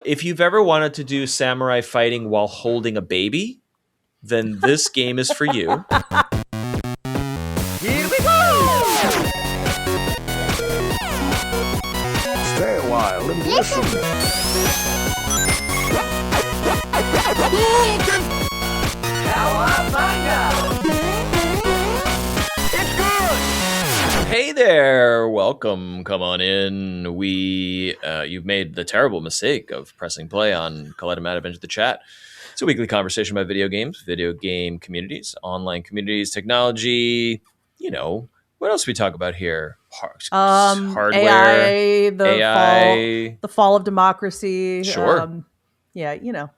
if you've ever wanted to do samurai fighting while holding a baby, then this game is for you. Here we go! Stay a while and listen. It's good! Hey there, welcome. Come on in. You've made the terrible mistake of pressing play on Colette and Matt Adventure the Chat. It's a weekly conversation about video games, video game communities, online communities, technology. You know, what else we talk about here? Hardware, AI, AI. the fall of democracy. Sure.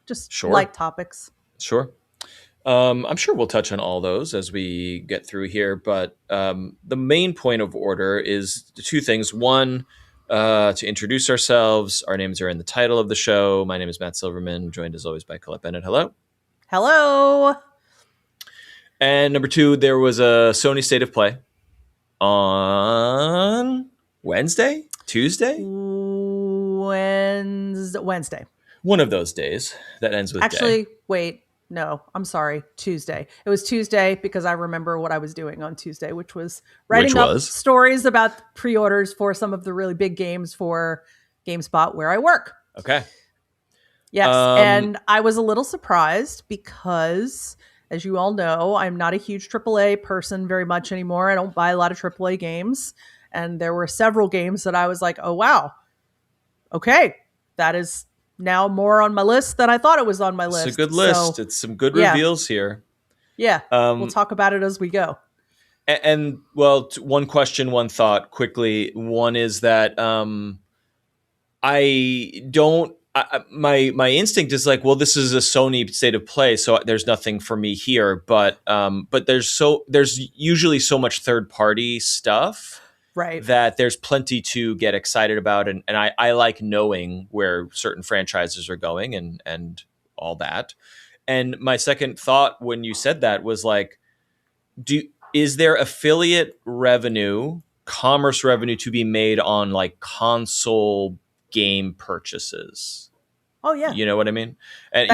Just light topics. Sure. I'm sure we'll touch on all those as we get through here, but the main point of order is two things. One, to introduce ourselves. Our names are in the title of the show. My name is Matt Silverman, joined as always by Colette Bennett. Hello. Hello. And number two, there was a Sony State of Play on Wednesday? Tuesday? Wednesday. One of those days that ends with Actually, day. wait. No, I'm sorry. Tuesday. It was Tuesday because I remember what I was doing on Tuesday, which was writing up stories about pre-orders for some of the really big games for GameSpot where I work. Okay. Yes. And I was a little surprised because, as you all know, I'm not a huge AAA person very much anymore. I don't buy a lot of AAA games. And there were several games that I was like, oh, wow. Okay. That is now more on my list than I thought it was on my list. It's a good list. It's some good reveals here. Yeah. We'll talk about it as we go. And one question, one thought quickly. One is that my instinct is like, well, this is a Sony State of Play, so there's nothing for me here. But there's usually so much third party stuff. Right. That there's plenty to get excited about. And I like knowing where certain franchises are going and all that. And my second thought when you said that was like, is there affiliate revenue, commerce revenue to be made on like console game purchases? Oh, yeah. You know what I mean? And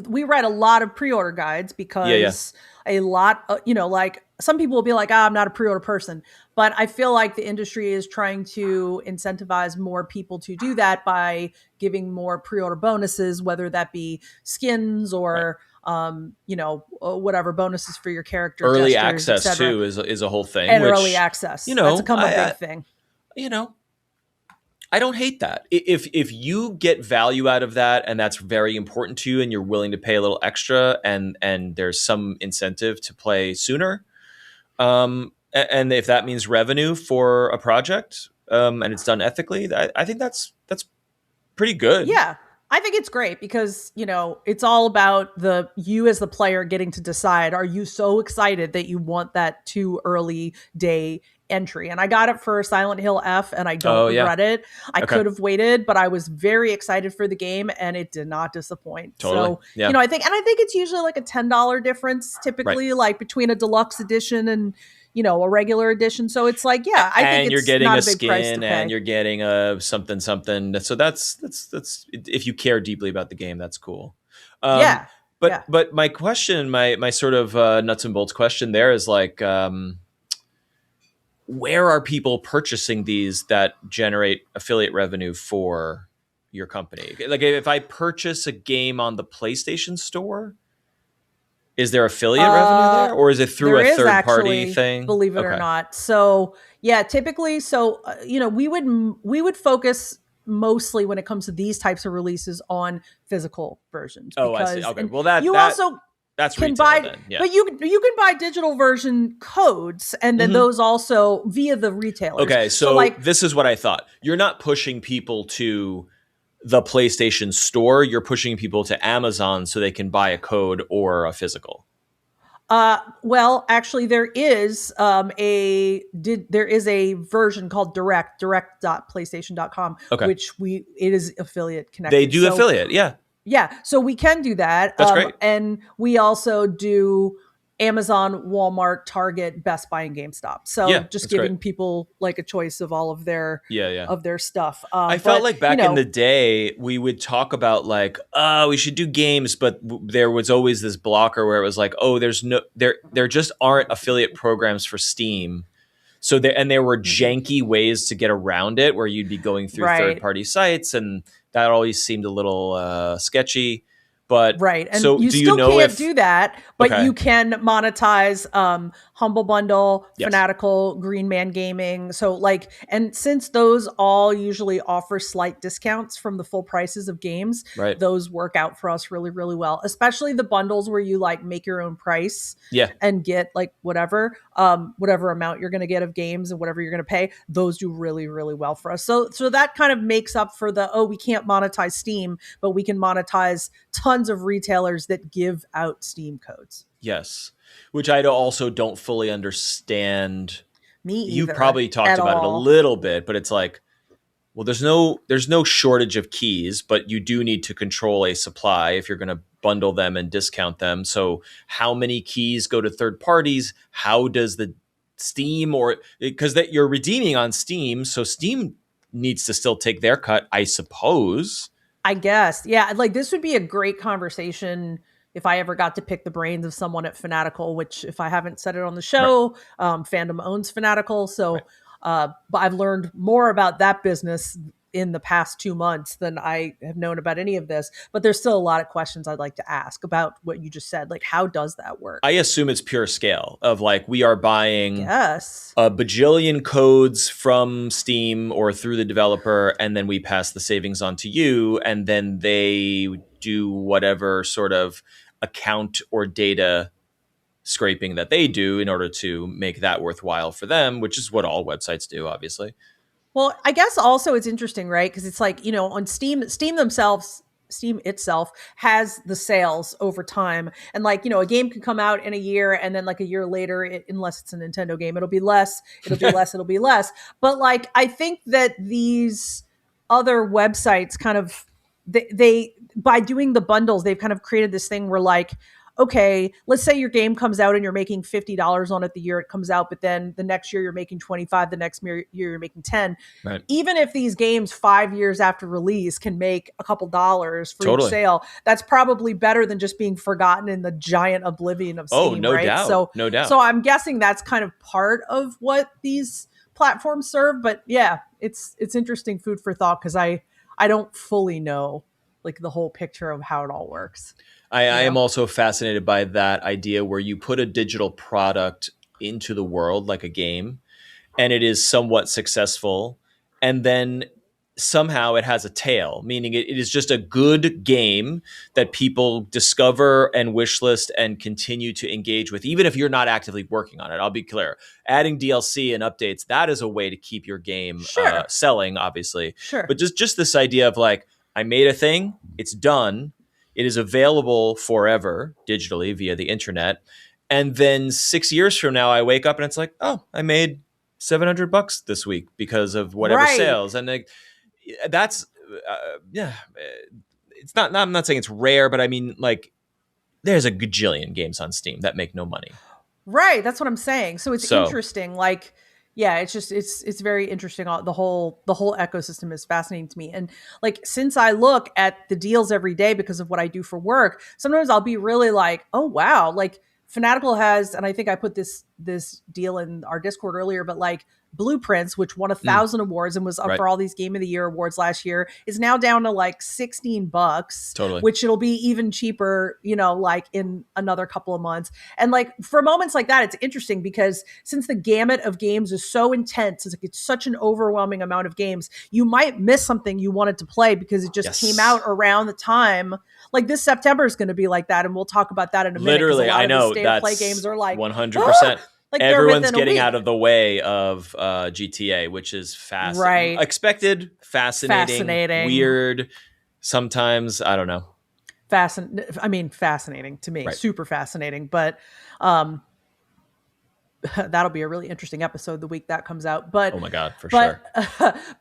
we write a lot of pre-order guides because a lot, like some people will be like, I'm not a pre-order person, but I feel like the industry is trying to incentivize more people to do that by giving more pre-order bonuses, whether that be skins or, whatever bonuses for your character. Early access too is a whole thing. And early access. That's become a big thing. I don't hate that. If you get value out of that and that's very important to you and you're willing to pay a little extra and there's some incentive to play sooner, and if that means revenue for a project and it's done ethically, I think that's pretty good. Yeah, I think it's great because, it's all about you as the player getting to decide, are you so excited that you want that too early day entry? And I got it for Silent Hill F and I don't regret it. I could have waited, but I was very excited for the game and it did not disappoint. Totally. So, I think it's usually like a $10 difference typically, like between a deluxe edition and, a regular edition. So it's like, I think you're it's getting not a a big price to skin pay. and you're getting a something. So that's if you care deeply about the game, that's cool. But my question, my sort of nuts and bolts question there is like, where are people purchasing these that generate affiliate revenue for your company? Like if I purchase a game on the PlayStation Store, is there affiliate revenue there, or is it through a third party thing? Believe it or not. So typically, we would focus mostly when it comes to these types of releases on physical versions. Oh, I see. Okay, well that's can retail buy, then. Yeah. But you can buy digital version codes, and then those also via the retailers. Okay, so this is what I thought. You're not pushing people to the PlayStation Store. You're pushing people to Amazon so they can buy a code or a physical. Well, actually, there is a version called direct.playstation.com, which it is affiliate connected. They do affiliate, yeah. Yeah, so we can do that. That's great. And we also do Amazon, Walmart, Target, Best Buy, and GameStop. So Yeah, just that's giving great. people like a choice of all of their Yeah. stuff. I felt But like back in the day, we would talk about like, we should do games, but there was always this blocker where it was like, oh, there just aren't affiliate programs for Steam. So there were janky ways to get around it where you'd be going through third right. party sites, and that always seemed a little sketchy. But Right. And so you do you still know can't if do that, but okay? you can monetize Humble Bundle, Yes, Fanatical, Green Man Gaming. So like, and since those all usually offer slight discounts from the full prices of games, right. those work out for us really, really well. Especially the bundles where you like make your own price Yeah, and get like whatever amount you're going to get of games and whatever you're going to pay. Those do really, really well for us. So that kind of makes up for we can't monetize Steam, but we can monetize tons of retailers that give out Steam codes. yes. Which I also don't fully understand. Me You either probably talked at about it a all. little bit, but it's like, well, there's no shortage of keys, but you do need to control a supply if you're going to bundle them and discount them. So how many keys go to third parties? How does the Steam, or because that you're redeeming on Steam, so Steam needs to still take their cut, I suppose. I guess. Yeah. Like this would be a great conversation if I ever got to pick the brains of someone at Fanatical, which if I haven't said it on the Right. show, Fandom owns Fanatical. Right. So, but I've learned more about that business in the past 2 months than I have known about any of this, but there's still a lot of questions I'd like to ask about what you just said. Like, how does that I work? assume it's pure scale of like we are buying Yes. a bajillion codes from Steam or through the developer, and then we pass the savings on to you, and then they do whatever sort of account or data scraping that they do in order to make that worthwhile for them, which is what all websites do, obviously. Well, I guess also it's interesting, right? Because it's like, on Steam itself has the sales over time. And like, a game could come out in a year and then like a year later, unless it's a Nintendo game, it'll be less, it'll be less, it'll be less. But like, I think that these other websites kind of, they by doing the bundles, they've kind of created this thing where like, okay, let's say your game comes out and you're making $50 on it the year it comes out, but then the next year you're making 25, the next year you're making 10. Right. Even if these games 5 years after release can make a couple dollars for each Totally. sale, that's probably better than just being forgotten in the giant oblivion of Oh, Steam, no right? doubt. So, No doubt. so I'm guessing that's kind of part of what these platforms serve. But yeah, it's interesting food for thought because I don't fully know like the whole picture of how it all works. I am also fascinated by that idea where you put a digital product into the world, like a game, and it is somewhat successful, and then somehow it has a tail, meaning it is just a good game that people discover and wishlist and continue to engage with, even if you're not actively working on it. I'll be clear. Adding DLC and updates, that is a way to keep your game Sure. selling, obviously. Sure. But just this idea of like, I made a thing, it's done, it is available forever digitally via the internet. And then 6 years from now, I wake up and it's like, oh, I made $700 this week because of whatever Right. sales. And like, that's, yeah, it's not, I'm not saying it's rare, but I mean, like, there's a gajillion games on Steam that make no money. Right. That's what I'm saying. So it's So- interesting. Like, yeah, it's very interesting. The whole ecosystem is fascinating to me. And like, since I look at the deals every day because of what I do for work, sometimes I'll be really like, oh wow, like Fanatical has, and I think I put this deal in our Discord earlier, but like Blueprints, which won 1,000 awards and was up Right. for all these Game of the Year awards last year, is now down to like $16. Totally. Which it'll be even cheaper, like in another couple of months. And like for moments like that, it's interesting because since the gamut of games is so intense, it's such an overwhelming amount of games, you might miss something you wanted to play because it just Yes. came out around the time. Like this September is going to be like that, and we'll talk about that in a minute. 'cause Literally, a lot I of the know state of play that's games are like 100%. like they're Everyone's within a getting week. out of the way of GTA, which is Right. expected, fascinating, weird. Sometimes I don't know. Fascinating to me, Right. super fascinating. But that'll be a really interesting episode the week that comes out. But Oh my god, for sure.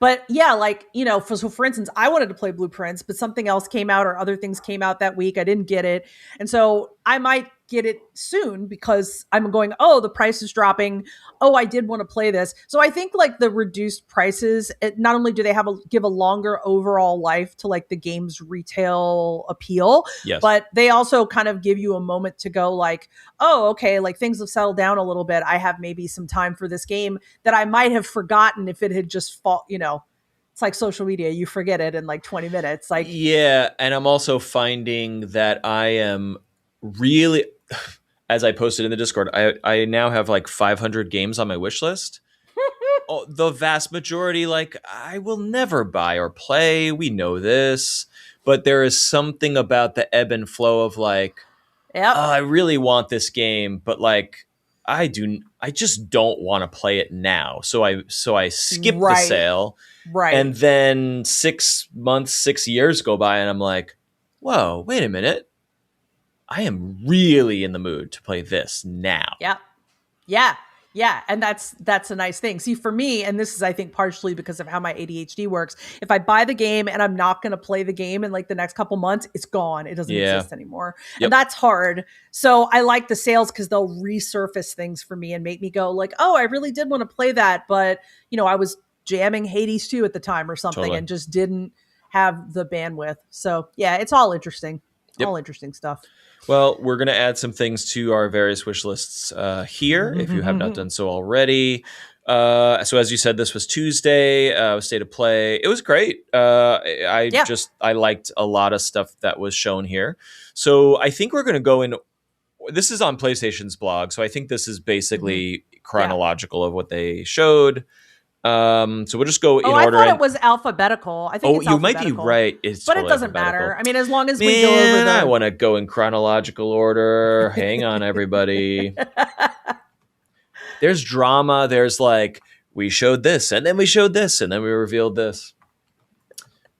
but yeah, like for instance, I wanted to play Blueprints, but something else came out or other things came out that week. I didn't get it, and so I might get it soon because I'm going, oh, the price is dropping. Oh, I did want to play this. So I think like the reduced prices, not only do they give a longer overall life to like the game's retail appeal, Yes. but they also kind of give you a moment to go like, oh, okay, like things have settled down a little bit. I have maybe some time for this game that I might have forgotten if it had just it's like social media. You forget it in like 20 minutes. Like, yeah. And I'm also finding that I am really, as I posted in the Discord, I now have like 500 games on my wish list. Oh, the vast majority, like, I will never buy or play. We know this. But there is something about the ebb and flow of like, yep. I really want this game, but like, I just don't want to play it now. So I skip the sale. Right. And then 6 months, 6 years go by and I'm like, whoa, wait a minute. I am really in the mood to play this now. Yep. Yeah. Yeah. And that's a nice thing. See, for me, and this is, I think, partially because of how my ADHD works, if I buy the game and I'm not going to play the game in like the next couple months, it's gone. It doesn't exist anymore. Yep. And that's hard. So I like the sales because they'll resurface things for me and make me go like, oh, I really did want to play that. But, I was jamming Hades 2 at the time or something and just didn't have the bandwidth. So yeah, it's all interesting. Yep. All interesting stuff. Well, we're going to add some things to our various wish lists here, if you have not done so already. So as you said, this was Tuesday, State of Play. It was great. I liked a lot of stuff that was shown here. So I think we're going to go in. This is on PlayStation's blog, so I think this is basically chronological of what they showed. So we'll just go in order. I thought it was alphabetical. I think it's you might be right. But it doesn't matter. I mean, as long as we go over I want to go in chronological order. Hang on, everybody. There's drama. There's like, we showed this, and then we showed this, and then we revealed this.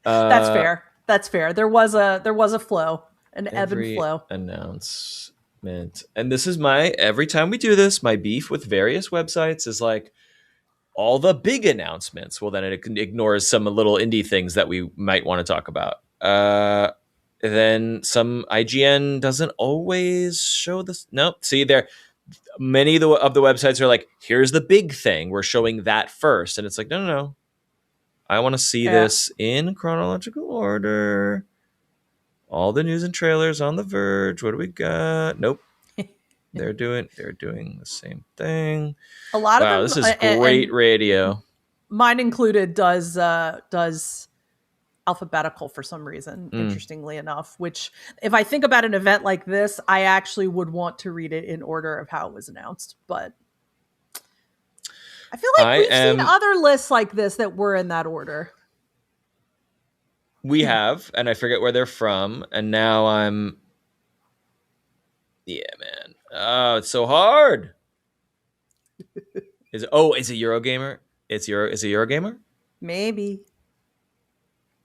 That's fair. That's fair. There was a flow, an ebb and flow. Announcement. And this is every time we do this, my beef with various websites is like, all the big announcements. Well, then it ignores some little indie things that we might want to talk about. Then some IGN doesn't always show this. Nope. See there, many of the websites are like, here's the big thing. We're showing that first. And it's like, no. I want to see this in chronological order. All the news and trailers on The Verge. What do we got? Nope. They're doing the same thing. A lot of them, this is great radio. Mine included does alphabetical for some reason, interestingly enough, which if I think about an event like this, I actually would want to read it in order of how it was announced. But I feel like we've seen other lists like this that were in that order. We have, and I forget where they're from, and now I'm... Yeah, man. Oh, it's so hard. Is it Eurogamer? Is it Eurogamer? Maybe.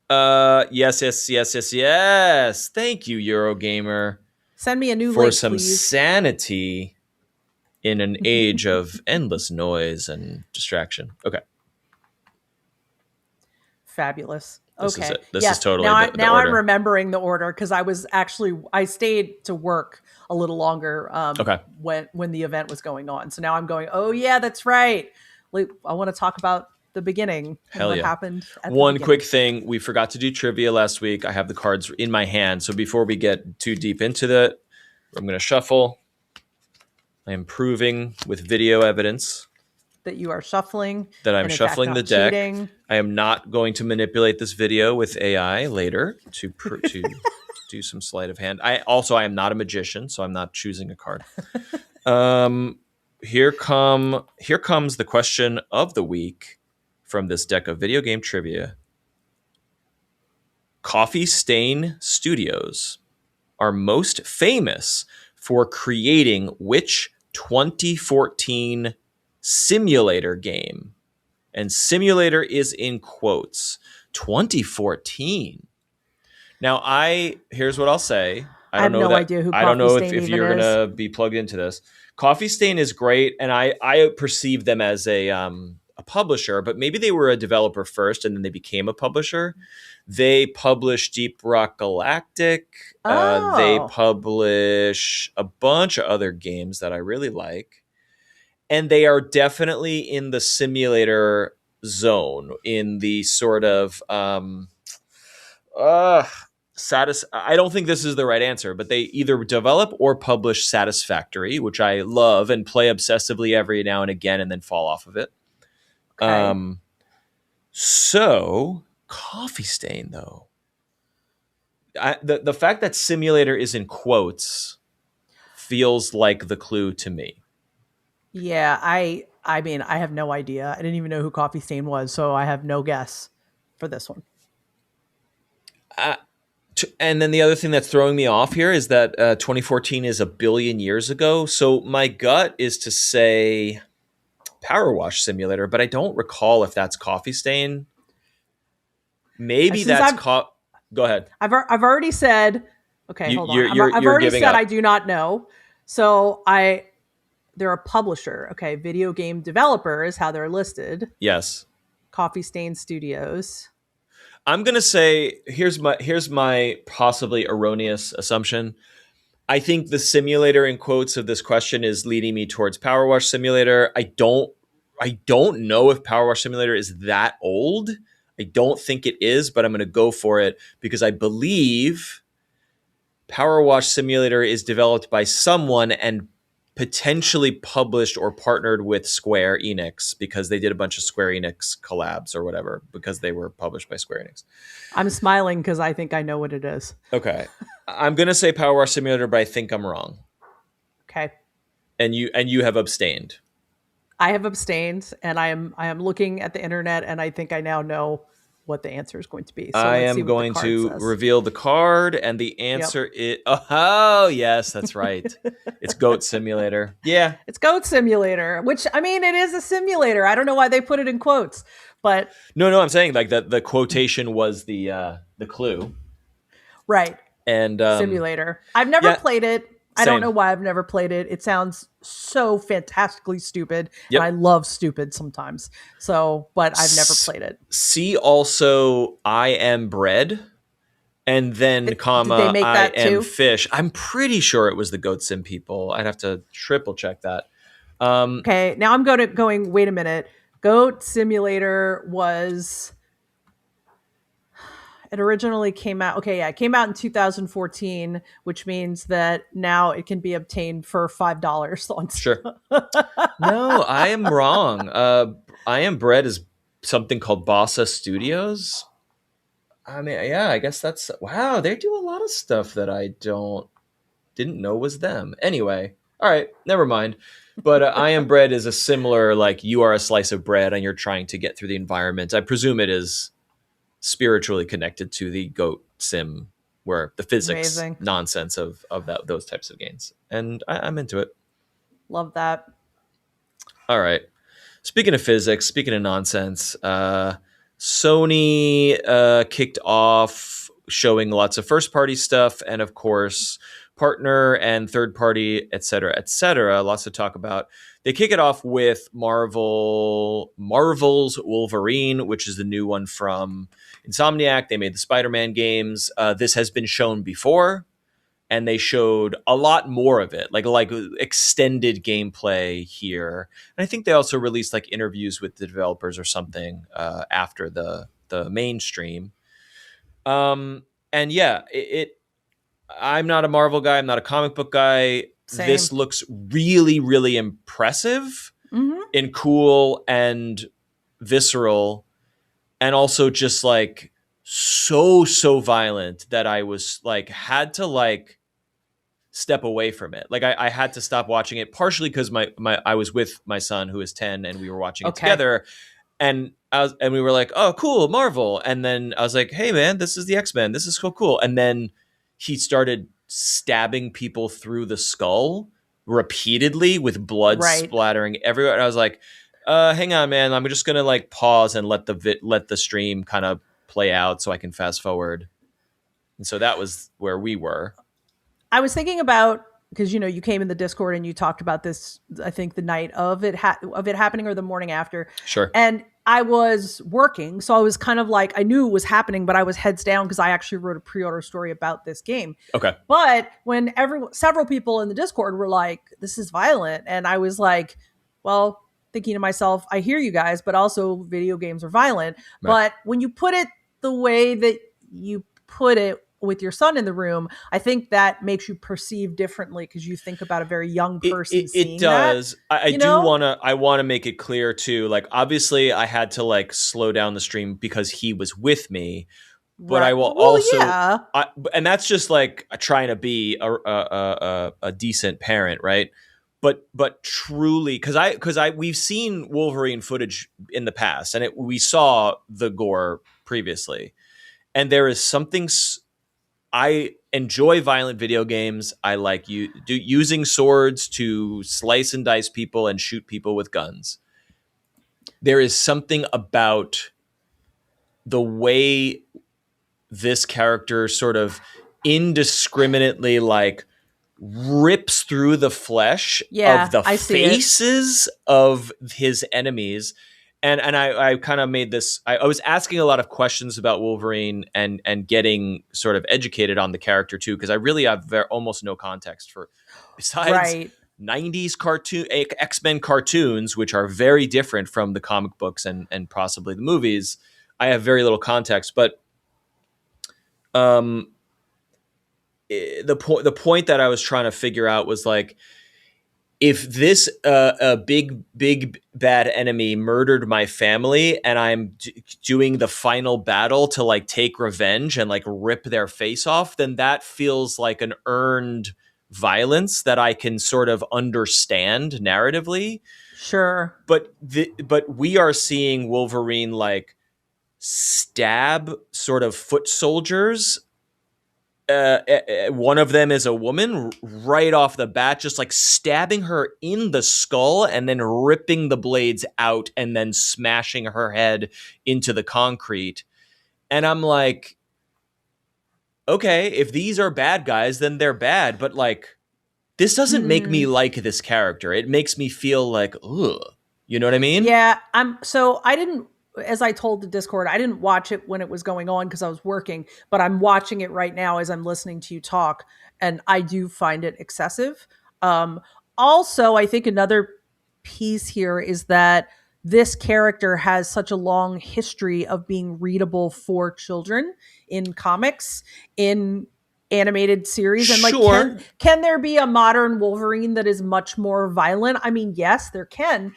Yes. Thank you, Eurogamer. Send me a new for link, some please. Sanity in an age of endless noise and distraction. Okay. Fabulous. This is okay. it. This is totally now, the now order. I'm remembering the order because I stayed to work a little longer when the event was going on. So now I'm going, oh yeah, that's right. I want to talk about the beginning. Hell what yeah. happened at the One beginning. quick thing. We forgot to do trivia last week. I have the cards in my hand. So before we get too deep into that, I'm going to shuffle. I am proving with video evidence that you are shuffling. That I'm shuffling the deck. Cheating. I am not going to manipulate this video with AI later to do some sleight of hand. I am not a magician, so I'm not choosing a card. Here comes the question of the week from this deck of video game trivia. Coffee Stain Studios are most famous for creating which 2014 simulator game? And simulator is in quotes. 2014. Now, here's what I'll say. I have no idea who I don't know Coffee Stain if you're even gonna be plugged into this. Coffee Stain is great, and I perceive them as a a publisher, but maybe they were a developer first and then they became a publisher. They publish Deep Rock Galactic. They Oh, publish a bunch of other games that I really like. And they are definitely in the simulator zone, in the sort of uh, I don't think this is the right answer, but they either develop or publish Satisfactory, which I love and play obsessively every now and again and then fall off of it. okay. Um, so Coffee Stain, though, the fact that simulator is in quotes feels like the clue to me. Yeah, I mean, I have no idea. I didn't even know who Coffee Stain was, so I have no guess for this one. Uh, and then the other thing that's throwing me off here is that 2014 is a billion years ago. So my gut is to say Power Wash Simulator, but I don't recall if that's Coffee Stain. Maybe Since that's Go ahead. I've already said, okay, hold on. I've You're already giving said up. I do not know. So they're a publisher. Okay, video game developer is how they're listed. Yes. Coffee Stain Studios. I'm gonna say here's my possibly erroneous assumption. I think the simulator in quotes of this question is leading me towards Power Wash Simulator. I don't know if Power Wash Simulator is that old. I don't think it is, but I'm going to go for it because I believe Power Wash Simulator is developed by someone and potentially published or partnered with Square Enix because they did a bunch of Square Enix collabs or whatever because they were published by Square Enix. I'm smiling because I think I know what it is. Okay. I'm going to say Power Wash Simulator, but I think I'm wrong. Okay. And you have abstained. I have abstained, and I am looking at the internet, and I think I now know what the answer is going to be. So I let's see am what the going card to says. reveal the card, and the answer is yes, that's right. It's Goat Simulator. Yeah, It's Goat Simulator, which I mean, it is a simulator. I don't know why they put it in quotes, but no, I'm saying like that the quotation was the clue, right, and simulator. I've never yeah, played it. I don't same. know why I've never played it. It sounds so fantastically stupid, and I Yep. love stupid sometimes. So, but I've never played it. See also, I am bread, and then Did they comma make I that am too? fish. I'm pretty sure it was the Goat Sim people. I'd have to triple check that. Okay, now I'm going. Wait a minute. Goat Simulator was. It originally came out. Okay, yeah, it came out in 2014, which means that now it can be obtained for $5 on Sure. No, I am wrong. I am bread is something called Bossa Studios. I mean, yeah, I guess that's wow. They do a lot of stuff that I didn't know was them. Anyway, all right, never mind. But I am bread is a similar like you are a slice of bread and you're trying to get through the environment. I presume it is spiritually connected to the goat sim, where the physics Amazing. nonsense of those types of games, and I'm into it. Love that. All right. Speaking of physics, speaking of nonsense, Sony kicked off showing lots of first party stuff and, of course, partner and third party, et cetera, et cetera. Lots to talk about. They kick it off with Marvel's Wolverine, which is the new one from Insomniac. They made the Spider-Man games. This has been shown before, and they showed a lot more of it, like extended gameplay here. And I think they also released like interviews with the developers or something after the mainstream. And yeah, I'm not a Marvel guy. I'm not a comic book guy. Same. This looks really, really impressive Mm-hmm. and cool and visceral, and also just like so violent that I was like had to like step away from it. Like I had to stop watching it, partially because I was with my son who is 10 and we were watching it Okay. together, and we were like, oh cool, Marvel. And then I was like, hey man, this is the X-Men, this is so cool. And then he started stabbing people through the skull repeatedly with blood Right. splattering everywhere. And I was like, hang on man, I'm just gonna like pause and let the stream kind of play out so I can fast forward. And so that was where we were. I was thinking about because you came in the Discord and you talked about this, I think the night of it happening or the morning after. Sure. And I was working, so I was kind of like, I knew it was happening, but I was heads down because I actually wrote a pre-order story about this game. Okay. But when several people in the Discord were like, this is violent, and I was like, well, thinking to myself, I hear you guys, but also video games are violent. Right. But when you put it the way that you put it with your son in the room, I think that makes you perceive differently because you think about a very young person It seeing does. that. I want to make it clear too. Like, obviously, I had to like slow down the stream because he was with me. But Right. I will Well, also, yeah. and that's just like trying to be a decent parent, right? But truly, because we've seen Wolverine footage in the past, and we saw the gore previously, and there is something. I enjoy violent video games. I like using swords to slice and dice people and shoot people with guns. There is something about the way this character sort of indiscriminately like rips through the flesh of the I see it. faces of his enemies. And I kind of made this. I was asking a lot of questions about Wolverine and getting sort of educated on the character too, because I really have almost no context for besides Right. 90s X-Men cartoons, which are very different from the comic books and possibly the movies. I have very little context, but the point that I was trying to figure out was like, if this a big bad enemy murdered my family and I'm doing the final battle to like take revenge and like rip their face off, then that feels like an earned violence that I can sort of understand narratively. Sure. But we are seeing Wolverine like stab sort of foot soldiers. One of them is a woman right off the bat, just like stabbing her in the skull and then ripping the blades out and then smashing her head into the concrete. And I'm like, okay, if these are bad guys, then they're bad. But like, this doesn't make me like this character. It makes me feel like, ugh. You know what I mean? Yeah. I didn't, as I told the Discord, I didn't watch it when it was going on because I was working, but I'm watching it right now as I'm listening to you talk, and I do find it excessive. Also, I think another piece here is that this character has such a long history of being readable for children in comics, in animated series, and like, Sure. can there be a modern Wolverine that is much more violent? I mean, yes, there can.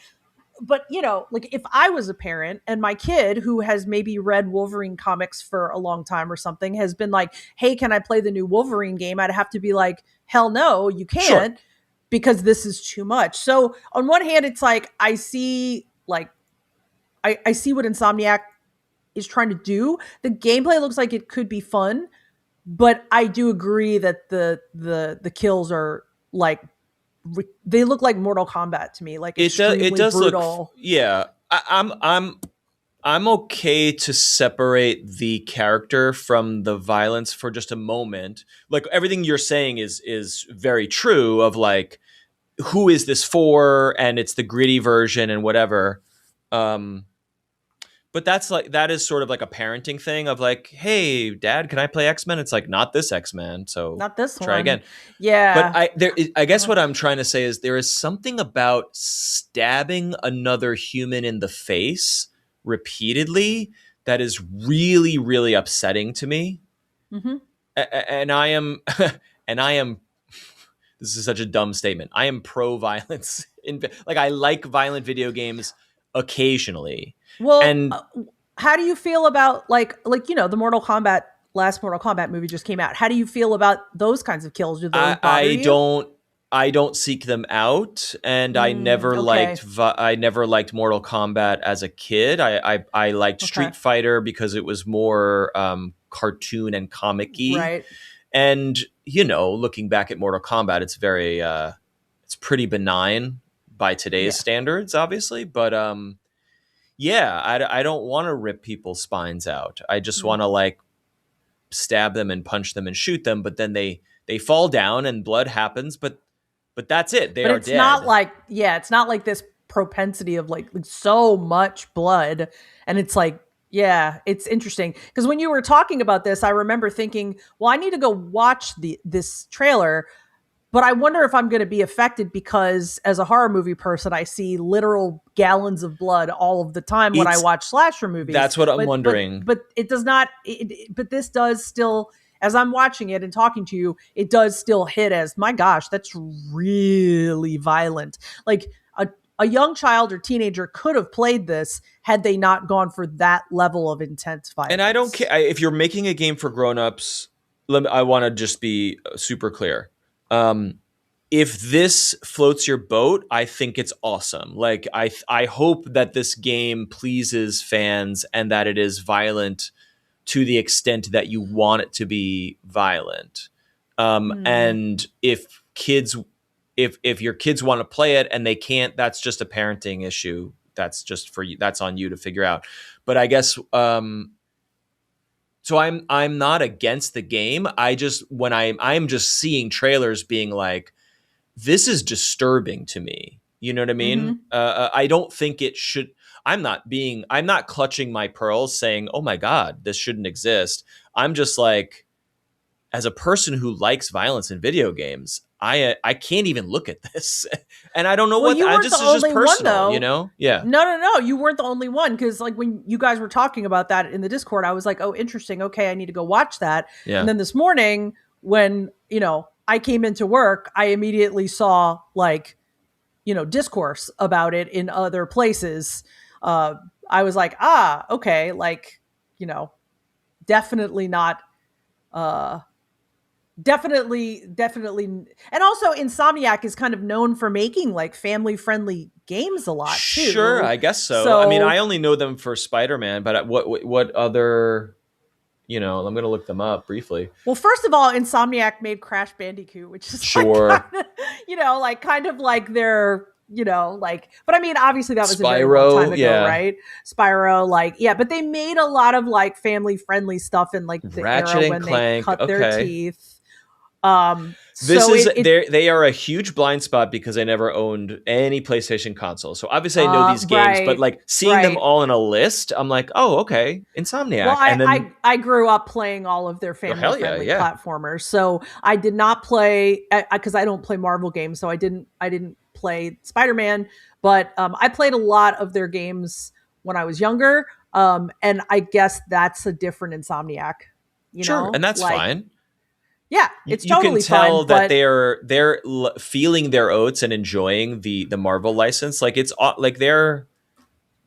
But like, if I was a parent and my kid, who has maybe read Wolverine comics for a long time or something, has been like, hey, can I play the new Wolverine game? I'd have to be like, hell no, you can't. Sure. Because this is too much. So on one hand, it's like, I see what Insomniac is trying to do. The gameplay looks like it could be fun, but I do agree that the kills are like, they look like Mortal Kombat to me, like extremely brutal. Look, yeah. I'm okay to separate the character from the violence for just a moment. Like, everything you're saying is very true of like, who is this for? And it's the gritty version and whatever. But that is sort of like a parenting thing of like, hey, Dad, can I play X-Men? It's like, not this X-Men, so not this try one. again. Yeah. But I guess what I'm trying to say is there is something about stabbing another human in the face repeatedly that is really, really upsetting to me. Mm-hmm. And I am, and I am. This is such a dumb statement. I am pro-violence. Like, I like violent video games occasionally. Well, and how do you feel about like the last Mortal Kombat movie just came out? How do you feel about those kinds of kills? Do those bother you? I don't seek them out, and I never liked Mortal Kombat as a kid. I liked Street Fighter because it was more cartoon and comic-y. Right. And looking back at Mortal Kombat, it's very it's pretty benign by today's standards, obviously, but I don't want to rip people's spines out. I just want to like stab them and punch them and shoot them, but then they they fall down and blood happens, but that's it. They but are it's not dead. like, yeah, it's not like this propensity of like so much blood. And it's like, yeah, it's interesting because when you were talking about this, I remember thinking, well, I need to go watch this trailer, but I wonder if I'm going to be affected because as a horror movie person, I see literal gallons of blood all of the time when I It's watch slasher movies. That's what I'm But wondering. but it does not. But this does still, as I'm watching it and talking to you, it does still hit as, my gosh, that's really violent. Like a young child or teenager could have played this had they not gone for that level of intense violence. And I don't care if you're making a game for grown-ups. I want to just be super clear. If this floats your boat, I think it's awesome. Like I hope that this game pleases fans and that it is violent to the extent that you want it to be violent. And if your kids want to play it and they can't, that's just a parenting issue. That's just for you. That's on you to figure out. But I guess so I'm not against the game. I just when I'm just seeing trailers being like, this is disturbing to me. You know what I mean? I don't think it should. I'm not clutching my pearls saying, oh my God, this shouldn't exist. I'm just like, as a person who likes violence in video games, I can't even look at this. And I don't know Well, what, you I weren't just, the it's just only one, personal, though. you know? Yeah. No. You weren't the only one because, like, when you guys were talking about that in the Discord, I was like, oh, interesting. Okay, I need to go watch that. Yeah. And then this morning, when I came into work, I immediately saw like discourse about it in other places. I was like, okay, like definitely not. Definitely, and also Insomniac is kind of known for making like family-friendly games a lot too. Sure, I guess so. I mean, I only know them for Spider-Man, but what other? I'm going to look them up briefly. Well, first of all, Insomniac made Crash Bandicoot, which is sure, like kind of like their, but I mean, obviously that was Spyro, a very long time ago, yeah. right? Spyro, but they made a lot of like family-friendly stuff in like the Ratchet era and when Clank, they cut their teeth. They are a huge blind spot because I never owned any PlayStation console. So obviously I know these games, but like seeing them all in a list, I'm like, oh, okay, Insomniac. Well, and then I grew up playing all of their family-friendly platformers, so I did not play because I don't play Marvel games, so I didn't play Spider-Man, but I played a lot of their games when I was younger, and I guess that's a different Insomniac. Sure, and that's fine. Yeah, it's you totally can tell fine, that they're feeling their oats and enjoying the Marvel license. Like it's like they're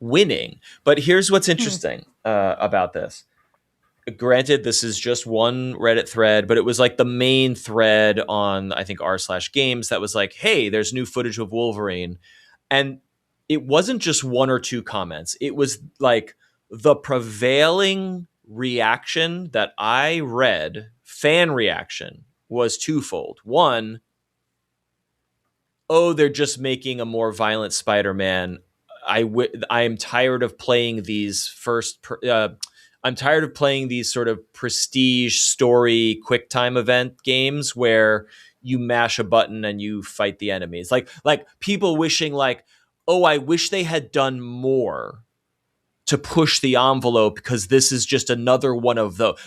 winning. But here's what's interesting about this. Granted, this is just one Reddit thread, but it was like the main thread on I think r/games that was like, hey, there's new footage of Wolverine, and it wasn't just one or two comments. It was like the prevailing reaction that I read. Fan reaction was twofold. One, oh, they're just making a more violent Spider-Man. I am tired of playing these I'm tired of playing these sort of prestige story quick time event games where you mash a button and you fight the enemies. Like people wishing like, oh, I wish they had done more to push the envelope because this is just another one of those.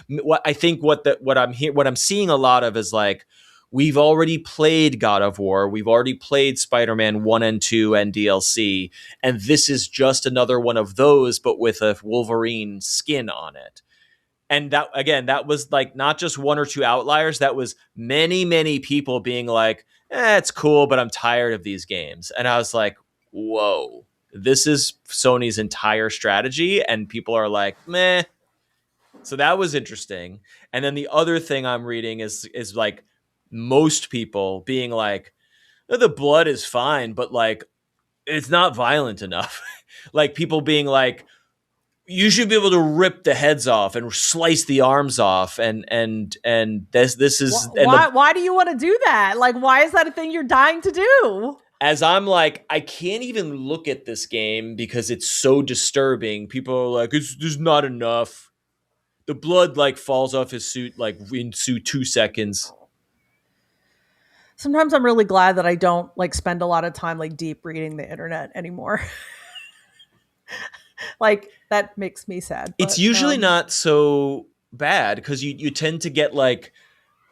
I think what I'm seeing a lot of is like, we've already played God of War, we've already played Spider-Man 1 and 2 and DLC, and this is just another one of those, but with a Wolverine skin on it. And that was like not just one or two outliers, that was many people being like, it's cool, but I'm tired of these games. And I was like, whoa. This is Sony's entire strategy, and people are like, meh. So that was interesting. And then the other thing I'm reading is like most people being like, the blood is fine, but like it's not violent enough. Like people being like, you should be able to rip the heads off and slice the arms off, and this is why do you want to do that? Like, why is that a thing you're dying to do? As I'm like, I can't even look at this game because it's so disturbing. People are like, there's not enough. The blood like falls off his suit like in 2 seconds. Sometimes I'm really glad that I don't like spend a lot of time like deep reading the internet anymore. Like that makes me sad. It's But usually not so bad because you tend to get like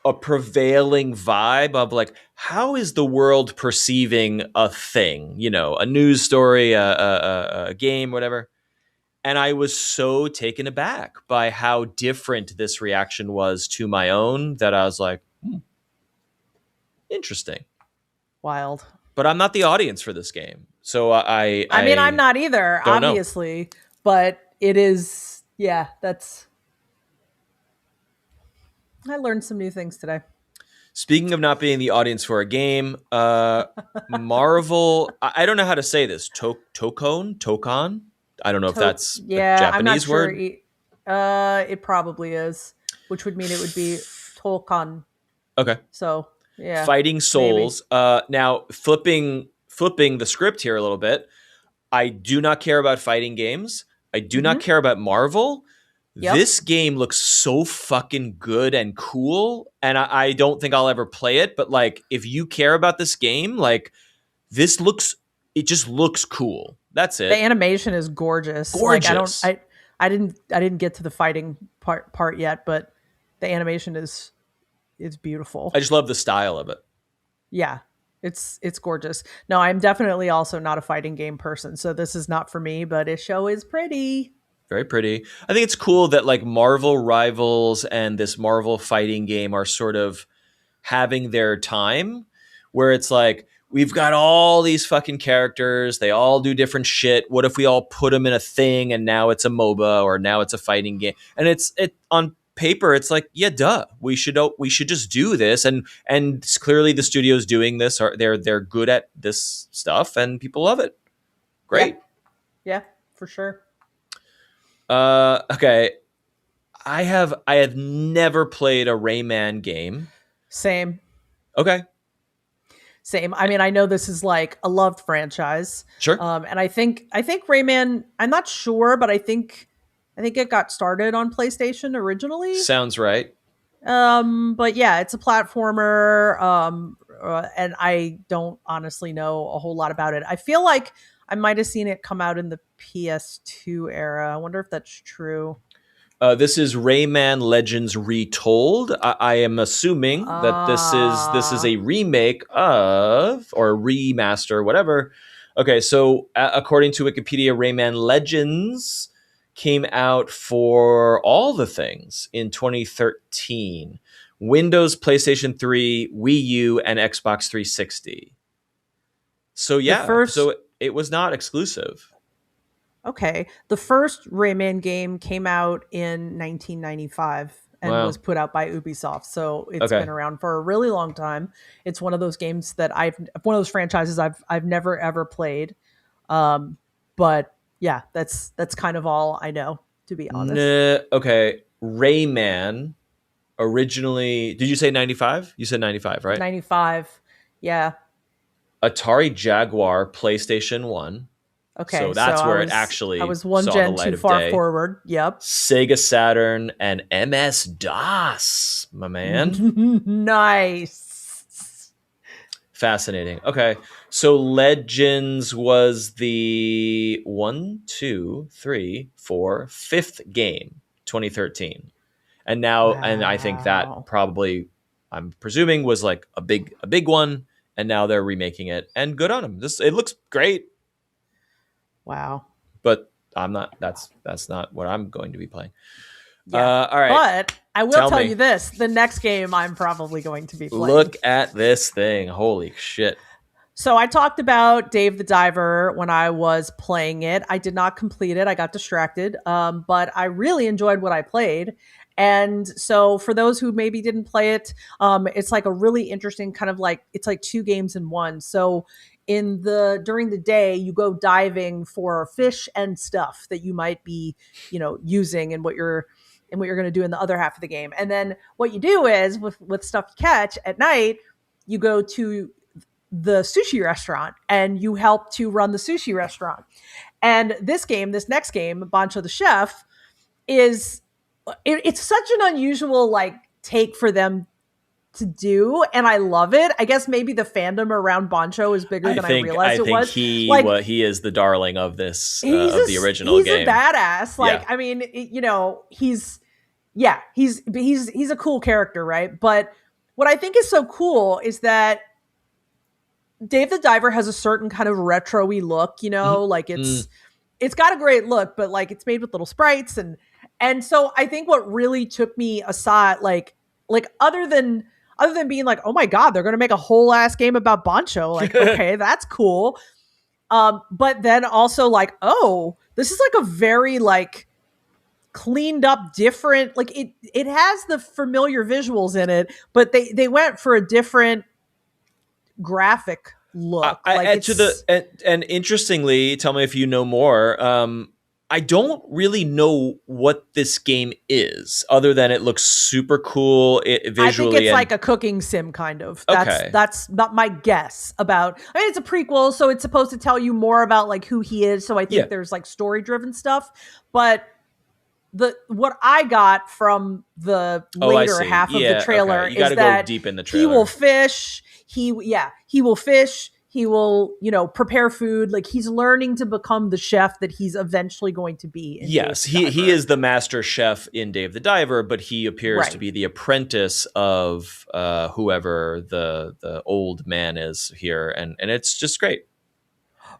a prevailing vibe of like how is the world perceiving a thing, a news story, a game, whatever. And I was so taken aback by how different this reaction was to my own that I was like, interesting. wild. But I'm not the audience for this game, so I mean, I'm I not either, don't know. obviously, but it is. Yeah, that's. I learned some new things today. Speaking of not being the audience for a game, Marvel. I don't know how to say this. Tokon. I don't know if that's a Yeah, I'm not Japanese sure. word. It probably is, which would mean it would be Tolkien. Okay. So yeah, Fighting maybe. Souls. Now flipping the script here a little bit. I do not care about fighting games. I do not Mm-hmm. care about Marvel. Yep. This game looks so fucking good and cool, and I don't think I'll ever play it. But like, if you care about this game, like this looks, it just looks cool. That's The it. animation is gorgeous. Like Gorgeous. I didn't get to the fighting part yet, but the animation is beautiful. I just love the style of it. Yeah. It's gorgeous. No, I'm definitely also not a fighting game person, so this is not for me, but it show is pretty. Very pretty. I think it's cool that like Marvel Rivals and this Marvel fighting game are sort of having their time where it's like we've got all these fucking characters, they all do different shit. What if we all put them in a thing and now it's a MOBA or now it's a fighting game? And it on paper it's like, yeah, duh. We should just do this and clearly the studio's doing this or they're good at this stuff and people love it. Yeah. Great. Yeah, for sure. Okay. I have never played a Rayman game. Same. Okay. Same. I mean, I know this is like a loved franchise. Sure. And I think Rayman, I'm not sure, but I think it got started on PlayStation originally. Sounds right. But yeah, it's a platformer. And I don't honestly know a whole lot about it. I feel like I might have seen it come out in the PS2 era. I wonder if that's true. This is Rayman Legends Retold. I am assuming that this is Ah, a remake of or a remaster, whatever. Okay, so according to Wikipedia, Rayman Legends came out for all the things in 2013: Windows, PlayStation 3, Wii U, and Xbox 360. So the yeah, first so it was not exclusive. Okay. The first Rayman game came out in 1995 and was Wow. put out by Ubisoft. So it's been Okay. around for a really long time. It's one of those games that one of those franchises I've never ever played. Um, but yeah, that's kind of all I know, to be honest. Nah, okay. Rayman originally, did you say 95? You said 95, right? 95. Yeah. Atari Jaguar, PlayStation 1. Okay. So So that's where it I actually was one saw the gen light too of far day. forward. Yep. Sega Saturn and MS DOS, my man. Nice. Fascinating. Okay. So Legends was the one, two, three, four, fifth game, 2013. And I think that Wow. probably, I'm presuming, was like a big one, and now they're remaking it, and good on them. It looks great, Wow. but I'm not. That's not what I'm going to be playing. Yeah. All right, But I will tell tell me. you this, the next game I'm probably going to be playing. Look at this thing. Holy shit. So I talked about Dave the Diver when I was playing it. I did not complete it. I got distracted. But I really enjoyed what I played. And so for those who maybe didn't play it, it's like a really interesting kind of like it's like two games in one. So during the day you go diving for fish and stuff that you might be, using and what you're going to do in the other half of the game. And then what you do is with stuff you catch at night, you go to the sushi restaurant and you help to run the sushi restaurant. And this next game, Bancho the Chef, it's such an unusual like take for them to do, and I love it. I guess maybe the fandom around Bancho is bigger than I realized it was. He is the darling of this of the original game. He's a badass. Like, yeah. I mean, he's a cool character, right? But what I think is so cool is that Dave the Diver has a certain kind of retro-y look, like it's got a great look, but like it's made with little sprites and so I think what really took me aside, like other than being like, oh my God, they're gonna make a whole ass game about Bancho, like, okay, that's cool. But then also like, oh, this is like a very like cleaned up, different, like it has the familiar visuals in it, but they went for a different graphic look. And interestingly, tell me if you know more. I don't really know what this game is, other than it looks super cool visually. I think it's like a cooking sim, kind of. That's not my guess about. I mean, it's a prequel, so it's supposed to tell you more about like who he is. So I think there's like story driven stuff, but what I got from the later half of the trailer is that go deep in the trailer. He will fish. He will fish. He will, prepare food. Like, he's learning to become the chef that he's eventually going to be. Yes, he is the master chef in Dave the Diver, but he appears to be the apprentice of whoever the old man is here, and it's just great.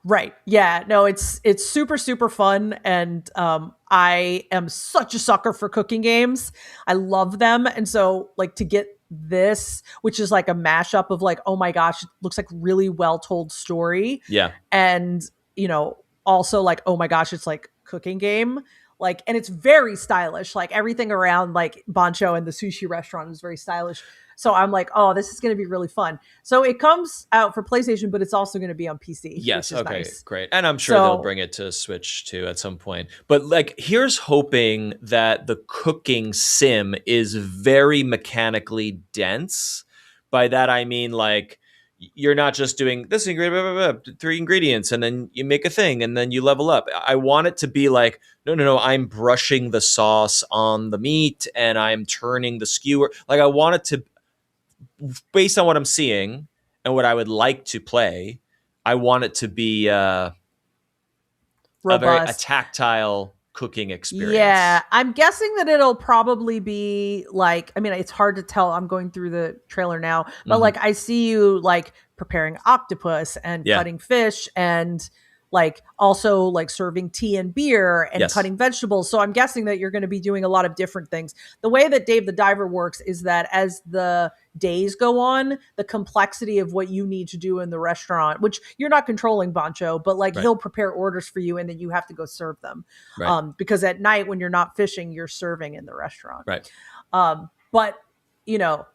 Right. Yeah. No, it's super, super fun. And I am such a sucker for cooking games. I love them. And so like to get this, which is like a mashup of like, oh my gosh, it looks like really well told story. Yeah. And, also like, oh my gosh, it's like cooking game. Like, and it's very stylish. Like everything around like Bancho and the sushi restaurant is very stylish. So I'm like, oh, this is going to be really fun. So it comes out for PlayStation, but it's also going to be on PC. Yes. Which is okay. Nice. Great. And I'm sure they'll bring it to Switch too at some point. But like, here's hoping that the cooking sim is very mechanically dense. By that, I mean like, you're not just doing this ingredient, blah, blah, blah, 3 ingredients, and then you make a thing, and then you level up. I want it to be like, no, I'm brushing the sauce on the meat, and I'm turning the skewer. Like, I want it to, based on what I'm seeing and what I would like to play, I want it to be a tactile cooking experience. Yeah, I'm guessing that it'll probably be like, I mean, it's hard to tell. I'm going through the trailer now, but like I see you like preparing octopus and cutting fish and like also like serving tea and beer and cutting vegetables. So I'm guessing that you're going to be doing a lot of different things. The way that Dave the Diver works is that as the days go on, the complexity of what you need to do in the Restaurant, which you're not controlling Bancho, but like he'll prepare orders for you and then you have to go serve them. Because at night when you're not fishing, you're serving in the restaurant. Right. But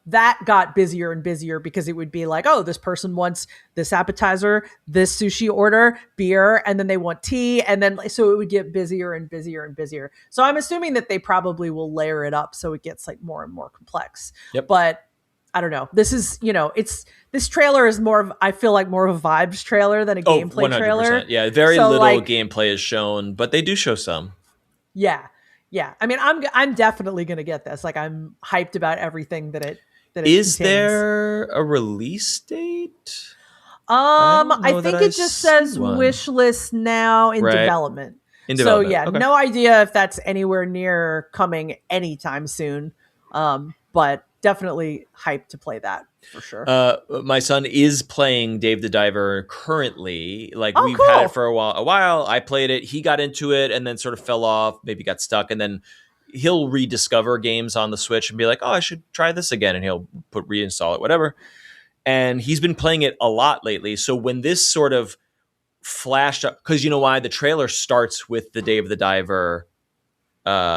that got busier and busier because it would be like, oh, this person wants this appetizer, this sushi order, beer, and then they want tea. And then, so it would get busier and busier and busier. So I'm assuming that they probably will layer it up so it gets like more and more complex. Yep. But I don't know. This is, this trailer is more of, I feel like more of a vibes trailer than a gameplay 100%. Trailer. Yeah. Very little gameplay is shown, but they do show some. Yeah. Yeah, I mean, I'm definitely gonna get this. Like, I'm hyped about everything that it is. Contains. There a release date? I think it just says wish list now in development. So yeah, no idea if that's anywhere near coming anytime soon. But definitely hyped to play that for sure. My son is playing Dave the Diver currently. Like we've had it for a while. I played it. He got into it and then sort of fell off, maybe got stuck. And then he'll rediscover games on the Switch and be like, oh, I should try this again. And he'll reinstall it, whatever. And he's been playing it a lot lately. So when this sort of flashed up, because you know why? The trailer starts with the Dave the Diver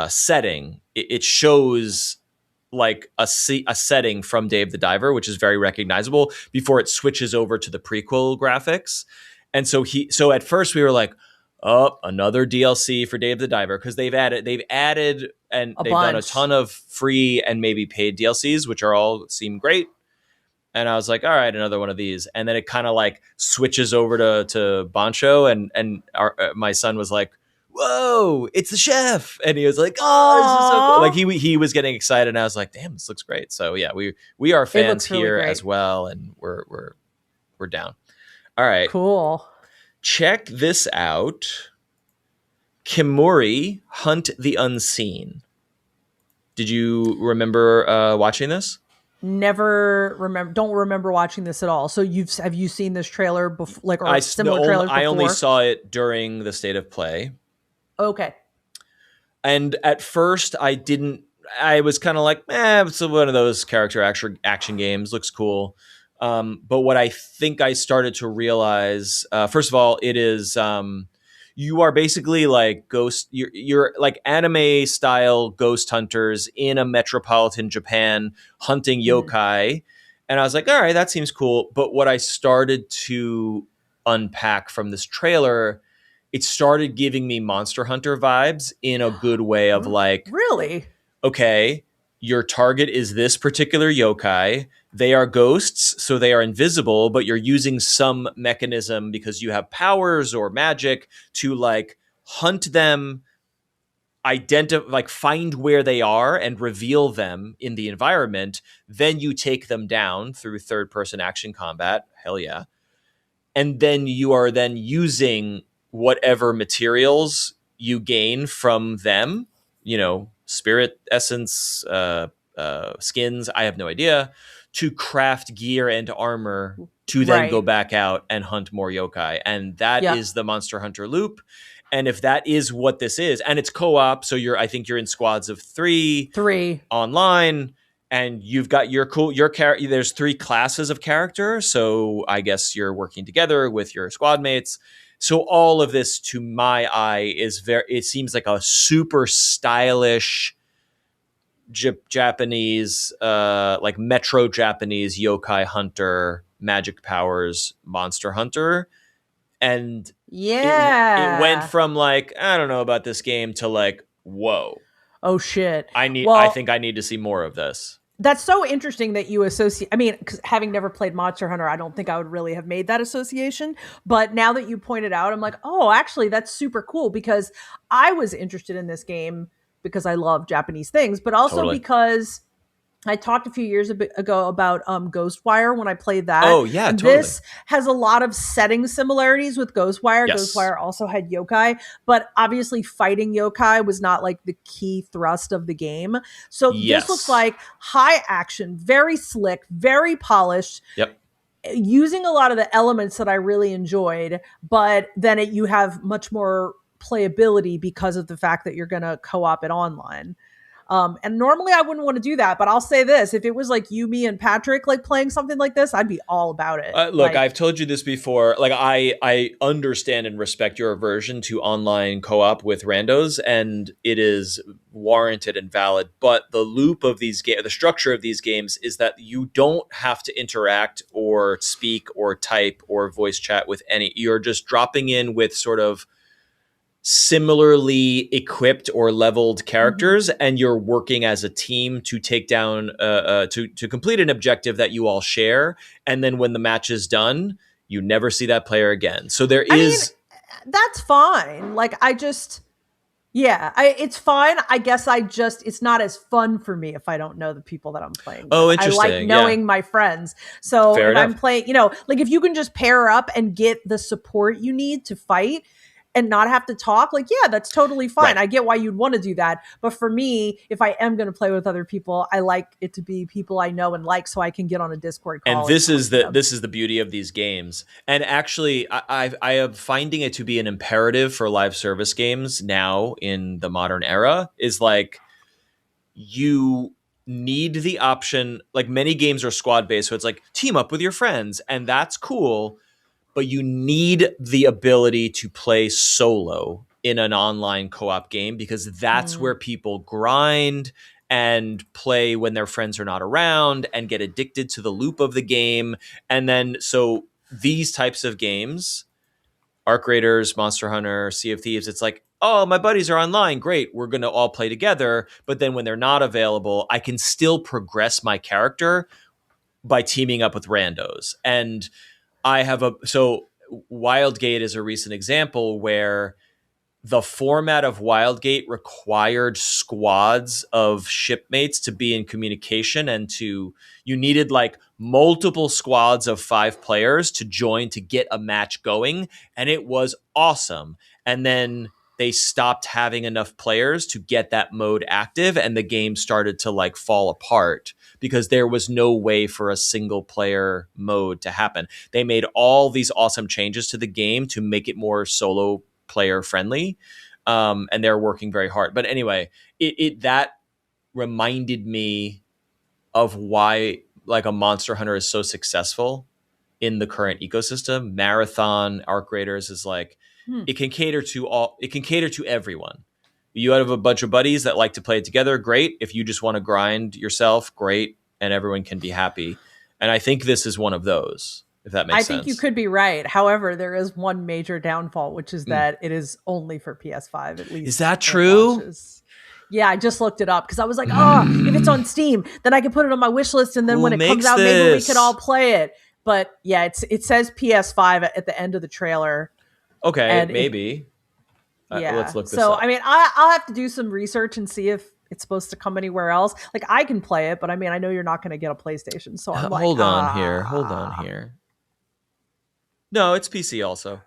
setting. It shows like a setting from Dave the Diver, which is very recognizable, before it switches over to the prequel graphics. And so at first we were like, oh, another DLC for Dave the Diver, because they've added and they've done a ton of free and maybe paid DLCs, which are all seem great. And I was like, all right, another one of these. And then it kind of like switches over to Bancho, and my son was like, whoa, it's the chef. And he was like, oh, this is so cool. Oh, Like he was getting excited, and I was like, damn, this looks great. So yeah, we are it fans looks really here great. as well, and we're down. All right, Cool. check this out. Kimuri Hunt the Unseen. Did you remember watching this? Never remember. Don't remember watching this at all. So have you seen this trailer before, like, or similar trailers I only before? saw it during the State of Play. Okay. And at first, I was kind of like, it's one of those character action games. Looks cool. But what I think I started to realize, first of all, it is you are basically like you're like anime style ghost hunters in a metropolitan Japan hunting yokai. And I was like, all right, that seems cool. But what I started to unpack from this trailer, it started giving me Monster Hunter vibes in a good way of like, Really? okay, your target is this particular yokai. They are ghosts, so they are invisible, but you're using some mechanism because you have powers or magic to like hunt them, like find where they are and reveal them in the environment. Then you take them down through third person action combat. Hell yeah. And then you are then using whatever materials you gain from them, spirit essence, skins, I have no idea, to craft gear and armor to then go Right. back out and hunt more yokai. And that Yep. is the Monster Hunter loop. And if that is what this is, and it's co-op, so I think you're in squads of 3 3. online, and you've got your character. There's 3 classes of character, so I guess you're working together with your squad mates. So all of this, to my eye, it seems like a super stylish Japanese, like Metro Japanese yokai hunter, magic powers monster hunter. And it went Yeah. from like, I don't know about this game to like, whoa, Oh shit. I Well, think I need to see more of this. that's so interesting that you associate. I mean, 'cause having never played Monster Hunter, I don't think I would really have made that association. But now that you pointed out, I'm like, oh, actually, that's super cool because I was interested in this game because I love Japanese things, but also Totally. because I talked a few years ago about Ghostwire when I played that. Oh yeah, And totally. this has a lot of setting similarities with Ghostwire. Yes. Ghostwire also had yokai, but obviously fighting yokai was not like the key thrust of the game. So Yes. this looks like high action, very slick, very polished, Yep. using a lot of the elements that I really enjoyed, but then you have much more playability because of the fact that you're going to co-op it online. And normally I wouldn't want to do that, but I'll say this: if it was like you, me, and Patrick like playing something like this, I'd be all about it. Look, I've told you this before. Like, I understand and respect your aversion to online co-op with randos, and it is warranted and valid. But the loop of these games, the structure of these games, is that you don't have to interact or speak or type or voice chat with any. You're just dropping in with sort of similarly equipped or leveled characters, and you're working as a team to take down to complete an objective that you all share, and then when the match is done, you never see that player again. So there is that's fine. Like it's fine. I guess it's not as fun for me if I don't know the people that I'm playing with. Interesting. I like knowing my friends. So Fair if enough. I'm playing, like if you can just pair up and get the support you need to fight and not have to talk, like, yeah, that's totally fine. Right. I get why you'd want to do that. But for me, if I am going to play with other people, I like it to be people I know and like, so I can get on a Discord call. And this is the beauty of these games. And actually, I am finding it to be an imperative for live service games now in the modern era, is like, you need the option. Like, many games are squad based, so it's like team up with your friends, and that's cool. But you need the ability to play solo in an online co-op game, because that's where people grind and play when their friends are not around and get addicted to the loop of the game. And then, so these types of games, Arc Raiders, Monster Hunter, Sea of Thieves, it's like, oh, my buddies are online. Great. We're going to all play together. But then when they're not available, I can still progress my character by teaming up with randos. And so Wildgate is a recent example where the format of Wildgate required squads of shipmates to be in communication, and you needed like multiple squads of 5 players to join to get a match going, and it was awesome. And then they stopped having enough players to get that mode active, and the game started to like fall apart because there was no way for a single player mode to happen. They made all these awesome changes to the game to make it more solo player friendly, and they're working very hard. But anyway, it that reminded me of why like a Monster Hunter is so successful in the current ecosystem. Marathon Arc Raiders is like it can cater to everyone. You have a bunch of buddies that like to play it together, great. If you just want to grind yourself, great, and everyone can be happy. And I think this is one of those, if that makes sense. I think you could be right. However, there is one major downfall, which is that it is only for PS5 at least. Is that true? Yeah, I just looked it up because I was like, if it's on Steam, then I can put it on my wish list, and then when it comes out, maybe we could all play it. But yeah, it says PS5 at the end of the trailer. Okay, maybe. Yeah. Let's look this up. I mean, I'll have to do some research and see if it's supposed to come anywhere else. Like, I can play it, but I mean, I know you're not going to get a PlayStation, so I'm like, Hold on here. No, it's PC also.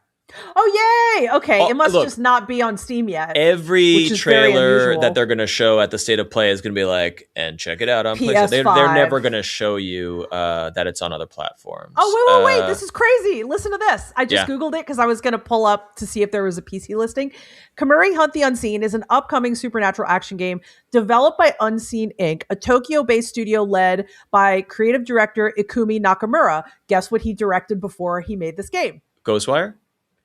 Oh, yay! Okay, it must just not be on Steam yet. Every trailer that they're going to show at the State of Play is going to be like, and check it out on PlayStation. They're never going to show you that it's on other platforms. Oh, wait. This is crazy. Listen to this. I just Googled it because I was going to pull up to see if there was a PC listing. Kamuri Hunt the Unseen is an upcoming supernatural action game developed by Unseen Inc., a Tokyo-based studio led by creative director Ikumi Nakamura. Guess what he directed before he made this game? Ghostwire?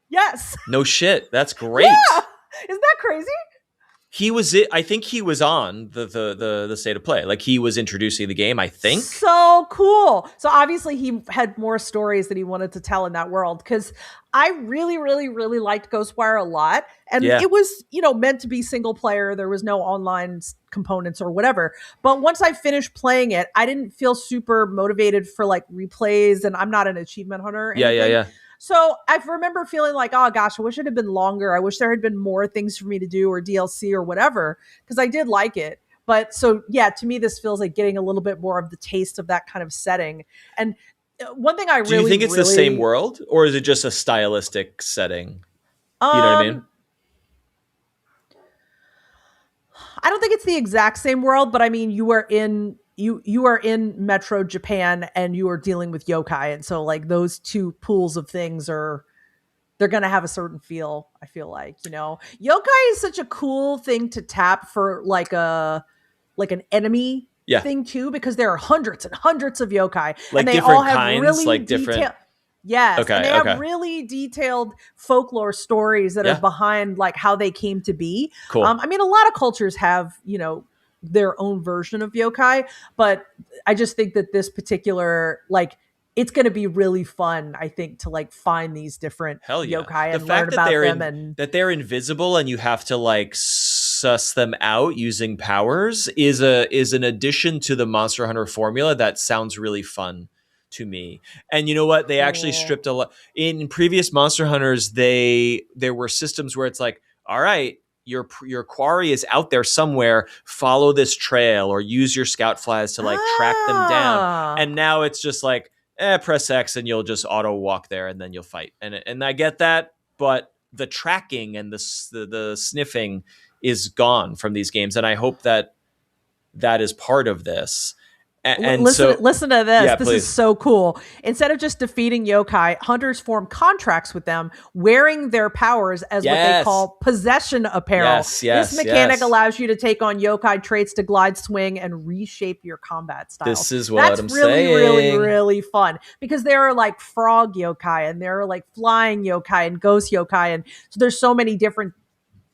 Yes. No shit. That's great. Yeah. Isn't that crazy? I think he was on the State of Play. Like, he was introducing the game, I think. So cool. So obviously he had more stories that he wanted to tell in that world, because I really, really, really liked Ghostwire a lot. And it was, meant to be single player. There was no online components or whatever. But once I finished playing it, I didn't feel super motivated for like replays, and I'm not an achievement hunter or anything. Yeah. So I remember feeling like, oh gosh, I wish it had been longer. I wish there had been more things for me to do, or DLC or whatever, because I did like it. But so, yeah, to me, this feels like getting a little bit more of the taste of that kind of setting. And one thing do you think it's the same world, or is it just a stylistic setting? You know what I mean? I don't think it's the exact same world, but I mean, you are in Metro Japan, and you are dealing with yokai, and so like those two pools of things they're gonna have a certain feel. I feel like, yokai is such a cool thing to tap for like an enemy thing too, because there are hundreds and hundreds of yokai, like, and they different all have kinds, really like different. Yes, okay, and they have really detailed folklore stories that are behind like how they came to be. Cool. I mean, a lot of cultures have their own version of yokai, but I just think that this particular, like, it's going to be really fun, I think, to like find these different yokai and learn about them, and that they're invisible and you have to like suss them out using powers is an addition to the Monster Hunter formula that sounds really fun to me. And you know what? They actually stripped a lot in previous Monster Hunters. There were systems where it's like, all right, your quarry is out there somewhere, follow this trail or use your scout flies to like track them down. And now it's just like, press X and you'll just auto walk there and then you'll fight. And I get that, but the tracking and the sniffing is gone from these games. And I hope that is part of this. And listen to this. Yeah, this please. Is so cool. Instead of just defeating yokai, hunters form contracts with them, wearing their powers as what they call possession apparel. This mechanic allows you to take on yokai traits to glide, swing, and reshape your combat style. This is what I'm saying. That's really, really fun, because there are like frog yokai, and there are like flying yokai and ghost yokai, and so there's so many different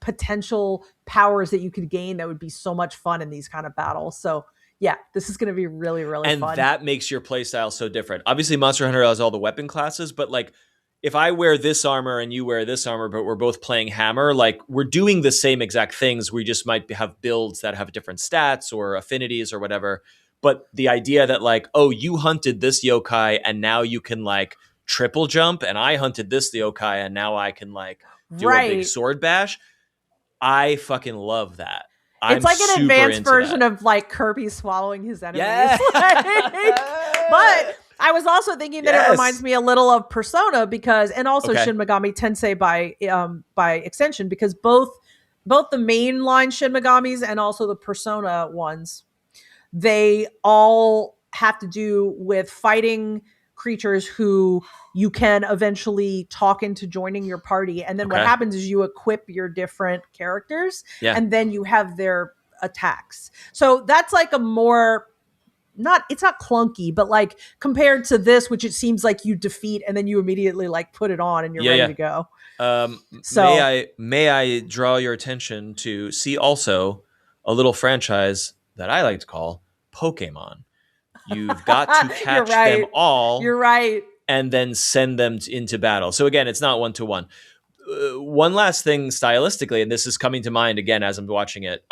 potential powers that you could gain that would be so much fun in these kind of battles. So yeah, this is going to be really, really fun. And that makes your playstyle so different. Obviously, Monster Hunter has all the weapon classes, but like, if I wear this armor and you wear this armor, but we're both playing hammer, like, we're doing the same exact things. We just might have builds that have different stats or affinities or whatever. But the idea that like, oh, you hunted this yokai and now you can like triple jump, and I hunted this yokai and now I can like do a big sword bash. I fucking love that. It's I'm like an super advanced into version that. of like Kirby swallowing his enemies. Yeah. But I was also thinking that it reminds Yes. me a little of Persona because, and also Okay. Shin Megami Tensei by extension, because both the mainline Shin Megamis and also the Persona ones, they all have to do with fighting creatures who you can eventually talk into joining your party. And then what Okay. happens is you equip your different characters Yeah. and then you have their attacks. So that's like a more, it's not clunky, but like compared to this, which it seems like you defeat and then you immediately like put it on and you're Yeah. ready Yeah. to go. May So I draw your attention to see also a little franchise that I like to call Pokemon. You've got to you're catch them right. all You're right. and then send them into battle. So again, it's not 1-to-1. One last thing stylistically, and this is coming to mind again as I'm watching it.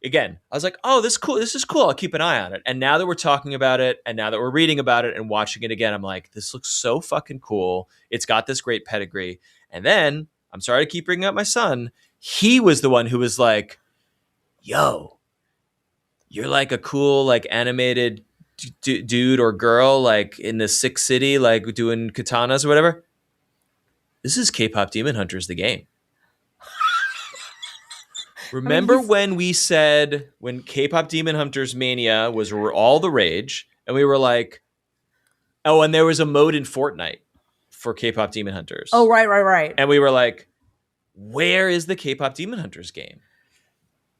Again, I was like, oh, this is cool. This is cool. I'll keep an eye on it. And now that we're talking about it, and now that we're reading about it and watching it again, I'm like, this looks so fucking cool. It's got this great pedigree. And then, I'm sorry to keep bringing up my son. He was the one who was like, yo, you're like a cool, like animated dude or girl, like in the Sick City, like doing katanas or whatever. This is K-pop Demon Hunters, the game. I mean, Remember when we said when K-pop Demon Hunters Mania was all the rage, and we were like, oh, and there was a mode in Fortnite for K-pop Demon Hunters. oh, right. And we were like, where is the K-pop Demon Hunters game?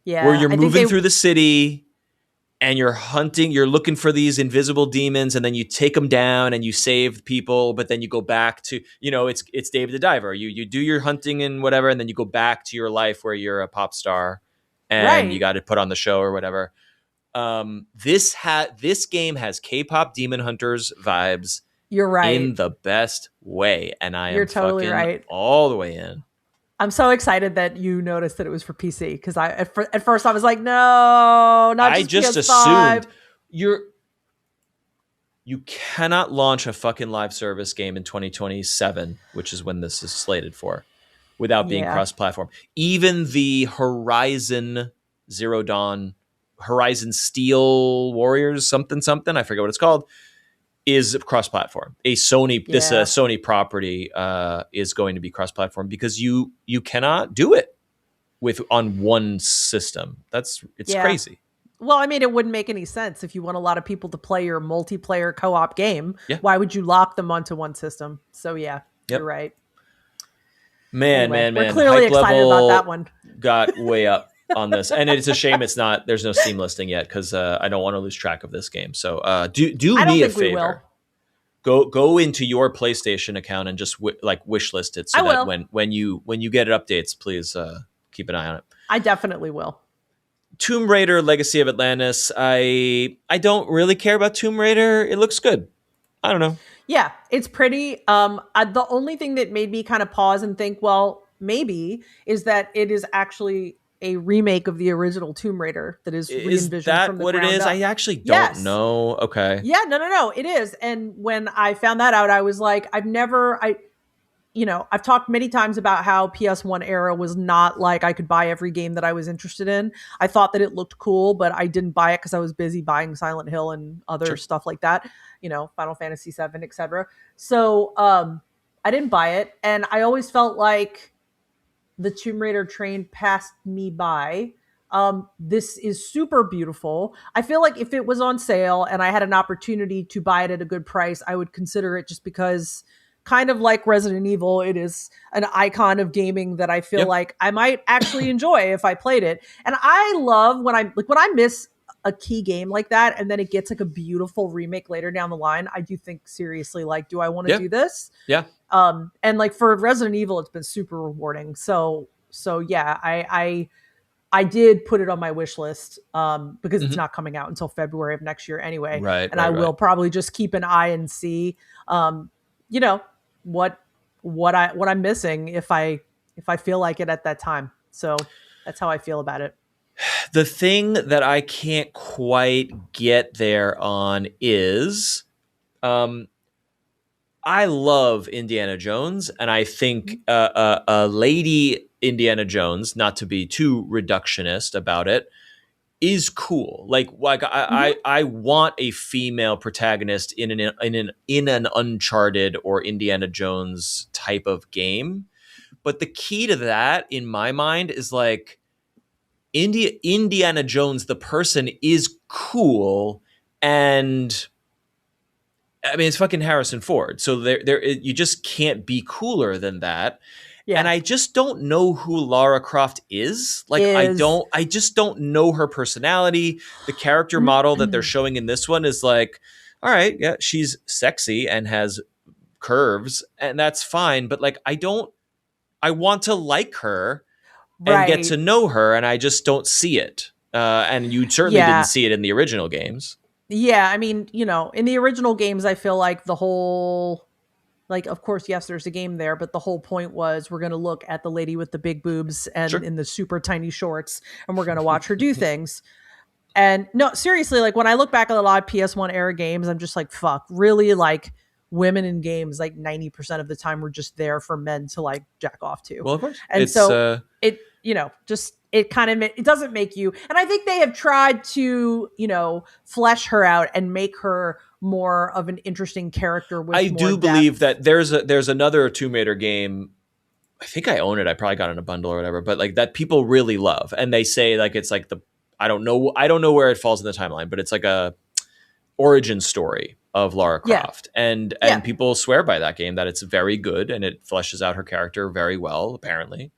Yeah. Where you're moving through the city and you're hunting, you're looking for these invisible demons, and then you take them down and you save people, but then you go back to, it's Dave the Diver. You do your hunting and whatever, and then you go back to your life where you're a pop star and you got to put on the show or whatever. This game has K-pop Demon Hunters vibes. You're right. In the best way, and You're totally fucking right. all the way in. I'm so excited that you noticed that it was for PC because at first I was like, no, not just I just PS5. assumed you cannot launch a fucking live service game in 2027, which is when this is slated for, without being cross-platform. Even the Horizon Zero Dawn, Horizon Steel Warriors, something, I forget what it's called, is cross-platform. This Sony property is going to be cross-platform because you cannot do it on one system. It's crazy. Well, I mean, it wouldn't make any sense if you want a lot of people to play your multiplayer co-op game. Yeah. Why would you lock them onto one system? So You're right. Man. We're clearly Hype excited level about that one. Got way up on this, and it's a shame there's no Steam listing yet because I don't want to lose track of this game. So do me a favor. Go into your PlayStation account and just wish list it so that when you get updates, please keep an eye on it. I definitely will. Tomb Raider: Legacy of Atlantis. I don't really care about Tomb Raider. It looks good. I don't know. Yeah, it's pretty. The only thing that made me kind of pause and think, well, maybe, is that it is actually a remake of the original Tomb Raider that is re-envisioned Is that from the what it ground is? up. I actually don't know. Okay. Yeah, no, it is. And when I found that out, I was like, I've talked many times about how PS1 era was not like I could buy every game that I was interested in. I thought that it looked cool, but I didn't buy it because I was busy buying Silent Hill and other stuff like that, Final Fantasy VII, etc. So I didn't buy it. And I always felt like the Tomb Raider train passed me by. This is super beautiful. I feel like if it was on sale and I had an opportunity to buy it at a good price, I would consider it, just because, kind of like Resident Evil, it is an icon of gaming that I feel like I might actually enjoy if I played it. And I love when I miss a key game like that and then it gets like a beautiful remake later down the line. I do think seriously, like, do I want to do this? Yeah. And like for Resident Evil, it's been super rewarding. So yeah, I did put it on my wish list because it's not coming out until February of next year anyway. Right. And I will probably just keep an eye and see, what I'm missing if I feel like it at that time. So that's how I feel about it. The thing that I can't quite get there on is, I love Indiana Jones, and I think a lady Indiana Jones, not to be too reductionist about it, is cool. Like I want a female protagonist in an Uncharted or Indiana Jones type of game. But the key to that, in my mind, is like Indiana Jones, the person, is cool, and I mean it's fucking Harrison Ford. So you just can't be cooler than that. Yeah. And I just don't know who Lara Croft is. Like I just don't know her personality. The character model that they're showing in this one is like, all right, yeah, she's sexy and has curves, and that's fine. But like, I want to like her and get to know her, and I just don't see it. And you certainly didn't see it in the original games. Yeah, I mean, in the original games, I feel like the whole, like, of course, yes, there's a game there, but the whole point was we're going to look at the lady with the big boobs and in the super tiny shorts, and we're going to watch her do things. And no, seriously, like when I look back at a lot of PS1 era games, I'm just like, fuck, really, like women in games, like 90% of the time were just there for men to like jack off to. Well, of course. And so it, just, it kind of, it doesn't make you, and I think they have tried to, flesh her out and make her more of an interesting character. With I do believe that there's another Tomb Raider game. I think I own it. I probably got it in a bundle or whatever, but like that people really love, and they say like it's like I don't know where it falls in the timeline, but it's like a origin story of Lara Croft, and people swear by that game, that it's very good and it fleshes out her character very well, apparently,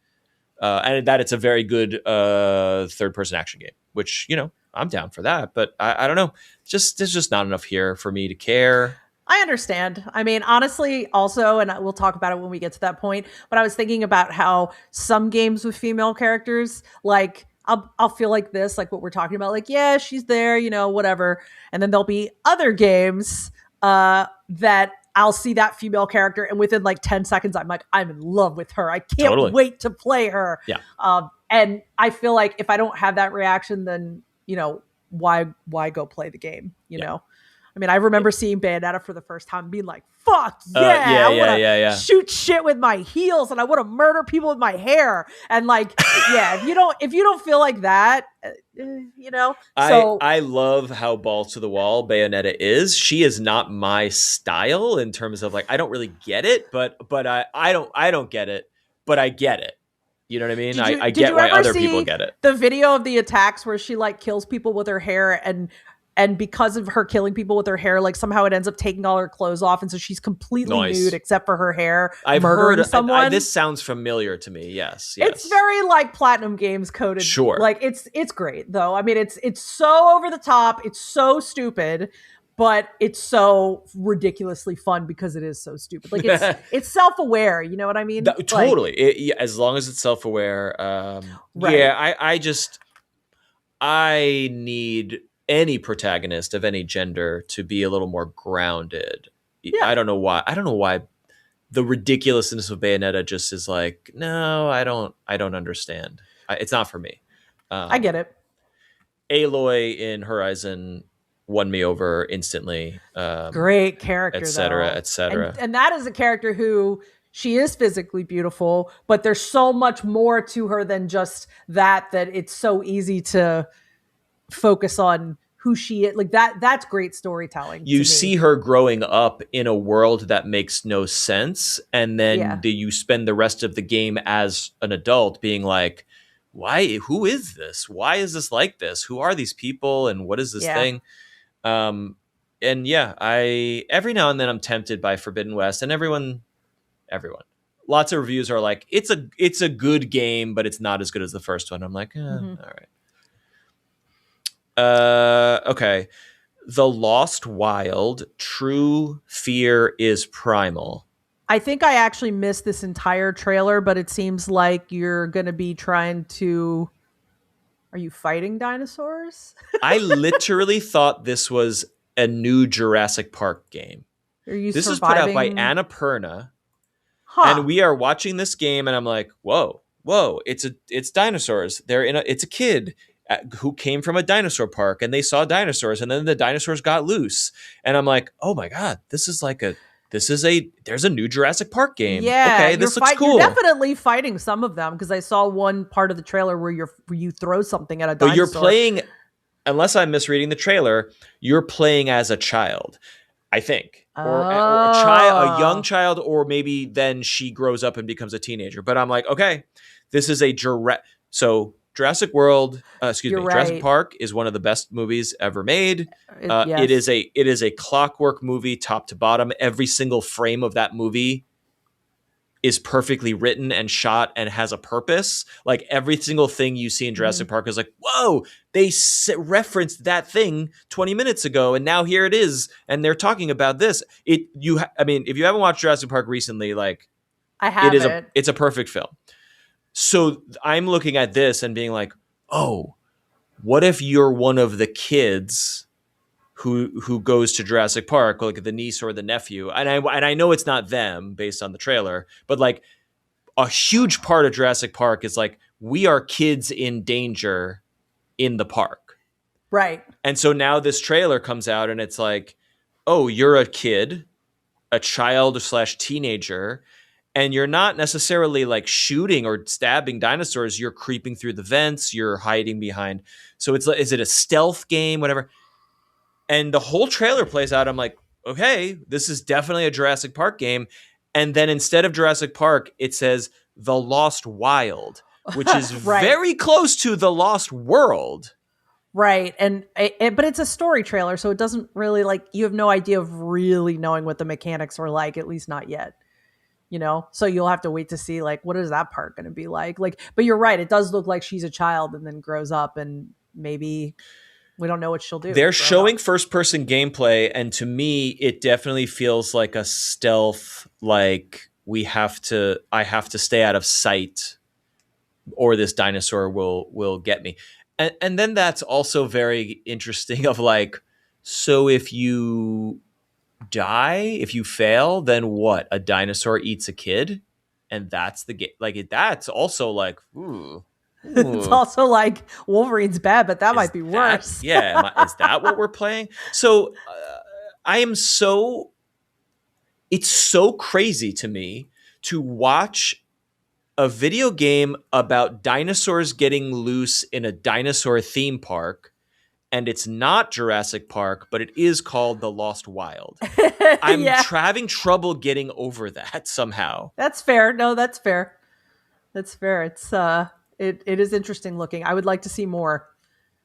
and that it's a very good third person action game, which I'm down for that, but I don't know. There's just not enough here for me to care. I understand. I mean, honestly, also, and we'll talk about it when we get to that point, but I was thinking about how some games with female characters, like, I'll feel like this, like what we're talking about, like, yeah, she's there, whatever. And then there'll be other games that I'll see that female character, and within like 10 seconds, I'm like, I'm in love with her. I can't wait to play her. Yeah. And I feel like if I don't have that reaction, then why go play the game? You know, I mean, I remember seeing Bayonetta for the first time, and being like, "Fuck yeah, I want to shoot shit with my heels, and I want to murder people with my hair." And like, if you don't feel like that, So I love how balls to the wall Bayonetta is. She is not my style in terms of like, I don't really get it, but I don't get it, but I get it. You know what I mean? I get why other people get it. The video of the attacks where she like kills people with her hair, and because of her killing people with her hair, like somehow it ends up taking all her clothes off, and so she's completely nude except for her hair. I've heard someone. This sounds familiar to me. Yes, it's very like Platinum Games coded. Sure, like it's great though. I mean, it's so over the top. It's so stupid. But it's so ridiculously fun because it is so stupid. Like it's self-aware. You know what I mean? Totally. As long as it's self-aware. Right. Yeah. I need any protagonist of any gender to be a little more grounded. Yeah. I don't know why the ridiculousness of Bayonetta just is like, no, I don't understand. It's not for me. I get it. Aloy in Horizon won me over instantly. Great character, et cetera. And that is a character who, she is physically beautiful, but there's so much more to her than just that it's so easy to focus on who she is. Like that's great storytelling. You see her growing up in a world that makes no sense, and then you spend the rest of the game as an adult being like, who is this? Why is this like this? Who are these people? And what is this thing? And I every now and then I'm tempted by Forbidden West, and everyone, lots of reviews are like, it's a good game, but it's not as good as the first one. I'm like, all right. Okay. The Lost Wild, True Fear is Primal. I think I actually missed this entire trailer, but it seems like you're going to be trying to... Are you fighting dinosaurs? I literally thought this was a new Jurassic Park game. This is put out by Annapurna. And we are watching this game, and I'm like, whoa, it's dinosaurs. It's a kid who came from a dinosaur park, and they saw dinosaurs, and then the dinosaurs got loose. And I'm like, oh my God, this is like a there's a new Jurassic Park game. Yeah, Okay, this looks You're cool. definitely fighting some of them because I saw one part of the trailer where you throw something at a But dinosaur. you're playing, unless I'm misreading the trailer, you're playing as a child, I think, or a young child, or maybe then she grows up and becomes a teenager. But I'm like, okay, this is a Jurassic World, You're Jurassic right. Park is one of the best movies ever made. Yes. It is a clockwork movie, top to bottom. Every single frame of that movie is perfectly written and shot and has a purpose. Like every single thing you see in Jurassic Park is like, whoa, they referenced that thing 20 minutes ago, and now here it is, and they're talking about this. If you haven't watched Jurassic Park recently, like I have it's a perfect film. So I'm looking at this and being like, oh, what if you're one of the kids who goes to Jurassic Park, like the niece or the nephew? And I know it's not them based on the trailer, but like a huge part of Jurassic Park is like, we are kids in danger in the park. Right. And so now this trailer comes out and it's like, oh, you're a kid, a child / teenager, and you're not necessarily like shooting or stabbing dinosaurs. You're creeping through the vents. You're hiding behind. So it's like, is it a stealth game? Whatever. And the whole trailer plays out. I'm like, okay, this is definitely a Jurassic Park game. And then instead of Jurassic Park, it says The Lost Wild, which is Right. very close to The Lost World. Right. But it's a story trailer, so it doesn't really you have no idea of really knowing what the mechanics are like, at least not yet. So you'll have to wait to see what is that part going to be like. But you're right, it does look like she's a child and then grows up, and maybe we don't know what she'll do. They're showing first person gameplay, and to me it definitely feels like a stealth, like I have to stay out of sight or this dinosaur will get me. And then that's also very interesting of like, so if you die, if you fail, then what? A dinosaur eats a kid? And that's the game. Like that's also like, ooh. It's also like Wolverine's bad, but that might be worse. Is that what we're playing? So it's so crazy to me to watch a video game about dinosaurs getting loose in a dinosaur theme park, and it's not Jurassic Park, but it is called The Lost Wild. I'm having trouble getting over that somehow. That's fair. No, that's fair. It's it is interesting looking. I would like to see more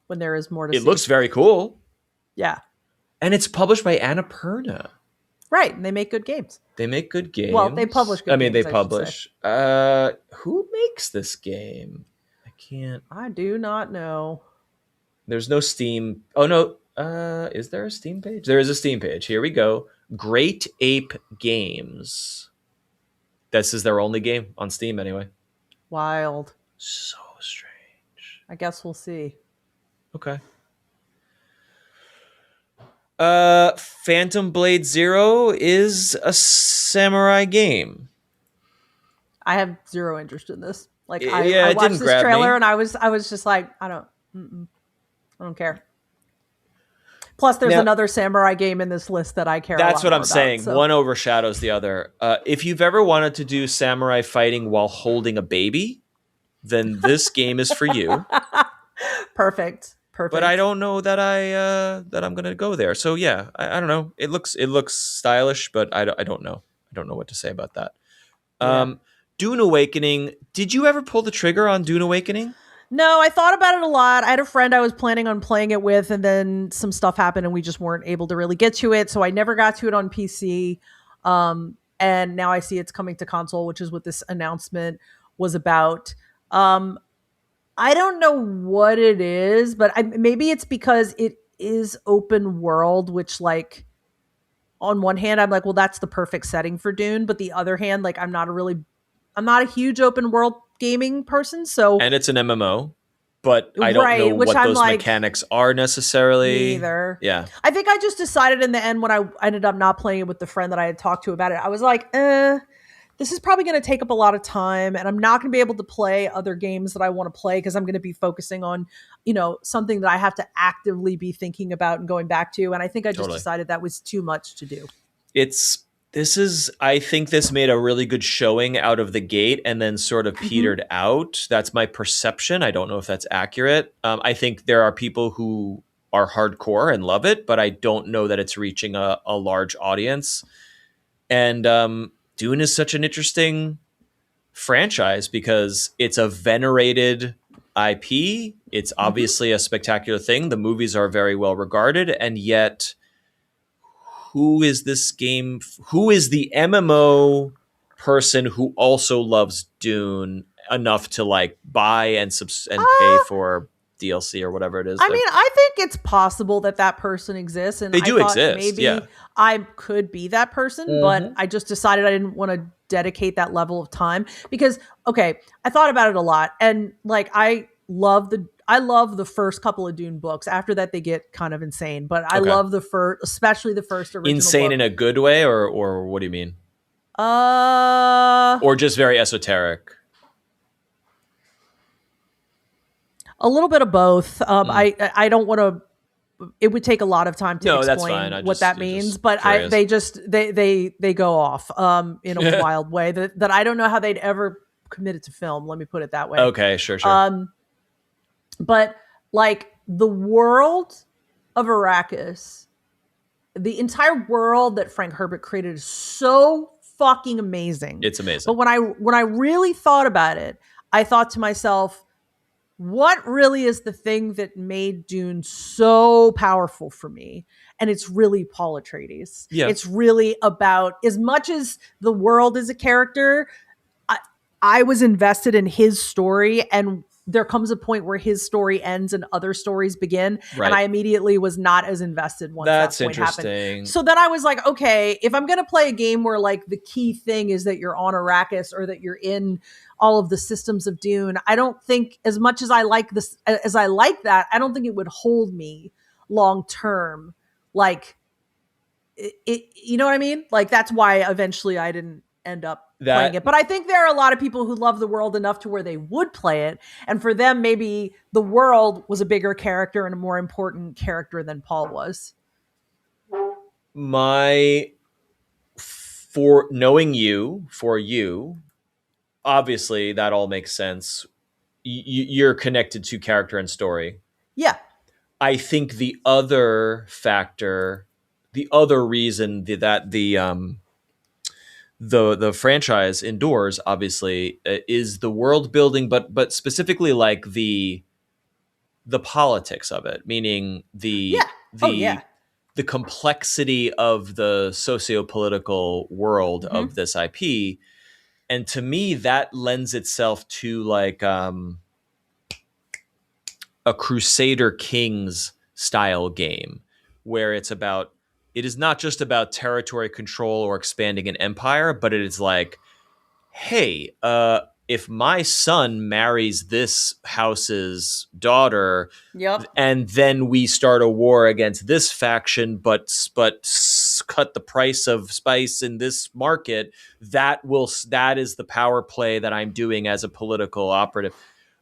when there is more to see. It looks very cool. Yeah. And it's published by Annapurna. Right. And they make good games. They make good games. Well, they publish good games. They publish. Who makes this game? I do not know. There's no Steam. Oh, no. Is there a Steam page? There is a Steam page. Here we go. Great Ape Games. This is their only game on Steam anyway. Wild. So strange. I guess we'll see. Okay. Phantom Blade Zero is a samurai game. I have zero interest in this. I watched this trailer and I was just like, I don't care. Plus, there's another samurai game in this list that I care. That's what I'm saying. So. One overshadows the other. If you've ever wanted to do samurai fighting while holding a baby, then this game is for you. Perfect. But I don't know that I'm gonna go there. So yeah, I don't know. It looks stylish, but I don't know. I don't know what to say about that. Yeah. Dune Awakening. Did you ever pull the trigger on Dune Awakening? No, I thought about it a lot. I had a friend I was planning on playing it with, and then some stuff happened and we just weren't able to really get to it. So I never got to it on PC. And now I see it's coming to console, which is what this announcement was about. I don't know what it is, but maybe it's because it is open world, which on one hand, I'm like, well, that's the perfect setting for Dune. But the other hand, I'm not a huge open world gaming person. And it's an MMO, but I don't know what those mechanics are necessarily. Either. Yeah. I think I just decided in the end when I ended up not playing it with the friend that I had talked to about it, I was like, this is probably going to take up a lot of time, and I'm not going to be able to play other games that I want to play because I'm going to be focusing on, something that I have to actively be thinking about and going back to. And I think I just decided that was too much to do. It's I think this made a really good showing out of the gate and then sort of Mm-hmm. petered out. That's my perception. I don't know if that's accurate. I think there are people who are hardcore and love it, but I don't know that it's reaching a large audience. And Dune is such an interesting franchise because it's a venerated IP. It's Mm-hmm. obviously a spectacular thing. The movies are very well regarded, and yet who is this game? Who is the MMO person who also loves Dune enough to like buy and pay Uh, for DLC or whatever it is? I Like mean, I think it's possible that that person exists, and they I do thought exist, yeah. maybe I could be that person, but Mm-hmm. I just decided I didn't want to dedicate that level of time because, okay, I thought about it a lot, and like I love the first couple of Dune books. After that, they get kind of insane, but I Okay, love the first, especially the first original insane book. in a good way, or what do you mean? Uh, Or just very esoteric? a little bit of both. Mm. I don't want to. It would take a lot of time to No, that's fine. explain what that You're means, just but curious. they go off in a wild way that I don't know how they'd ever commit it to film. Let me put it that way. Okay, sure. Um, but like the world of Arrakis, the entire world that Frank Herbert created is so fucking amazing. It's But amazing. when I really thought about it, I thought to myself, what really is the thing that made Dune so powerful for me? And it's really Paul Atreides. Yeah. It's really about, as much as the world is a character, I, I was invested in his story, and there comes a point where his story ends and other stories begin, and Right. I immediately was not as invested once that That's point happened. interesting. So then I was like, okay, if I'm going to play a game where like the key thing is that you're on Arrakis or that you're in all of the systems of Dune, I don't think, as much as I like this, as I like that, I don't think it would hold me long term. Like you know what I mean? Like that's why eventually I didn't end up playing That it. But I think there are a lot of people who love the world enough to where they would play it. And for them, maybe the world was a bigger character and a more important character than Paul was. my for knowing you for you, obviously that all makes sense. You're connected to character and story. Yeah. I think the other factor, the other reason that the franchise endures, obviously, is the world building, but specifically like the politics of it, meaning Yeah. Oh, yeah. the complexity of the socio-political world of Mm-hmm. this IP. And to me, that lends itself to like a Crusader Kings style game where it is not just about territory control or expanding an empire, but it is like, hey, if my son marries this house's daughter, Yep. and then we start a war against this faction, but cut the price of spice in this market, that is the power play that I'm doing as a political operative.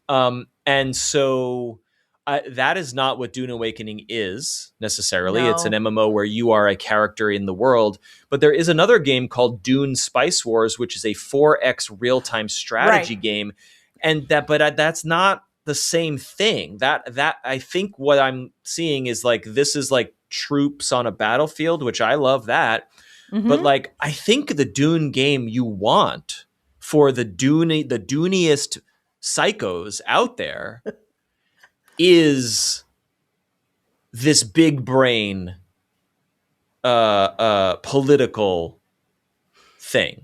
And so that is not what Dune Awakening is necessarily. It's an No. MMO where you are a character in the world. But there is another game called Dune Spice Wars, which is a 4X real time Right. strategy game, and that's not the same thing. That I think what I'm seeing is like this is like troops on a battlefield, which I love that. But Mm-hmm. like I think the Dune game you want for the Duniest psychos out there is this big brain political thing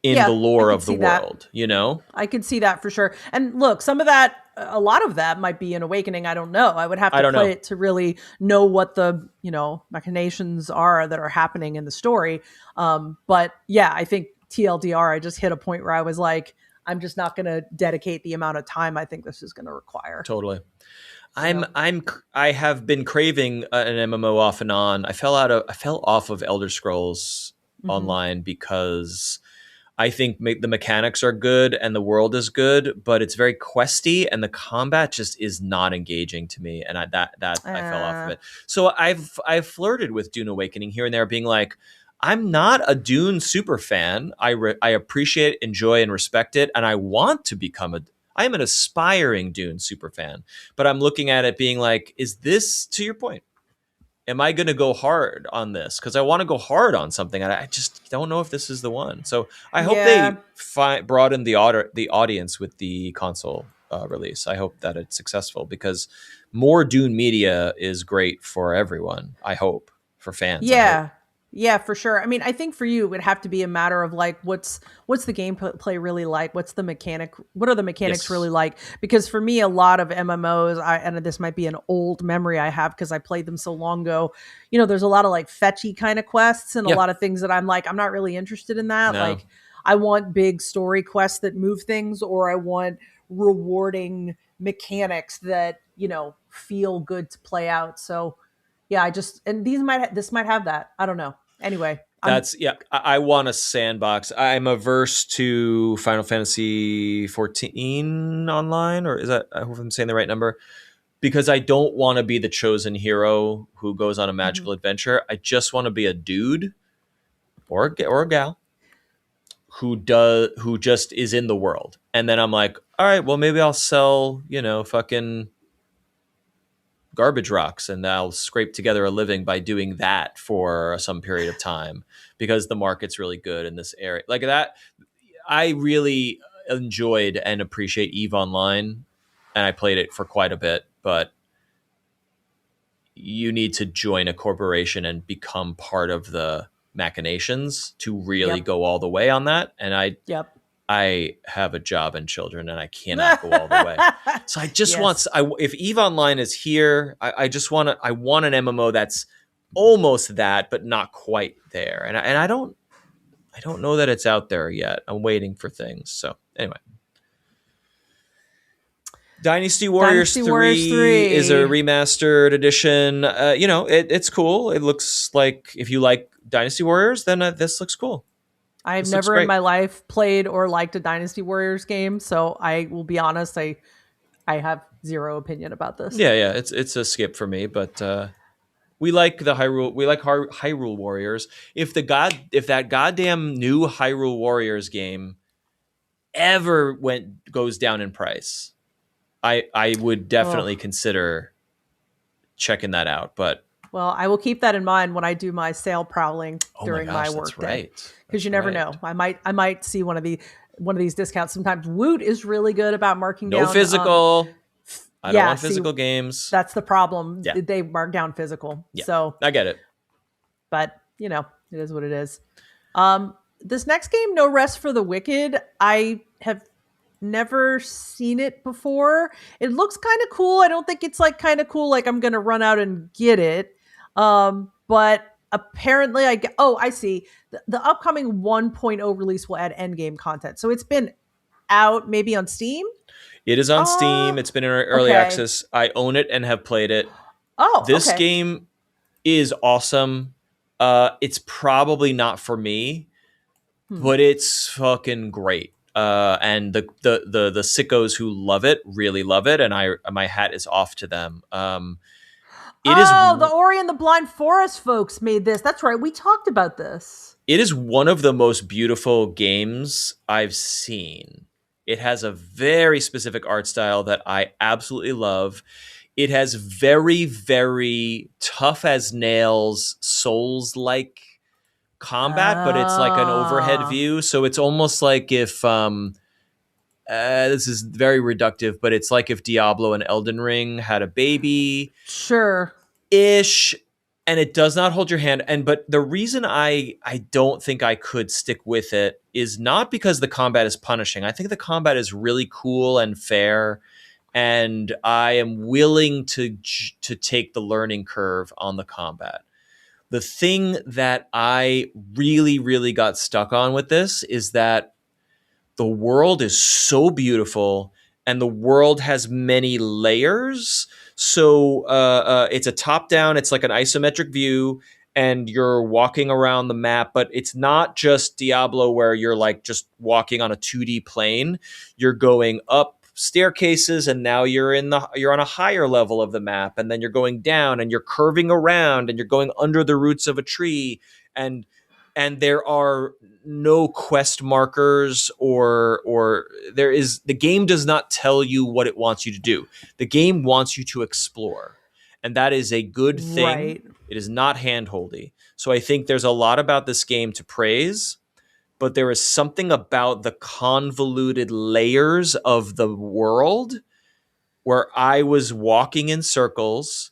in the Yeah. I lore could of the see that. world, you know? I could see that for sure. And look, some of that, a lot of that might be an awakening. I don't know. I would have I to don't play know. it to really know what the, machinations are that are happening in the story. But yeah, I think TLDR, I just hit a point where I was like, I'm just not going to dedicate the amount of time I think this is going to require. Totally. Yep. I have been craving an MMO off and on. I fell off of Elder Scrolls Mm-hmm. Online because I think the mechanics are good and the world is good, but it's very questy and the combat just is not engaging to me, and I fell off of Uh, it. So I've flirted with Dune Awakening here and there, being like, I'm not a Dune super fan. I appreciate, enjoy, and respect it, and I want to become a. I am an aspiring Dune super fan, but I'm looking at it being like, is this, to your point? Am I going to go hard on this? Because I want to go hard on something, and I just don't know if this is the one. So I hope Yeah. they broaden the audience with the console release. I hope that it's successful because more Dune media is great for everyone. I hope for fans. I hope. Yeah. Yeah, for sure. I mean, I think for you it would have to be a matter of like what's the gameplay really like? What's the mechanic? What are the mechanics really Yes. like? Because for me, a lot of MMOs, and this might be an old memory I have because I played them so long ago. There's a lot of like fetchy kind of quests and a Yeah. lot of things that I'm like, I'm not really interested in that. No. Like, I want big story quests that move things, or I want rewarding mechanics that feel good to play out. So yeah, and this might have that. I don't know. Anyway, That's yeah. I want a sandbox. I'm averse to Final Fantasy 14 online, or is that? I hope I'm saying the right number. Because I don't want to be the chosen hero who goes on a Mhm. magical adventure. I just want to be a dude or a gal who just is in the world. And then I'm like, all right, well maybe I'll sell, fucking garbage rocks and I'll scrape together a living by doing that for some period of time because the market's really good in this area. Like that I really enjoyed and appreciate EVE Online and I played it for quite a bit, but you need to join a corporation and become part of the machinations to really Yep. go all the way on that. And Yep. I have a job and children, and I cannot go all the way. So I just Yes. if Eve Online is here, I just want to. I want an MMO that's almost that, but not quite there. And I don't know that it's out there yet. I'm waiting for things. So anyway, Dynasty Warriors Dynasty Warriors 3 is a 3. remastered edition. It's cool. It looks like if you like Dynasty Warriors, then this looks cool. I've This looks never in great. my life played or liked a Dynasty Warriors game, so I will be honest, I have zero opinion about this. Yeah. It's a skip for me, but we like the Hyrule. We like Hyrule Warriors. If that goddamn new Hyrule Warriors game ever goes down in price, I would Oh, definitely consider checking that out. But well, I will keep that in mind when I do my sale prowling oh my during my gosh, that's work day, right. because That's you never right. know. I might see one of these discounts. Sometimes Woot is really good about marking No down. physical. I don't Yeah, want see, physical games. that's the problem. Yeah, They mark down physical. yeah. So, I get it. but it is what it is. This next game, No Rest for the Wicked, I have never seen it before. It looks kind of cool. I don't think it's like kind of cool like I'm going to run out and get it. But apparently I see. The upcoming 1.0 release will add endgame content. So it's been out maybe on Steam. It is on Uh Steam. It's been in early okay. access. I own it and have played it. Oh, This okay. game is awesome. It's probably not for me, Hmm. but it's fucking great. And the sickos who love it really love it, and my hat is off to them. It is Oh, the Ori and the Blind Forest folks made this. That's right. We talked about this. it is one of the most beautiful games I've seen. It has a very specific art style that I absolutely love. It has very, very tough as nails, Souls like combat, but it's like an overhead Ah, view. So it's almost like if this is very reductive, but it's like if Diablo and Elden Ring had a baby sure. ish, and it does not hold your hand. But the reason I don't think I could stick with it is not because the combat is punishing. I think the combat is really cool and fair, and I am willing to take the learning curve on the combat. The thing that I really, really got stuck on with this is that the world is so beautiful and the world has many layers. So it's a top down, it's like an isometric view, and you're walking around the map, but it's not just Diablo where you're like just walking on a 2D plane. You're going up staircases and now you're on a higher level of the map, and then you're going down and you're curving around and you're going under the roots of a tree, and and there are no quest markers, or the game does not tell you what it wants you to do. The game wants you to explore, and that is a good thing. Right. It is not handholdy. So I think there's a lot about this game to praise, but there is something about the convoluted layers of the world where I was walking in circles,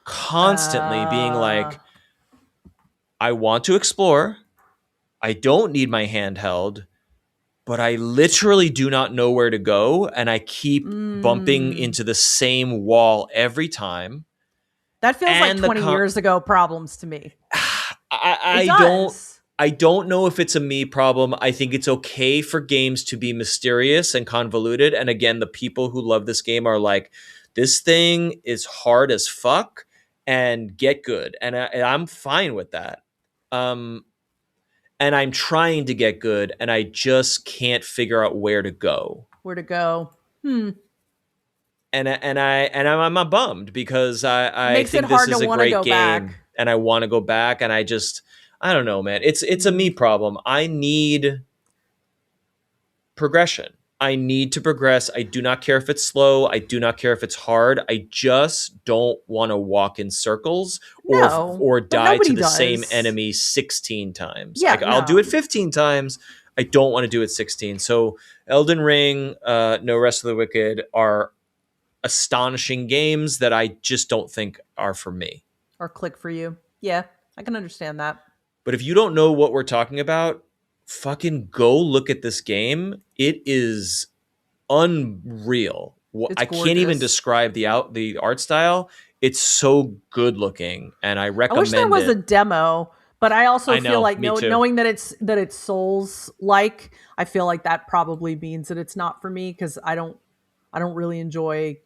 constantly being Uh, like, I want to explore. I don't need my handheld, but I literally do not know where to go. And I keep bumping mm, into the same wall every time. that feels like And 20 years ago problems to me. It I don't does. I don't know if it's a me problem. I think it's okay for games to be mysterious and convoluted. And again, the people who love this game are like, this thing is hard as fuck and get good. And I'm fine with that. Um, and I'm trying to get good, and I just can't figure out where to go. Where to go? And I'm bummed because I Makes it think this hard to is a want to great go game, back. and I want to go back, and I don't know, man. It's a me problem. I need progression. I need to progress. I do not care if it's slow. I do not care if it's hard. I just don't want to walk in circles No, or but die to nobody the same does. enemy 16 times. Yeah, I'll do no. it 15 times. I don't want to do it 16. So Elden Ring, No Rest of the Wicked are astonishing games that I just don't think are for me. Or click for you. Yeah, I can understand that. But if you don't know what we're talking about, fucking go look at this game. It is unreal. It's I can't even gorgeous. describe the art style. It's so good looking, and I I wish there recommend was a it. demo, but I also I feel know, like me too. knowing that it's Souls like, I feel like that probably means that it's not for me because I don't really enjoy,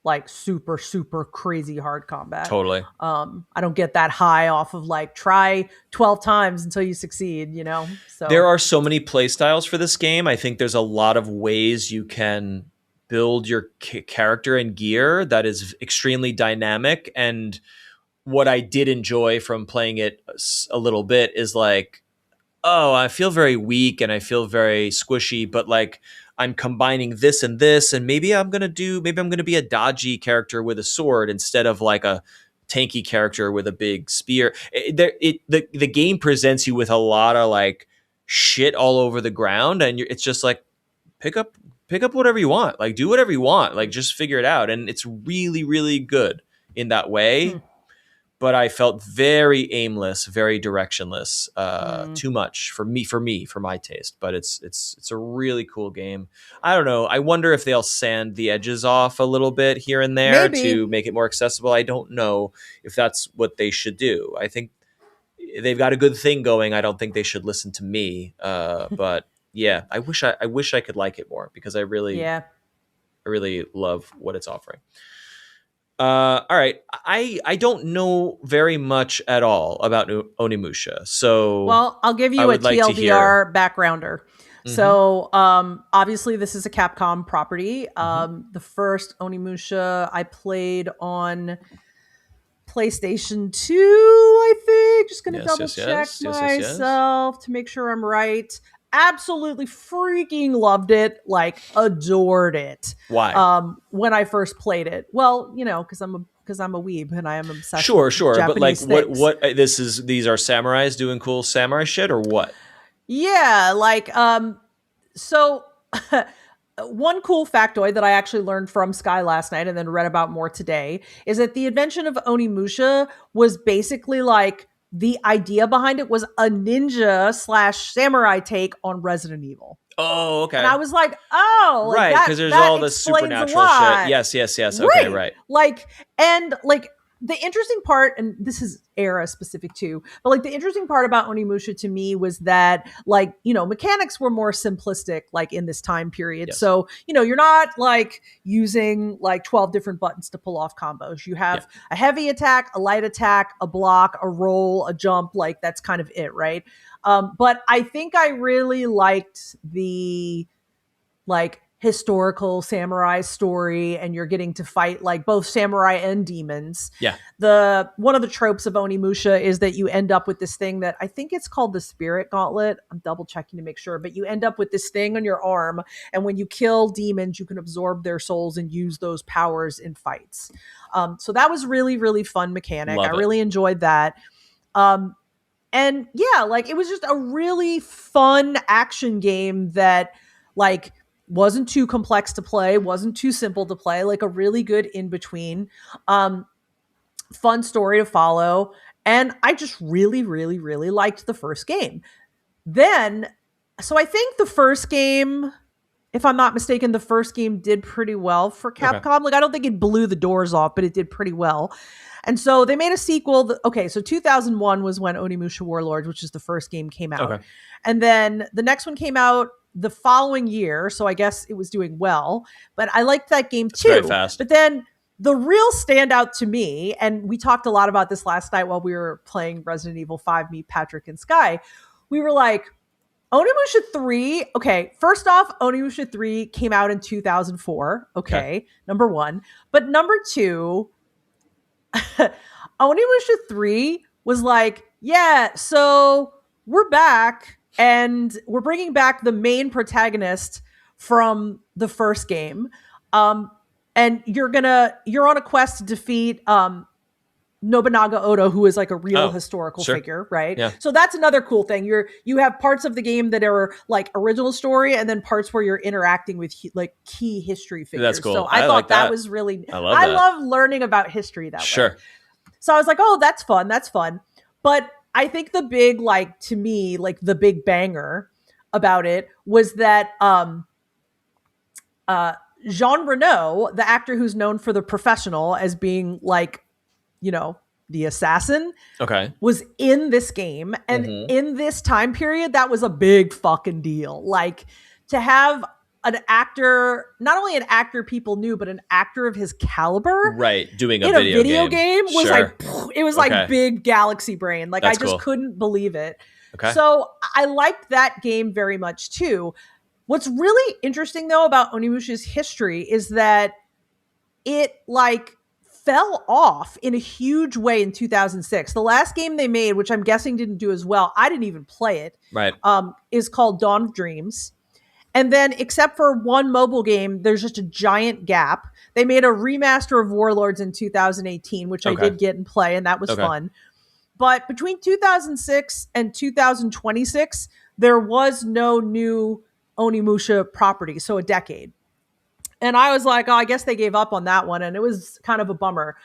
like super crazy hard combat. Totally. I don't get that high off of like try 12 times until you succeed, There So are so many play styles for this game. I think there's a lot of ways you can build your character and gear that is extremely dynamic. And what I did enjoy from playing it a little bit is like, oh, I feel very weak and I feel very squishy, but like I'm combining this and this, and maybe I'm gonna be a dodgy character with a sword instead of like a tanky character with a big spear. The game presents you with a lot of like shit all over the ground, and it's just like pick up whatever you want, like do whatever you want, like just figure it out, and it's really really good in that hmm, way. But I felt very aimless, very directionless. hmm. Too much for my taste. But it's a really cool game. I don't know. I wonder if they'll sand the edges off a little bit here and there to Maybe. make it more accessible. I don't know if that's what they should do. I think they've got a good thing going. I don't think they should listen to me. But yeah, I wish I could like it more because Yeah. I really love what it's offering. All right. I don't know very much at all about Onimusha, so Well, I'll give I you a would like to hear. TLDR backgrounder. Hmm. So, obviously, this is a Capcom property. Hmm. The first Onimusha I played on PlayStation 2, I think. Just going to Yes, double yes, check yes, yes, yes, yes. myself to make sure I'm right. Absolutely freaking loved it, like adored it. Why? When I first played it. Well, because I'm a weeb and I am obsessed with Sure, sure, but like, Japanese things. these are samurais doing cool samurai shit, or what? Yeah, like so one cool factoid that I actually learned from Sky last night and then read about more today is that the invention of Onimusha was basically like the idea behind it was a ninja slash samurai take on Resident Evil. Oh, And I okay, was like, oh, like right, that because there's that all this explains a supernatural shit. lot. Yes, yes, yes. Okay, Right. right. Like, and like the interesting part, and this is era specific too, but like the interesting part about Onimusha to me was that like, mechanics were more simplistic like in this time period. Yes. So, you're not like using like 12 different buttons to pull off combos. You Yeah. have a heavy attack, a light attack, a block, a roll, a jump, like that's kind of it, right? But I think I really liked the like historical samurai story, and you're getting to fight like both samurai and demons. Yeah. One of the tropes of Onimusha is that you end up with this thing that I think it's called the Spirit Gauntlet. I'm double checking to make sure, but you end up with this thing on your arm, and when you kill demons, you can absorb their souls and use those powers in fights. So that was really, really fun mechanic. I really enjoyed that. And yeah, like it was just a really fun action game that like wasn't too complex to play, wasn't too simple to play, like a really good in between. Fun story to follow. And I just really, really, really liked the first game. Then, so I think the first game, if I'm not mistaken, the first game did pretty well for Capcom. Okay. Like, I don't think it blew the doors off, but it did pretty well. And so they made a sequel. So 2001 was when Onimusha Warlords, which is the first game, came out. Okay. And then the next one came out the following year. So I guess it was doing well. But I liked that game too. Very fast. But then the real standout to me, and we talked a lot about this last night while we were playing Resident Evil 5, me, Patrick, and Sky. We were like, Onimusha 3, okay, first off, Onimusha 3 came out in 2004, okay, number one. But number two, Onimusha 3 was like, yeah, so we're back, and we're bringing back the main protagonist from the first game. And you're on a quest to defeat Nobunaga Oda, who is like a real historical figure, right? Yeah. So that's another cool thing. You have parts of the game that are like original story, and then parts where you're interacting with like key history figures. That's cool. So I thought like that was really. I love learning about history that way. Sure. So I was like, oh, that's fun. That's fun. But I think the big, like, to me, like the big banger about it was that Jean Reno, the actor who's known for The Professional as being like, you know, the assassin, was in this game. And in this time period, that was a big fucking deal. Like, to have an actor, not only an actor people knew, but an actor of his caliber, right, doing a video game was like, it was like big galaxy brain. Like, That's I just cool. couldn't believe it. So I liked that game very much too. What's really interesting though about Onimusha's history is that it like fell off in a huge way in 2006. The last game they made, which I'm guessing didn't do as well, I didn't even play it, right, is called Dawn of Dreams. And then, except for one mobile game, there's just a giant gap. They made a remaster of Warlords in 2018, which I did get and play, and that was fun. But between 2006 and 2026, there was no new Onimusha property, so a decade. And I was like, oh, I guess they gave up on that one, and it was kind of a bummer.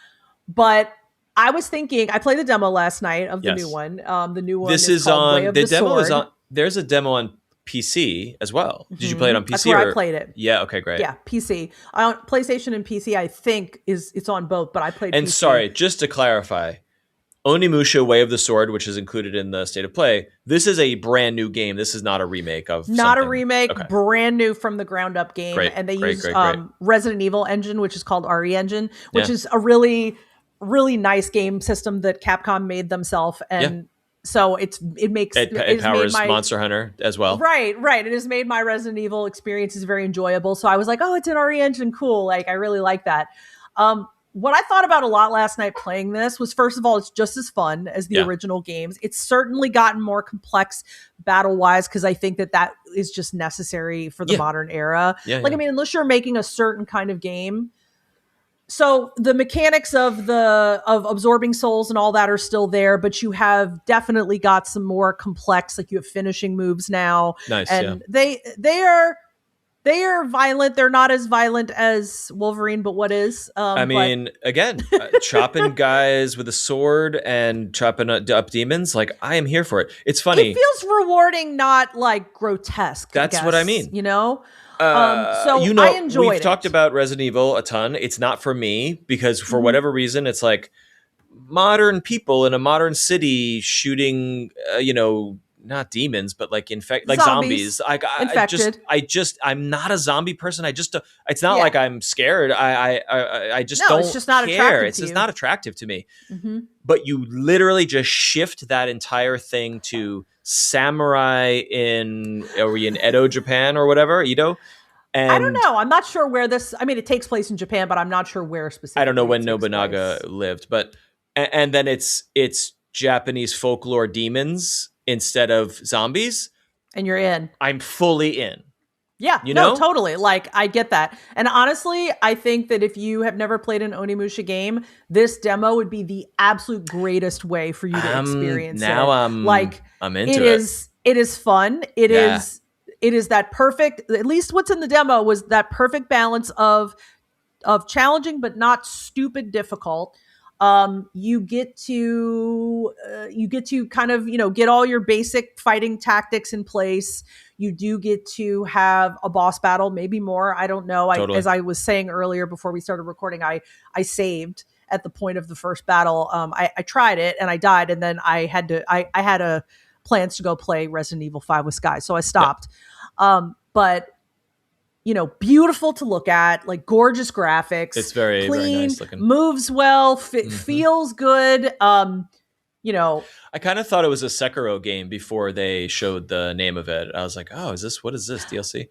But I was thinking, I played the demo last night of the new one. The new one is called Way of the demo Sword. is on. There's a demo on PC as well. Did you play it on PC? That's where I played it. Yeah. Okay. Great. Yeah, PC. PlayStation and PC. I think it's on both, but I played. And PC. Sorry, just to clarify, Onimusha Way of the Sword, which is included in the State of Play, this is a brand new game. This is not a remake of. Not a remake. Brand new from the ground up game, great, and they great, use great. Resident Evil engine, which is called RE Engine, which is a really, really nice game system that Capcom made themselves, and. So it powers Monster Hunter as well. Right. It has made my Resident Evil experiences very enjoyable. So I was like, oh, it's an RE Engine. Cool. Like, I really like that. What I thought about a lot last night playing this was, first of all, it's just as fun as the original games. It's certainly gotten more complex battle-wise, because I think that is just necessary for the modern era. I mean, unless you're making a certain kind of game. So the mechanics of absorbing souls and all that are still there, but you have definitely got some more complex, like you have finishing moves now. Nice, and they are violent. They're not as violent as Wolverine, but what is? I mean, again, chopping guys with a sword and chopping up demons. Like, I am here for it. It's funny. It feels rewarding, not like grotesque. That's what I mean. You know. So I enjoyed it. We've talked about Resident Evil a ton. It's not for me because for whatever reason, it's like modern people in a modern city shooting, not demons, but like zombies. I'm not a zombie person. It's not like I'm scared. I just don't it's just not care. Attractive it's to just you. not attractive to me. But you literally just shift that entire thing to samurai in Edo, Japan or whatever, Edo. I don't And know. I'm not sure where this. I mean, it takes place in Japan, but I'm not sure where I don't know specifically it when takes Nobunaga place. lived, but and then it's Japanese folklore demons instead of zombies. And you're in. I'm fully in. Yeah, You no, know? totally. Like, I get that. And honestly, I think that if you have never played an Onimusha game, this demo would be the absolute greatest way for you to experience Now it. Like, I'm into it. it is fun. Yeah, It is that perfect, at least what's in the demo was that perfect balance of challenging but not stupid difficult. You get to kind of get all your basic fighting tactics in place. You do get to have a boss battle, maybe more. I don't know. totally. As I was saying earlier before we started recording, I saved at the point of the first battle. I tried it and I died, and then I had a plans to go play Resident Evil 5 with Sky, so I Yep. stopped. But beautiful to look at, like gorgeous graphics. It's very, very clean, nice looking. moves well, feels good. I kind of thought it was a Sekiro game before they showed the name of it. I was like, oh, what is this DLC?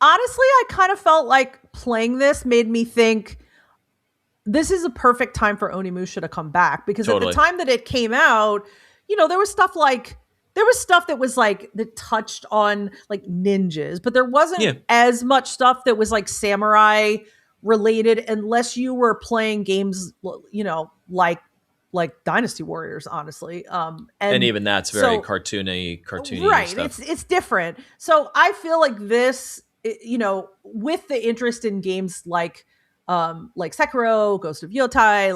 Honestly, I kind of felt like playing this made me think this is a perfect time for Onimusha to come back, because Totally. at the time that it came out, there was stuff that was like that touched on like ninjas, but there wasn't as much stuff that was like samurai related, unless you were playing games, like Dynasty Warriors, honestly. And even that's very cartoony right. stuff. It's different. So I feel like this, with the interest in games like Sekiro, Ghost of Yotai,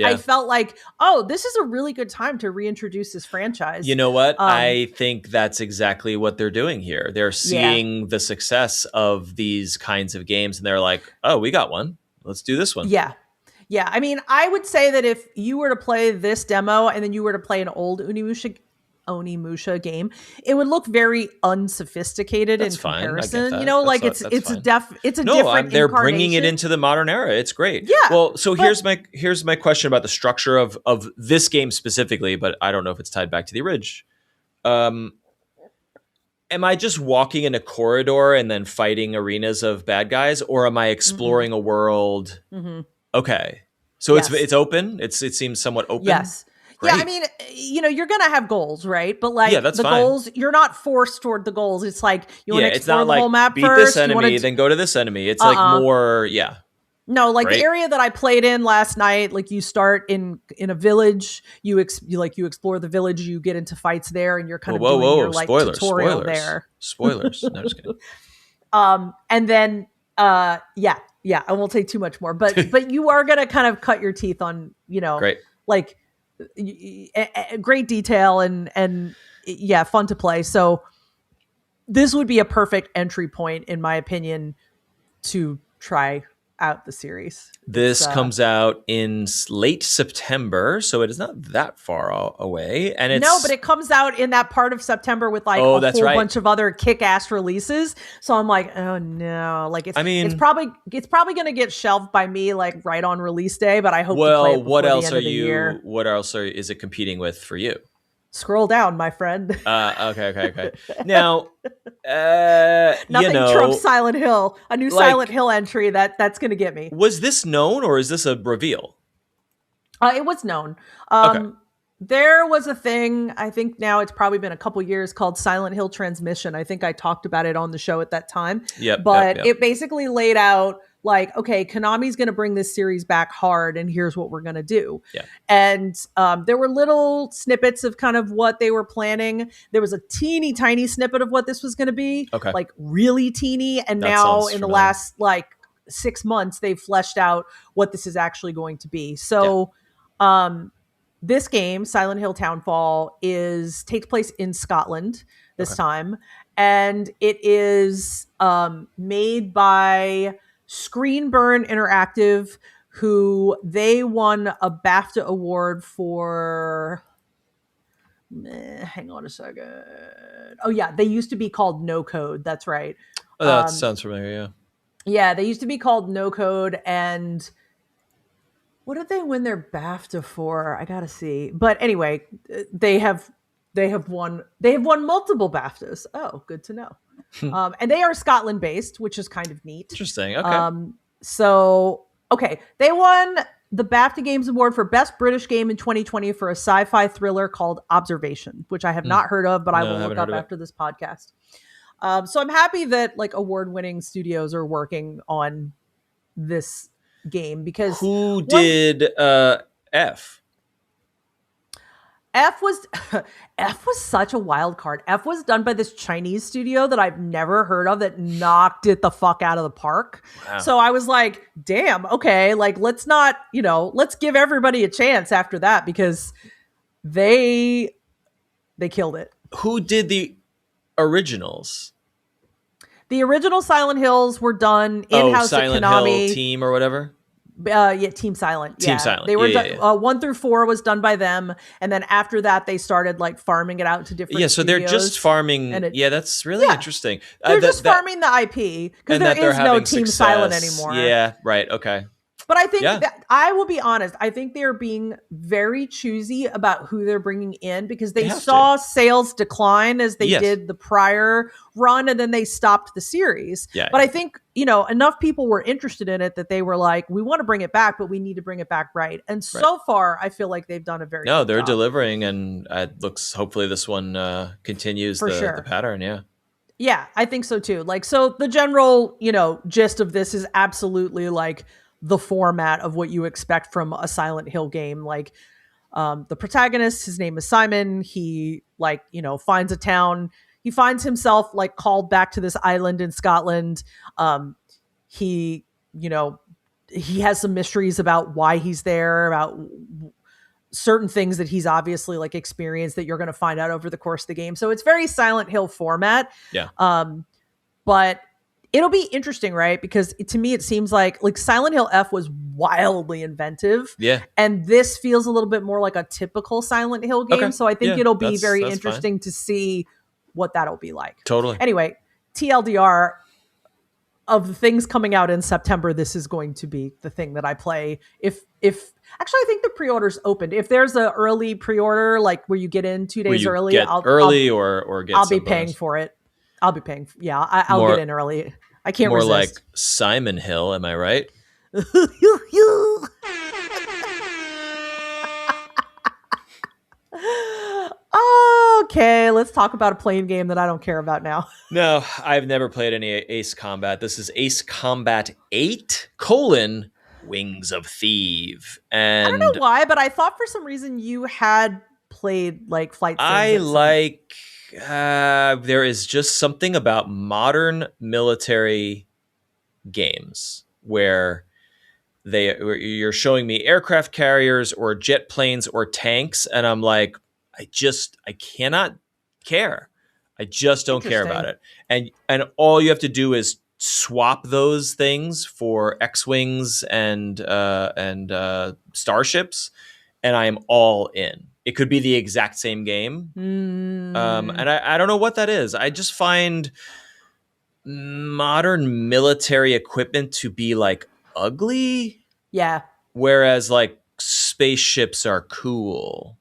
I felt like, oh, this is a really good time to reintroduce this franchise. You know what? I think that's exactly what they're doing here. They're seeing the success of these kinds of games, and they're like, oh, we got one. Let's do this one. Yeah. Yeah. I mean, I would say that if you were to play this demo and then you were to play an old Onimusha game, it would look very unsophisticated in comparison. It's a different. They're bringing it into the modern era. It's great. Yeah. Well, so here's my question about the structure of this game specifically, but I don't know if it's tied back to the orig. Am I just walking in a corridor and then fighting arenas of bad guys, or am I exploring a world? Mm-hmm. Okay, so it's open. It seems somewhat open. Yes. Great. Yeah, I mean, you're gonna have goals, right? But like that's the fine. Goals, you're not forced toward the goals. It's like you want to explore the whole map beat first. This enemy, then go to this enemy. It's like more, No, like Great. The area that I played in last night, like you start in a village, you explore the village, you get into fights there, and you're kind of doing your like tutorial there. Spoilers. No, just kidding. And then I won't say too much more, but you are gonna kind of cut your teeth on, Great. like great detail and fun to play. So this would be a perfect entry point, in my opinion, to try out the series. This comes out in late September, so it is not that far away. And but it comes out in that part of September with like a whole bunch of other kick-ass releases. So I'm like, oh no, like it's probably going to get shelved by me like right on release day. But I hope. To play it what else are you? What else is it competing with for you? Scroll down, my friend. Okay. Now, nothing trumps Silent Hill. A new Silent Hill entry that's going to get me. Was this known, or is this a reveal? It was known. There was a thing, I think now it's probably been a couple years, called Silent Hill Transmission. I think I talked about it on the show at that time. But it basically laid out like, okay, Konami's going to bring this series back hard, and here's what we're going to do. Yeah. And there were little snippets of kind of what they were planning. There was a teeny tiny snippet of what this was going to be, like really teeny. And now in the last like 6 months, they've fleshed out what this is actually going to be. So this game, Silent Hill Townfall, takes place in Scotland this time. And it is made by Screenburn Interactive, who they won a BAFTA award for. Hang on a second. Oh yeah, they used to be called No Code. That's right. Oh, that sounds familiar. Yeah. Yeah, they used to be called No Code, and what did they win their BAFTA for? I gotta see. But anyway, they have won multiple BAFTAs. Oh, good to know. And they are Scotland based, which is kind of neat. Interesting. Okay. Okay, they won the BAFTA Games Award for Best British Game in 2020 for a sci-fi thriller called Observation, which I have not heard of, but I will look up after this podcast. So I'm happy that like award-winning studios are working on this game because who did F? F was such a wild card. F was done by this Chinese studio that I've never heard of that knocked it the fuck out of the park. Wow. So I was like, damn, okay, like let's not, let's give everybody a chance after that because they killed it. Who did the originals? The original Silent Hills were done in-house at Konami. Silent Hill team or whatever? Team Silent. Team Silent. They were 1 through 4 was done by them, and then after that they started like farming it out to different. Yeah, so they're just farming. That's really interesting. They're just farming the IP because there is no Team Silent anymore. Yeah, right. Okay. But I think that I will be honest. I think they're being very choosy about who they're bringing in because they saw sales decline as they did the prior run, and then they stopped the series. Yeah, but I think enough people were interested in it that they were like, "We want to bring it back, but we need to bring it back right." And so far, I feel like they've done a very good they're job. Delivering, and it looks. Hopefully, this one continues the pattern. Yeah. Yeah, I think so too. Like, so the general gist of this is absolutely like the format of what you expect from a Silent Hill game. Like the protagonist, his name is Simon. He finds a town. He finds himself like called back to this island in Scotland. He has some mysteries about why he's there, about certain things that he's obviously like experienced that you're going to find out over the course of the game. So it's very Silent Hill format. Yeah. But it'll be interesting, right? Because to me, it seems like Silent Hill F was wildly inventive. Yeah. And this feels a little bit more like a typical Silent Hill game. Okay. So I think it'll be very interesting to see what that'll be like. Totally. Anyway, TLDR, of the things coming out in September, this is going to be the thing that I play. If actually, I think the pre-order's opened. If there's an early pre-order, like where you get in 2 days early, I'll be paying for it. I'll be paying. I'll get in early. I can't more resist. Like Simon Hill, am I right? Okay, let's talk about a playing game that I don't care about now. No, I've never played any Ace Combat. This is Ace Combat 8: Wings of Thief. And I don't know why, but I thought for some reason you had played like Flight Sims. There is just something about modern military games where you're showing me aircraft carriers or jet planes or tanks, and I'm like, I cannot care. I just don't care about it. And all you have to do is swap those things for X-Wings and starships, and I am all in. It could be the exact same game. And I don't know what that is. I just find modern military equipment to be like ugly. Yeah. Whereas like spaceships are cool.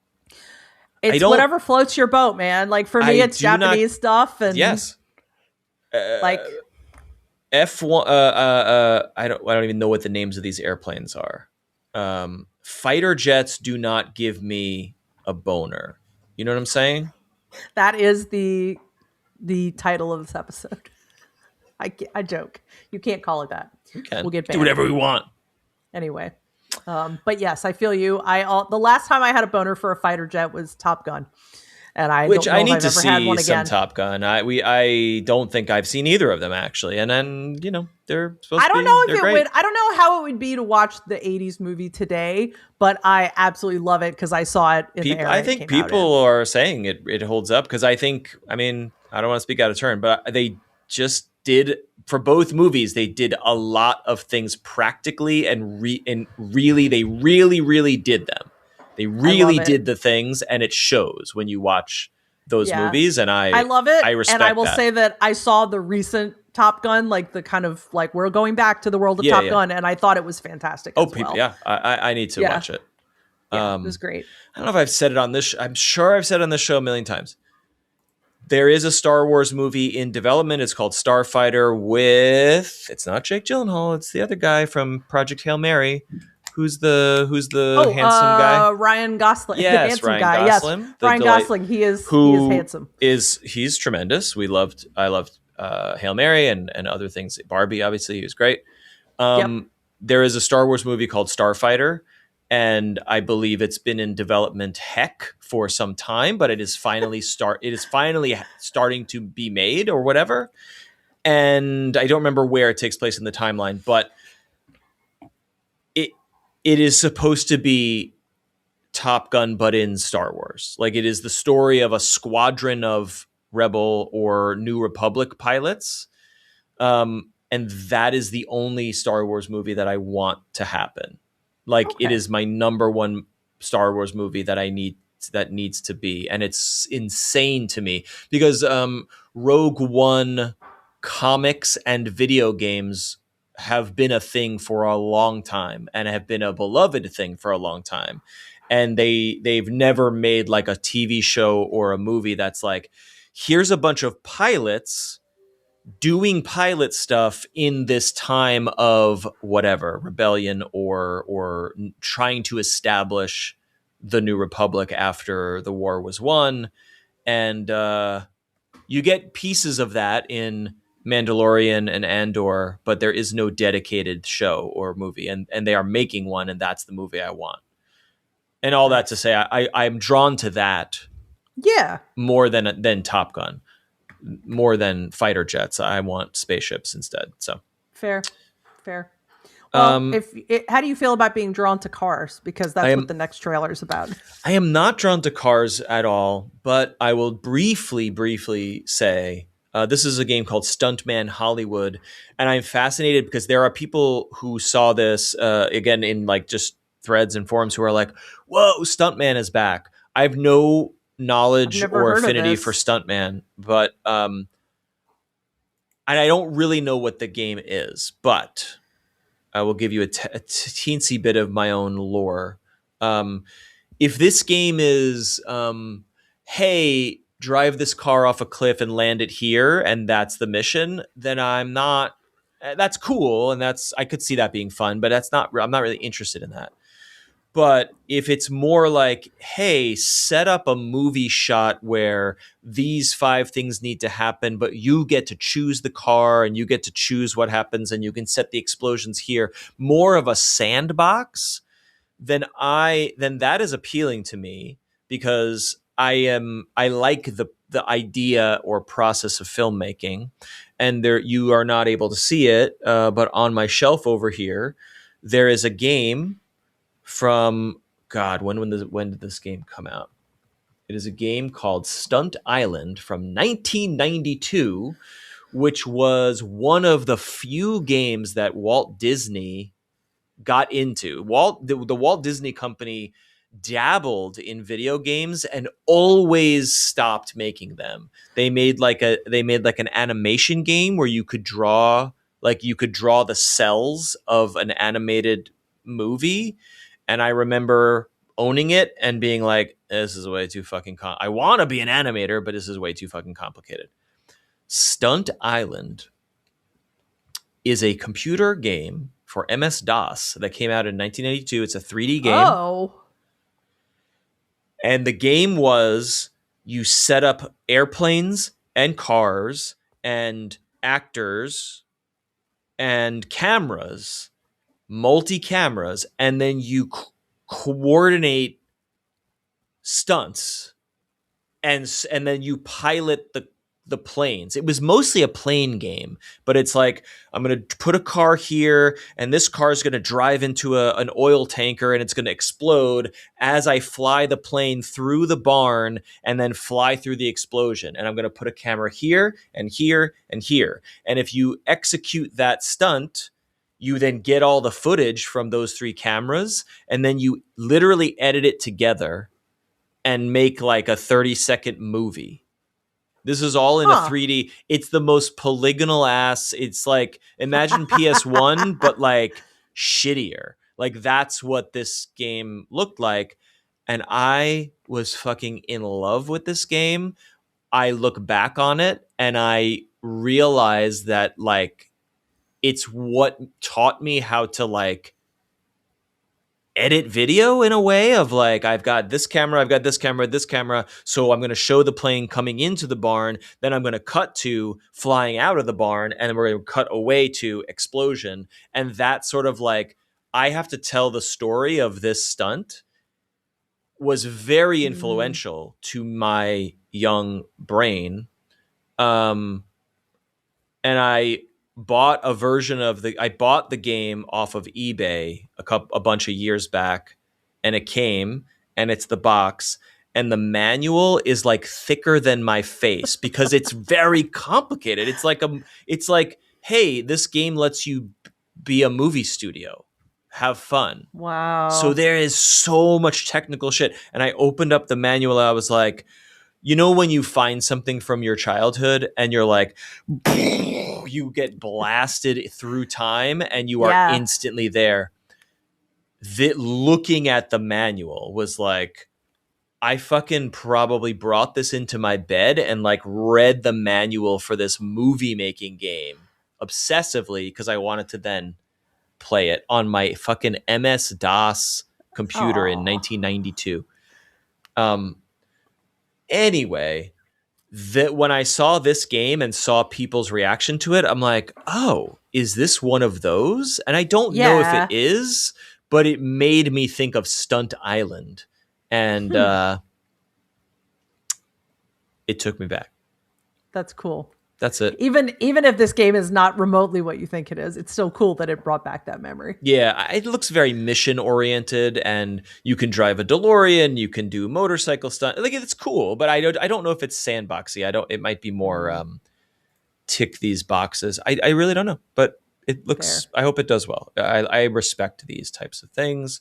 It's whatever floats your boat, man. Like for me, it's Japanese stuff. And yes. Like F1. I don't even know what the names of these airplanes are. Fighter jets do not give me a boner. You know what I'm saying? That is the title of this episode. I joke. You can't call it that. We'll get banned. Do whatever we want. Anyway. But yes, I feel you. The last time I had a boner for a fighter jet was Top Gun. And I need to see some Top Gun. I don't think I've seen either of them actually. And then they're supposed. I don't know how it would be to watch the '80s movie today, but I absolutely love it because I saw it in the era. I think people are saying it holds up because I don't want to speak out of turn, but they just did for both movies. They did a lot of things practically and really did them. They really did the things, and it shows when you watch those movies. And I love it. I respect and I will say that I saw the recent Top Gun, like the kind of like we're going back to the world of Top Gun, and I thought it was fantastic. I need to watch it. Yeah, it was great. I don't know if I've said it on this. I'm sure I've said it on this show a million times. There is a Star Wars movie in development. It's called Starfighter with, it's not Jake Gyllenhaal, it's the other guy from Project Hail Mary. Who's the Oh, handsome guy? Ryan Gosling, the Yes, handsome Ryan guy. Yes, Gosling, the Ryan delight, Gosling. He is who handsome. he's tremendous. I loved Hail Mary and other things. Barbie, obviously, he was great. Yep. There is a Star Wars movie called Starfighter, and I believe it's been in development for some time, but it is finally starting to be made or whatever. And I don't remember where it takes place in the timeline, but it is supposed to be Top Gun, but in Star Wars. Like, it is the story of a squadron of Rebel or New Republic pilots. And that is the only Star Wars movie that I want to happen. Like, Okay. it is my number one Star Wars movie that needs to be. And it's insane to me because Rogue One comics and video games have been a thing for a long time and have been a beloved thing for a long time. And they've never made like a TV show or a movie that's like, here's a bunch of pilots doing pilot stuff in this time of whatever rebellion or trying to establish the New Republic after the war was won. And you get pieces of that in Mandalorian and Andor, but there is no dedicated show or movie, and they are making one, and that's the movie I want. And all that to say, I'm drawn to that Yeah. more than Top Gun, more than fighter jets. I want spaceships instead. So Fair. Well, Um, how do you feel about being drawn to cars? Because that's what the next trailer is about. I am not drawn to cars at all, but I will briefly say this is a game called Stuntman Hollywood, and I'm fascinated because there are people who saw this again in like just threads and forums who are like, "Whoa, Stuntman is back." I have no knowledge or affinity for Stuntman, but and I don't really know what the game is, but I will give you a teensy bit of my own lore. If this game is, hey, drive this car off a cliff and land it here, and that's the mission, then I'm not. That's cool, and I could see that being fun, but I'm not really interested in that. But if it's more like, hey, set up a movie shot where these 5 things need to happen, but you get to choose the car and you get to choose what happens and you can set the explosions here, more of a sandbox, then that is appealing to me because I like the idea or process of filmmaking, and there you are not able to see it, but on my shelf over here, there is a game from God. When did this game come out? It is a game called Stunt Island from 1992, which was one of the few games that Walt Disney got into. The Walt Disney Company dabbled in video games and always stopped making them. They made like an animation game where you could draw the cells of an animated movie, and I remember owning it and being like, this is way too fucking I want to be an animator, but this is way too fucking complicated. Stunt Island is a computer game for MS-DOS that came out in 1992. It's a 3D game. Oh. And the game was, you set up airplanes and cars and actors and cameras, multi-cameras, and then you coordinate stunts and then you pilot the planes. It was mostly a plane game, but it's like, I'm going to put a car here and this car is going to drive into an oil tanker and it's going to explode as I fly the plane through the barn and then fly through the explosion. And I'm going to put a camera here and here and here. And if you execute that stunt, you then get all the footage from those 3 cameras and then you literally edit it together and make like a 30-second movie. This is all in a 3D. It's the most polygonal ass. It's like, imagine PS1, but like shittier. Like, that's what this game looked like. And I was fucking in love with this game. I look back on it and I realize that like it's what taught me how to like edit video in a way of like, I've got this camera, I've got this camera. So I'm going to show the plane coming into the barn. Then I'm going to cut to flying out of the barn, and then we're going to cut away to explosion. And that sort of like, I have to tell the story of this stunt was very influential to my young brain. And I bought a version of I bought the game off of eBay a bunch of years back, and it came, and it's the box, and the manual is like thicker than my face because it's very complicated. It's like, hey, this game lets you be a movie studio. Have fun. Wow. So there is so much technical shit. And I opened up the manual and I was like, you know, when you find something from your childhood and you're like, you get blasted through time and you are instantly there. Looking at the manual was like, I fucking probably brought this into my bed and like read the manual for this movie making game obsessively because I wanted to then play it on my fucking MS-DOS computer in 1992. Anyway, when I saw this game and saw people's reaction to it, I'm like, oh, is this one of those? And I don't know if it is, but it made me think of Stunt Island. And it took me back. That's cool. That's it. Even if this game is not remotely what you think it is, it's still cool that it brought back that memory. Yeah, it looks very mission oriented, and you can drive a DeLorean, you can do motorcycle stuff. Like, it's cool, but I don't know if it's sandboxy. It might be more tick these boxes. I really don't know, but it looks. Fair. I hope it does well. I respect these types of things.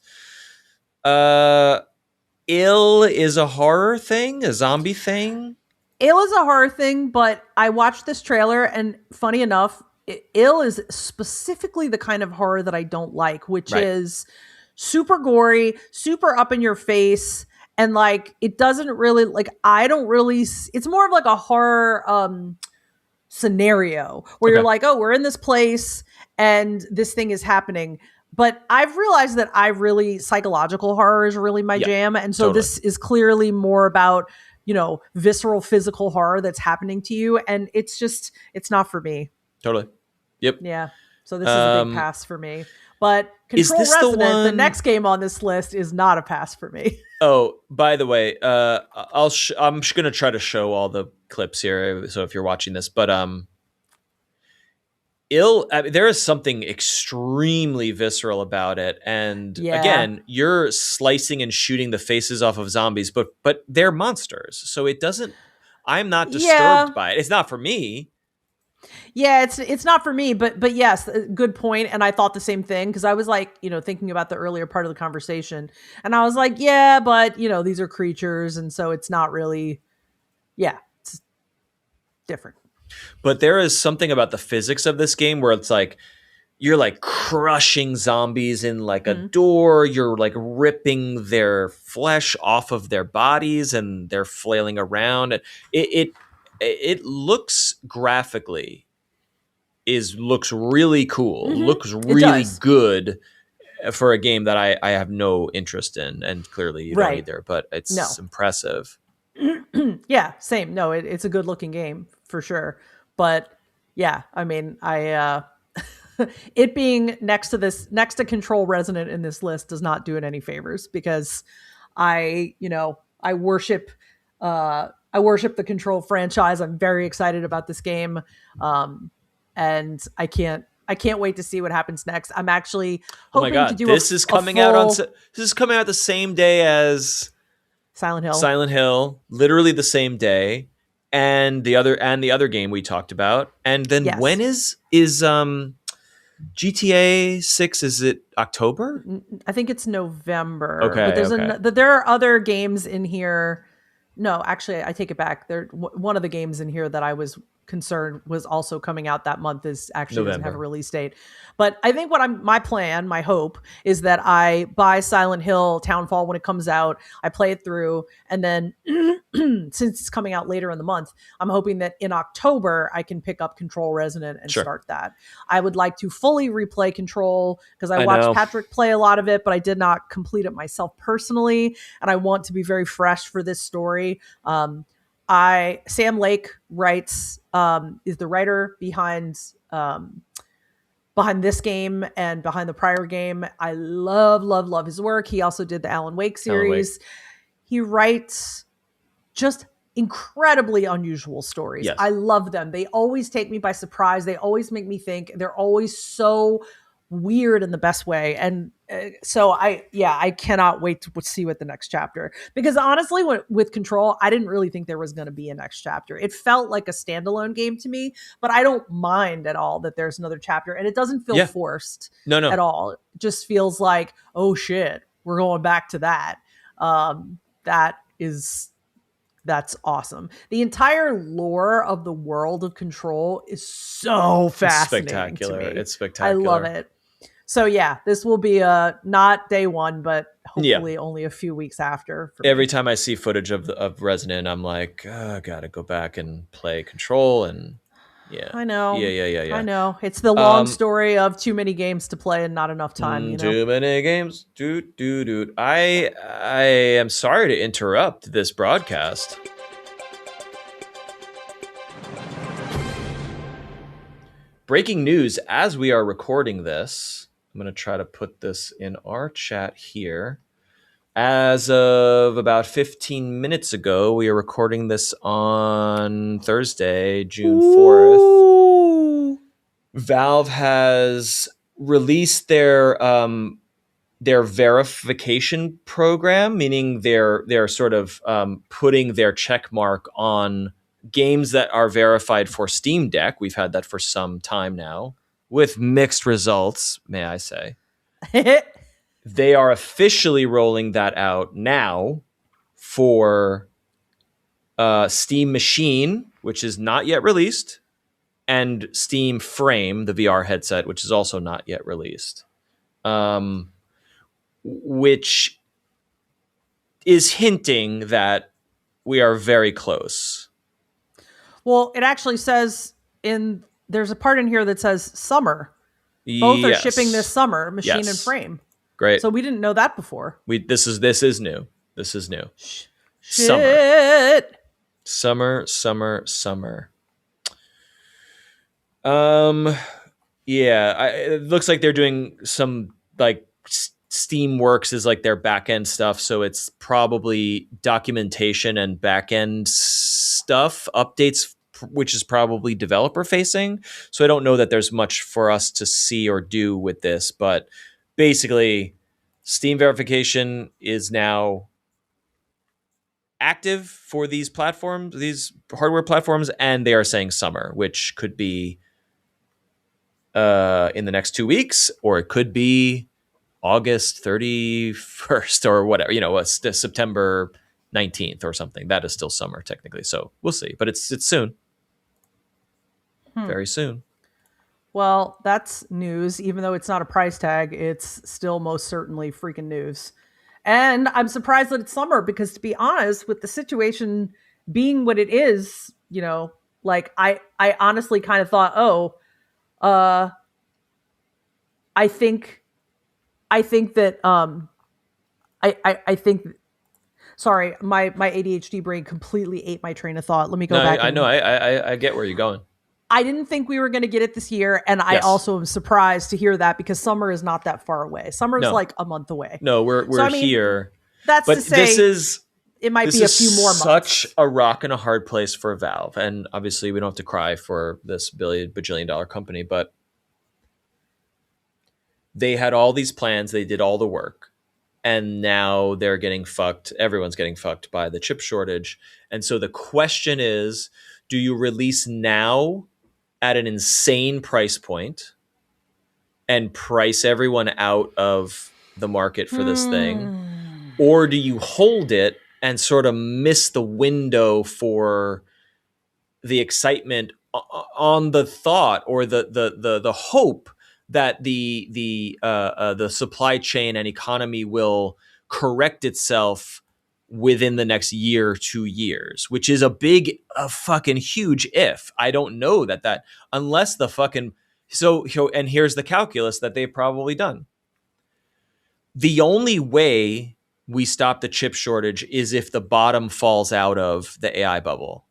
Ill is a horror thing, a zombie thing. Ill is a horror thing, but I watched this trailer, and funny enough, Ill is specifically the kind of horror that I don't like, which is super gory, super up in your face, and like it doesn't really like. I don't really. It's more of like a horror scenario where you're like, oh, we're in this place and this thing is happening. But I've realized that psychological horror is really my jam, and so this is clearly more about, you know, visceral physical horror that's happening to you. And it's not for me. Totally. Yep. Yeah. So this is a big pass for me. But Control Resident, the next game on this list, is not a pass for me. Oh, by the way, I'm going to try to show all the clips here. So if you're watching this, but there is something extremely visceral about it, and again, you're slicing and shooting the faces off of zombies, but they're monsters, so it doesn't. I'm not disturbed by it. It's not for me. Yeah, it's not for me, but yes, good point. And I thought the same thing because I was like, you know, thinking about the earlier part of the conversation, and I was like, yeah, but you know, these are creatures, and so it's not really, it's different. But there is something about the physics of this game where it's like you're like crushing zombies in like a door. You're like ripping their flesh off of their bodies and they're flailing around. It looks graphically looks really cool. Looks really good for a game that I have no interest in, and clearly you don't either. But it's impressive. Yeah, same. No, it's a good looking game for sure. But yeah, I mean, it being next to Control Resident in this list does not do it any favors because I worship the Control franchise. I'm very excited about this game. And I can't wait to see what happens next. I'm actually hoping to do this is coming out the same day as Silent Hill, literally the same day, and the other game we talked about. And then when is GTA 6? Is it October? I think it's November. Okay. But there are other games in here. No, actually, I take it back. One of the games in here that I was concerned, was also coming out that month. Is actually doesn't have a November. release date. But I think my plan, my hope is that I buy Silent Hill Townfall when it comes out. I play it through, and then since it's coming out later in the month, I'm hoping that in October I can pick up Control Resonant and Sure. start that. I would like to fully replay Control because I I watched know. Patrick play a lot of it, but I did not complete it myself personally, and I want to be very fresh for this story. Sam Lake writes, is the writer behind this game and behind the prior game. I love his work. He also did the Alan Wake series. He writes just incredibly unusual stories. Yes. I love them. They always take me by surprise. They always make me think. They're always so weird in the best way. And so I cannot wait to see what the next chapter, because honestly, with Control, I didn't really think there was going to be a next chapter. It felt like a standalone game to me, but I don't mind at all that there's another chapter, and it doesn't feel forced at all. It just feels like, oh shit, we're going back to that. That's awesome. The entire lore of the world of Control is so fascinating. Spectacular. To me. It's spectacular. I love it. So yeah, this will be not day one, but hopefully only a few weeks after. Every time I see footage of Resonant, I'm like, I gotta go back and play Control, and I know. Yeah. I know. It's the long story of too many games to play and not enough time. You know? Too many games. Dude. I am sorry to interrupt this broadcast. Breaking news as we are recording this. I'm going to try to put this in our chat here. As of about 15 minutes ago, we are recording this on Thursday, June 4th. Ooh. Valve has released their verification program, meaning they're sort of putting their check mark on games that are verified for Steam Deck. We've had that for some time now, with mixed results, may I say. They are officially rolling that out now for Steam Machine, which is not yet released, and Steam Frame, the VR headset, which is also not yet released. Which is hinting that we are very close. Well, it actually says there's a part in here that says summer. Both are shipping this summer, Machine and Frame. Great. So we didn't know that before. This is new. This is new. Shit. Summer. Yeah, it looks like they're doing some like Steamworks is like their back-end stuff, so it's probably documentation and back-end stuff, updates, which is probably developer facing. So I don't know that there's much for us to see or do with this, but basically Steam verification is now active for these platforms, these hardware platforms, and they are saying summer, which could be in the next 2 weeks, or it could be August 31st or whatever, September 19th or something. That is still summer technically. So we'll see, but it's soon. Very soon. Well, that's news. Even though it's not a price tag, it's still most certainly freaking news. And I'm surprised that it's summer because, to be honest, with the situation being what it is, like I honestly kind of thought, I think that I think sorry, my ADHD brain completely ate my train of thought. Let me go back. I know. I get where you're going. I didn't think we were going to get it this year, and I also am surprised to hear that because summer is not that far away. Summer is like a month away. No, we're here. That's to say, it might be a few more months. Such a rock and a hard place for Valve, and obviously we don't have to cry for this bajillion-dollar company, but they had all these plans, they did all the work, and now they're getting fucked. Everyone's getting fucked by the chip shortage. And so the question is, do you release now at an insane price point and price everyone out of the market for this thing? Or do you hold it and sort of miss the window for the excitement on the thought or the hope that the supply chain and economy will correct itself within the next year, 2 years, which is a fucking huge if. I don't know that unless the fucking and here's the calculus that they've probably done. The only way we stop the chip shortage is if the bottom falls out of the AI bubble.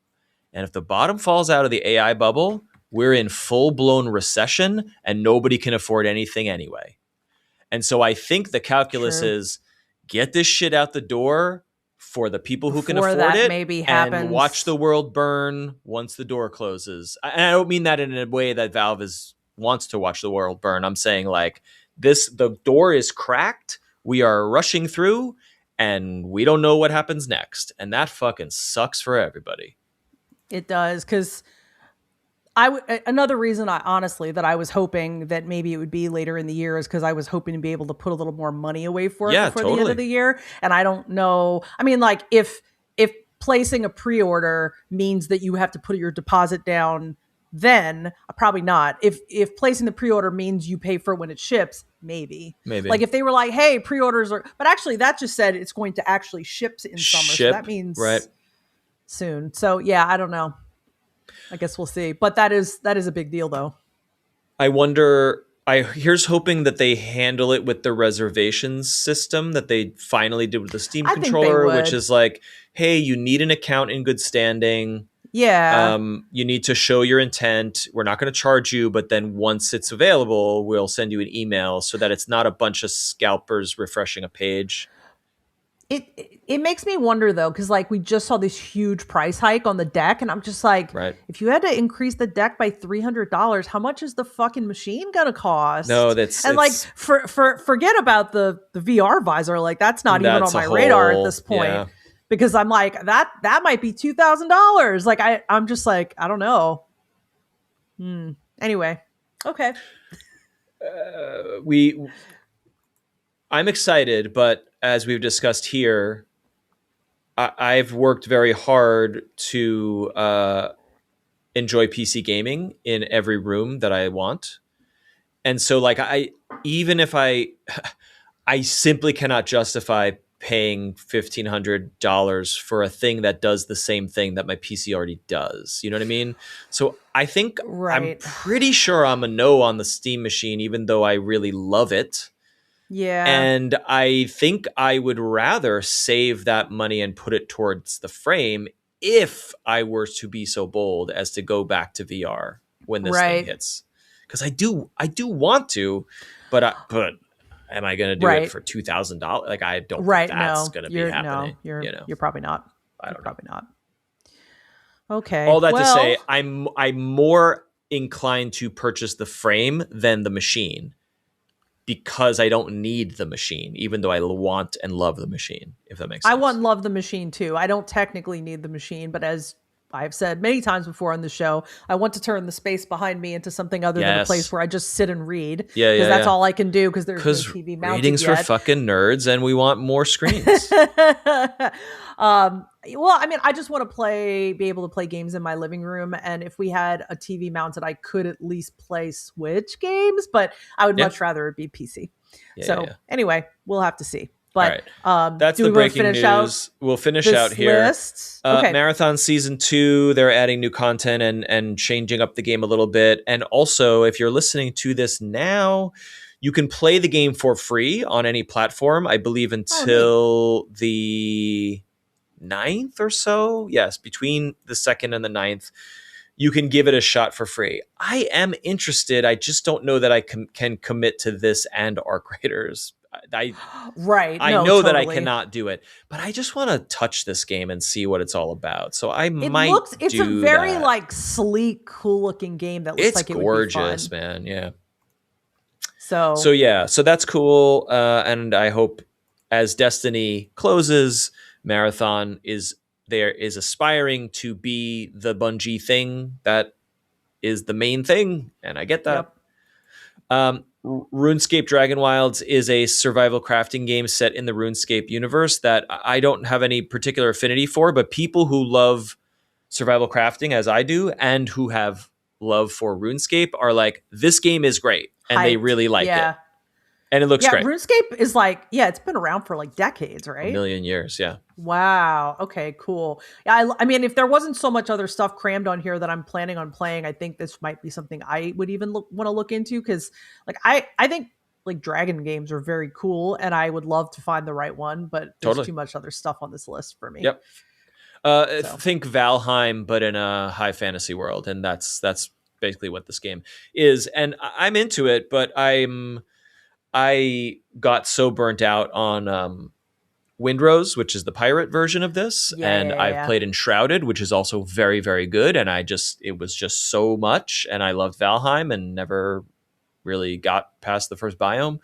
And if the bottom falls out of the AI bubble, we're in full-blown recession and nobody can afford anything anyway. And so I think the calculus is get this shit out the door for the people who can afford it maybe and watch the world burn once the door closes. And I don't mean that in a way that Valve wants to watch the world burn. I'm saying like the door is cracked. We are rushing through and we don't know what happens next. And that fucking sucks for everybody. It does, because another reason that I was hoping that maybe it would be later in the year is because I was hoping to be able to put a little more money away for it before the end of the year. And I don't know. I mean, like if placing a pre-order means that you have to put your deposit down, then probably not. If placing the pre-order means you pay for it when it ships, maybe. Like if they were like, hey, pre-orders are, but actually that just said it's going to actually ship in summer. So that means soon. So yeah, I don't know. I guess we'll see. But that is a big deal though. I wonder, here's hoping that they handle it with the reservations system that they finally did with the Steam controller, which is like, hey, you need an account in good standing. Yeah. You need to show your intent. We're not going to charge you, but then once it's available, we'll send you an email so that it's not a bunch of scalpers refreshing a page. It makes me wonder though, because like we just saw this huge price hike on the deck, and I'm just like, if you had to increase the deck by $300, how much is the fucking machine gonna cost? No, like forget about the VR visor, like that's not even on my radar at this point, because I'm like that might be $2,000. Like I'm just like, I don't know. Anyway, okay. I'm excited, but as we've discussed here, I've worked very hard to enjoy PC gaming in every room that I want. And so like I simply cannot justify paying $1,500 for a thing that does the same thing that my PC already does. You know what I mean? So I think I'm pretty sure I'm a no on the Steam machine, even though I really love it. Yeah. And I think I would rather save that money and put it towards the frame if I were to be so bold as to go back to VR when this thing hits. Because I do want to, but am I going to do it for $2,000? Like I don't think that's going to be happening. No, you're probably not. I don't know. Probably not. Okay. All that to say, I'm more inclined to purchase the frame than the machine, because I don't need the machine, even though I want and love the machine, if that makes sense. I want and love the machine too. I don't technically need the machine, but as I've said many times before on the show, I want to turn the space behind me into something other than a place where I just sit and read. Yeah, because that's all I can do, because there's no TV mounted reading's yet. For fucking nerds, and we want more screens. Well, I mean, I just want to be able to play games in my living room. And if we had a TV mounted, I could at least play Switch games, but I would much rather it be PC. Anyway, we'll have to see. But that's the breaking news. We'll finish out here. Okay. Marathon Season 2, they're adding new content and changing up the game a little bit. And also, if you're listening to this now, you can play the game for free on any platform, I believe, until the 9th or so. Yes, between the 2nd and the 9th. You can give it a shot for free. I am interested. I just don't know that I can commit to this and Arc Raiders. I know that I cannot do it, but I just want to touch this game and see what it's all about. So it's a very like sleek, cool looking game that looks like it gorgeous, would be fun. Man. Yeah. So So that's cool. And I hope as Destiny closes, Marathon is aspiring to be the Bungie thing that is the main thing. And I get that. RuneScape Dragon Wilds is a survival crafting game set in the RuneScape universe that I don't have any particular affinity for, but people who love survival crafting as I do and who have love for RuneScape are like, this game is great, and they Hyped. really like Yeah. it, and it looks Yeah, great. RuneScape is like, yeah, it's been around for like decades, A right? million years, yeah. Wow. Okay, cool. Yeah, I mean, if there wasn't so much other stuff crammed on here that I'm planning on playing, I think this might be something I would even want to look into, because like I think like dragon games are very cool, and I would love to find the right one, but there's Totally. too much other stuff on this list for me. Yep. So. Think Valheim, but in a high fantasy world, and that's basically what this game is. And I'm into it, but I got so burnt out on Windrose, which is the pirate version of this, Yeah, and yeah, yeah, I've yeah. played Enshrouded, which is also very, very good. And it was just so much, and I loved Valheim and never really got past the first biome.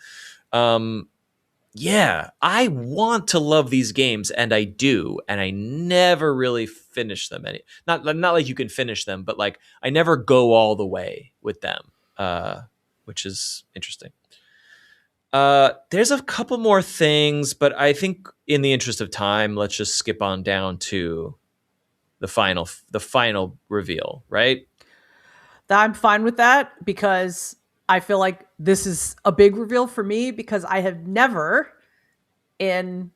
Yeah, I want to love these games, and I do, and I never really finish them. Not like you can finish them, but like I never go all the way with them, which is interesting. There's a couple more things, but I think in the interest of time, let's just skip on down to the final reveal, right? I'm fine with that, because I feel like this is a big reveal for me, because I have never in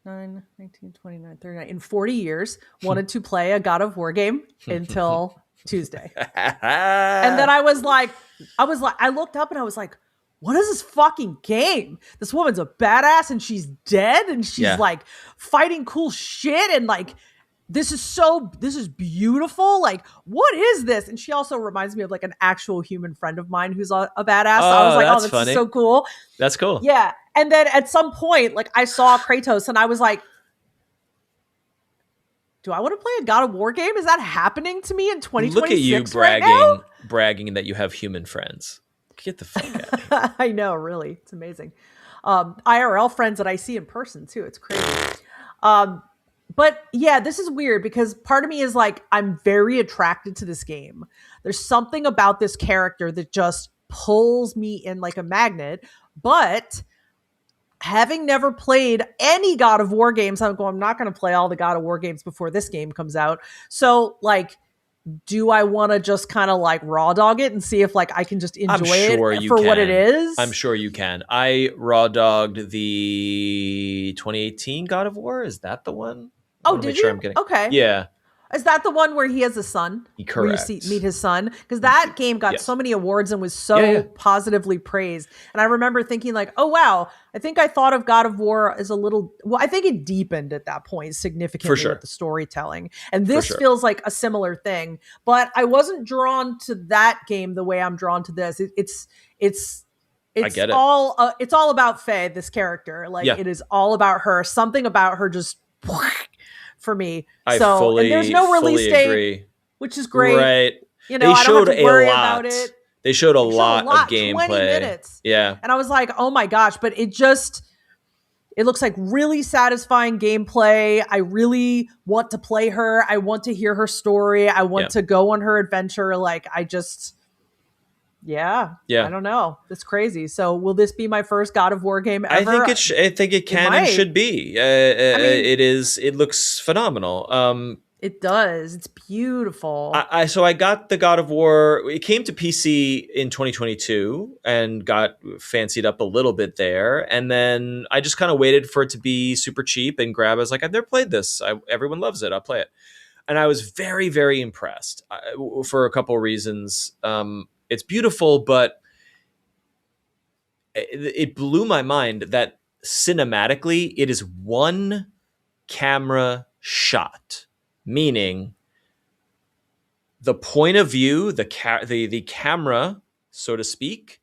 9, 19, 29, 39, in 40 years wanted to play a God of War game until Tuesday. And then I looked up and I was like, what is this fucking game? This woman's a badass and she's dead and she's like fighting cool shit, and like this is beautiful. Like, what is this? And she also reminds me of like an actual human friend of mine who's a badass. So I was like, oh, that's funny. So cool. That's cool. Yeah. And then at some point, like I saw Kratos and I was like, do I want to play a God of War game? Is that happening to me in 2026? Look at you bragging that you have human friends. Get the fuck out of here. I know, really. It's amazing. IRL friends that I see in person too. It's crazy. But yeah, this is weird, because part of me is like, I'm very attracted to this game. There's something about this character that just pulls me in like a magnet. But having never played any God of War games, I'm not going to play all the God of War games before this game comes out. So like, do I want to just kind of like raw dog it and see if like I can just enjoy it for what it is? I'm sure you can. I raw dogged the 2018 God of War. Is that the one? Oh, did you? Okay. Yeah. Is that the one where he has a son? Correct. Where you meet his son? Because that game got so many awards and was so positively praised. And I remember thinking like, oh, wow, I think I thought of God of War as a little... Well, I think it deepened at that point significantly with the storytelling. And this feels like a similar thing. But I wasn't drawn to that game the way I'm drawn to this. It's all about Faye, this character. Like, it is all about her. Something about her just... for me. And there's no release date, which is great. Right. You know, I don't have to worry about it. They showed a lot of gameplay. 20 minutes. Yeah. And I was like, oh my gosh, but it looks like really satisfying gameplay. I really want to play her. I want to hear her story. I want to go on her adventure. Like, I don't know. It's crazy. So will this be my first God of War game ever? I think it can and should be. It looks phenomenal. It does. It's beautiful. So I got the God of War. It came to PC in 2022 and got fancied up a little bit there. And then I just kind of waited for it to be super cheap and grab. I was like, I've never played this. Everyone loves it. I'll play it. And I was very, very impressed for a couple of reasons. It's beautiful, but it blew my mind that cinematically it is one camera shot, meaning the point of view, the camera, so to speak,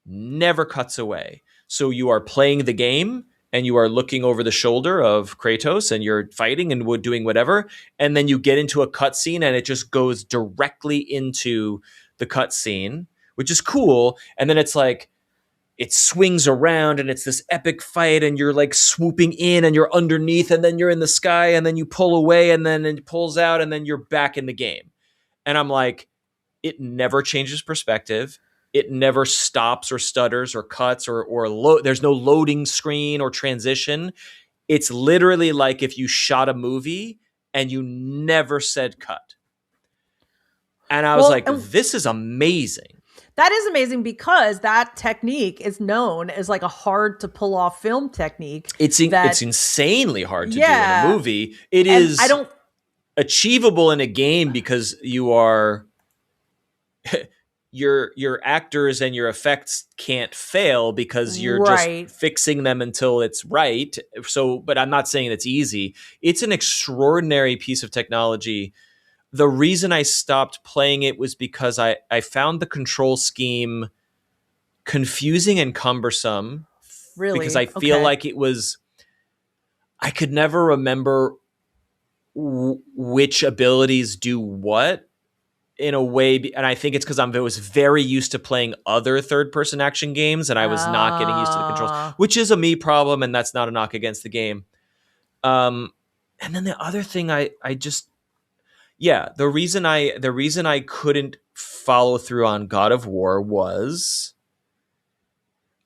never cuts away. So you are playing the game and you are looking over the shoulder of Kratos and you're fighting and doing whatever, and then you get into a cutscene and it just goes directly into the cutscene, which is cool. And then it's like it swings around and it's this epic fight and you're like swooping in and you're underneath and then you're in the sky and then you pull away and then it pulls out and then you're back in the game. And I'm like, it never changes perspective. It never stops or stutters or cuts or there's no loading screen or transition. It's literally like if you shot a movie and you never said cut. And I was Well, like, this is amazing. that is amazing because that technique is known as like a hard to pull off film technique. It's That insanely hard to do in a yeah, movie. It and I is don't achievable in a game because you are your actors and your effects can't fail because you're just right. fixing them until it's right. So, but I'm not saying it's easy. It's an extraordinary piece of technology. The reason I stopped playing it was because I found the control scheme confusing and cumbersome because Really? I feel Okay. like I could never remember which abilities do what in a way, and I think it's because I was very used to playing other third-person action games, and I was not getting used to the controls, Uh, which is a me problem, and that's not a knock against the game. And then the other thing, I just, yeah, the reason I couldn't follow through on God of War was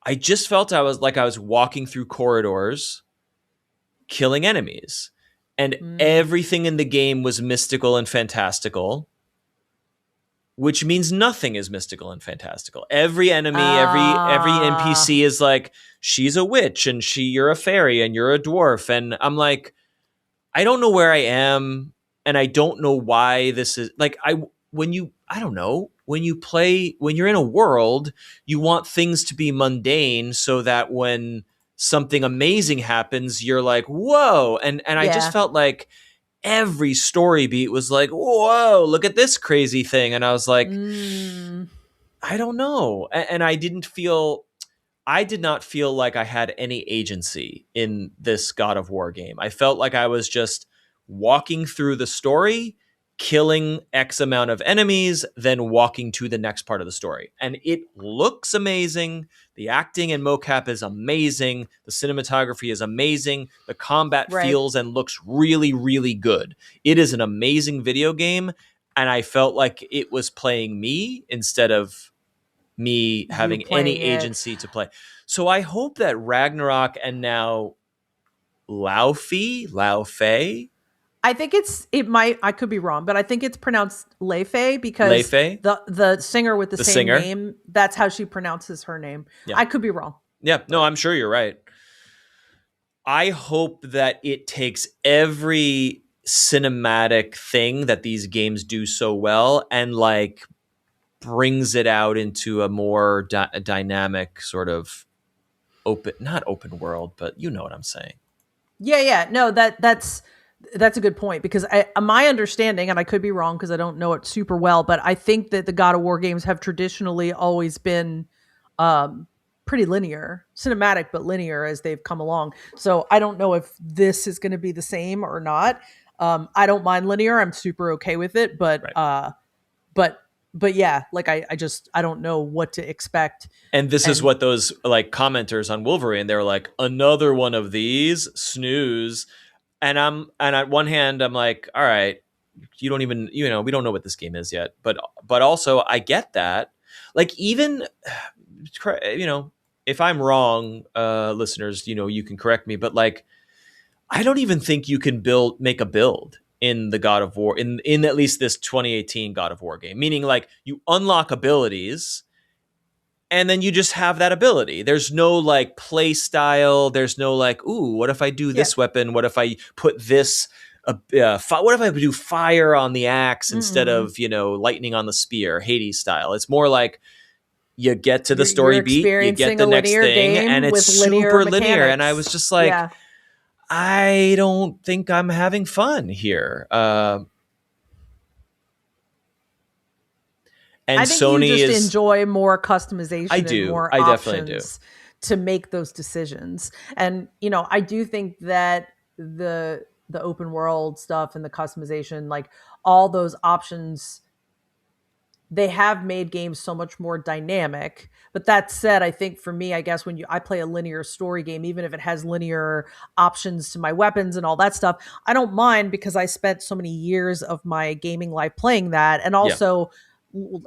I just felt I was walking through corridors, killing enemies, and mm, everything in the game was mystical and fantastical, which means nothing is mystical and fantastical. Every enemy, every uh, NPC is like, she's a witch and you're a fairy and you're a dwarf. And I'm like, I don't know where I am and I don't know why this is like I don't know, when you're in a world, you want things to be mundane so that when something amazing happens, you're like, whoa. And I just yeah. felt like every story beat was like, whoa, look at this crazy thing. And I was like, Mm, I don't know. And I did not feel like I had any agency in this God of War game. I felt like I was just walking through the story, killing X amount of enemies, then walking to the next part of the story. And it looks amazing. The acting and mocap is amazing. The cinematography is amazing. The combat right. feels and looks really, really good. It is an amazing video game. And I felt like it was playing me instead of me You having any playing it. agency to play. So I hope that Ragnarok and now Lao Fei, I think it might, I could be wrong, but I think it's pronounced Lei Fei Lei because Fei, the singer with the the same singer. name, that's how she pronounces her name. Yeah. I could be wrong, Yeah. No, but I'm sure you're right. I hope that it takes every cinematic thing that these games do so well and like brings it out into a more dynamic sort of not open world, but you know what I'm saying. yeah. No, that's a good point because my understanding, and I could be wrong because I don't know it super well, but I think that the God of War games have traditionally always been um, pretty linear, cinematic, but linear as they've come along. So I don't know if this is going to be the same or not. I don't mind linear; I'm super okay with it, Right. but but yeah, like I don't know what to expect. And this is And what those like commenters on Wolverine, they were like, another one of these, snooze. And at one hand, I'm like, all right, you don't even, we don't know what this game is yet. But also I get that. Like even, if I'm wrong, listeners, you can correct me, but like I don't even think you can make a build in the God of War in at least this 2018 God of War game. Meaning like you unlock abilities and then you just have that ability. There's no like play style. There's no like, ooh, what if I do yeah, this weapon? What if I put this? What if I do fire on the axe instead mm-mm. of lightning on the spear, Hades style? It's more like you get to the You're story beat, you get experiencing the a next linear thing, and game it's with linear super linear. And I was mechanics. just like, Yeah. I don't think I'm having fun here. And I think you Sony just is, enjoy more I customization and do, more I definitely do. options to make those decisions. And I do think that the open world stuff and the customization, like all those options, they have made games so much more dynamic. But that said, I think for me, I guess when I play a linear story game, even if it has linear options to my weapons and all that stuff, I don't mind because I spent so many years of my gaming life playing that. And Yeah, also,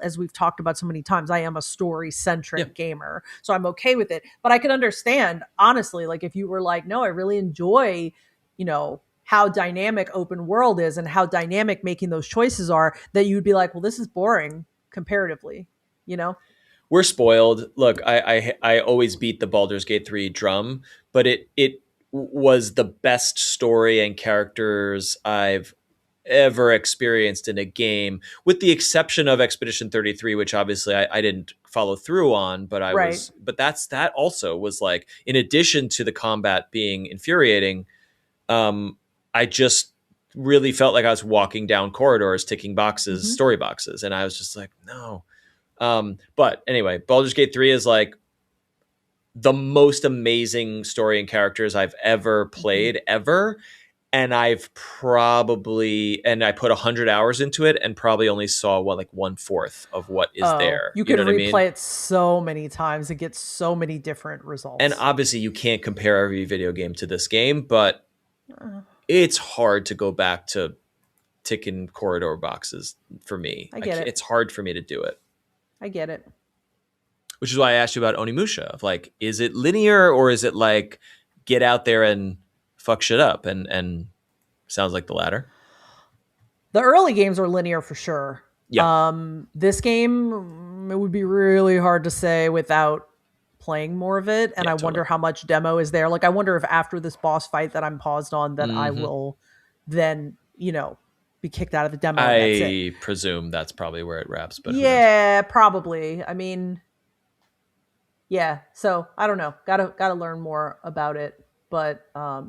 as we've talked about so many times, I am a story yeah, centric gamer. So I'm okay with it. But I can understand, honestly, like if you were like, no, I really enjoy, you know, how dynamic open world is and how dynamic making those choices are, that you'd be like, well, this is boring comparatively, you know? We're spoiled. Look, I always beat the Baldur's Gate 3 drum, but it was the best story and characters I've ever experienced in a game, with the exception of Expedition 33, which obviously I didn't follow through on, but Right. that also was like, in addition to the combat being infuriating, I just really felt like I was walking down corridors, ticking boxes, Mm-hmm. story boxes. And I was just like, no. But anyway, Baldur's Gate 3 is like the most amazing story and characters I've ever played ever. And I put 100 hours into it and probably only saw like 1/4 of what is there. You could know what I replay mean? it so many times and get so many different results. And obviously you can't compare every video game to this game, but it's hard to go back to ticking corridor boxes for me. I get it. It's hard for me to do it. I get it. Which is why I asked you about Onimusha. Of like, is it linear or is it like get out there and fuck shit up? And sounds like the latter. The early games are linear for sure. Yeah. This game, it would be really hard to say without playing more of it. And Yeah, I totally. wonder how much demo is there. Like, I wonder if after this boss fight that I'm paused on, that I will then, be kicked out of the demo. And that's it. I presume that's probably where it wraps. But yeah, probably. I mean, yeah. So I don't know. Gotta learn more about it. But I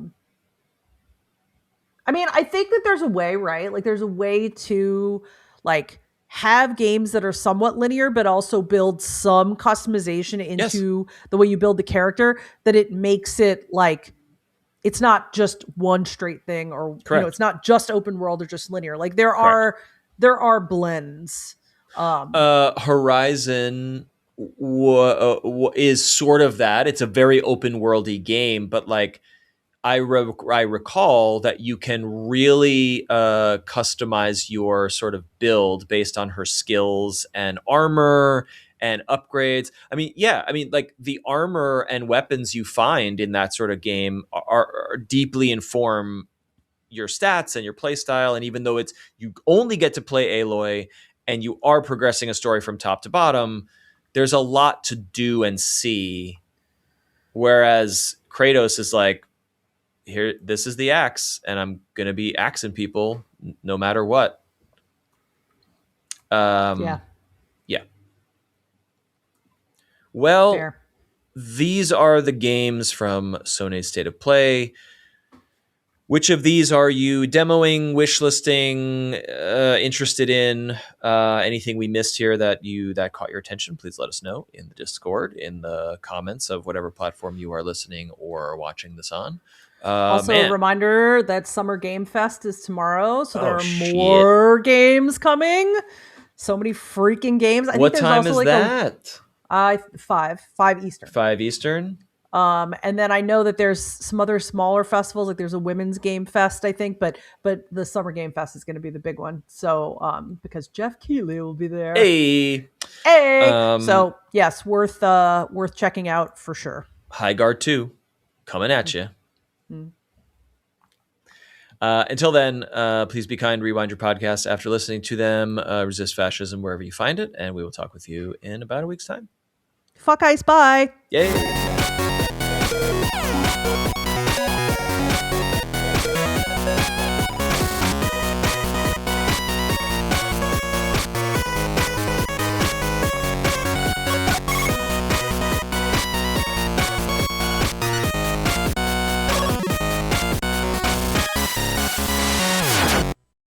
mean, I think that there's a way, right? Like, there's a way to like have games that are somewhat linear, but also build some customization into the way you build the character, that it makes it like it's not just one straight thing, or it's not just open world or just linear. Like there are blends. Horizon is sort of that. It's a very open worldy game, but like I recall that you can really customize your sort of build based on her skills and armor and upgrades. I mean, like the armor and weapons you find in that sort of game are deeply inform your stats and your play style. And even though you only get to play Aloy and you are progressing a story from top to bottom, there's a lot to do and see. Whereas Kratos is like, here, this is the axe, and I'm gonna be axing people no matter what. Yeah. Well, fair. These are the games from Sony's State of Play. Which of these are you demoing, wishlisting, interested in? Anything we missed here that caught your attention? Please let us know in the Discord, in the comments of whatever platform you are listening or watching this on. Also, a reminder that Summer Game Fest is tomorrow, so there are more games coming. So many freaking games. What time is that? 5 Eastern. 5 Eastern. And then I know that there's some other smaller festivals, like there's a women's game fest, I think, but the Summer Game Fest is going to be the big one. So, because Jeff Keighley will be there. Hey. So yes, worth checking out for sure. High Guard 2 coming at you. Until then, please be kind, rewind your podcast after listening to them, resist fascism wherever you find it, and we will talk with you in about a week's time. Fuck ice, bye. Yay.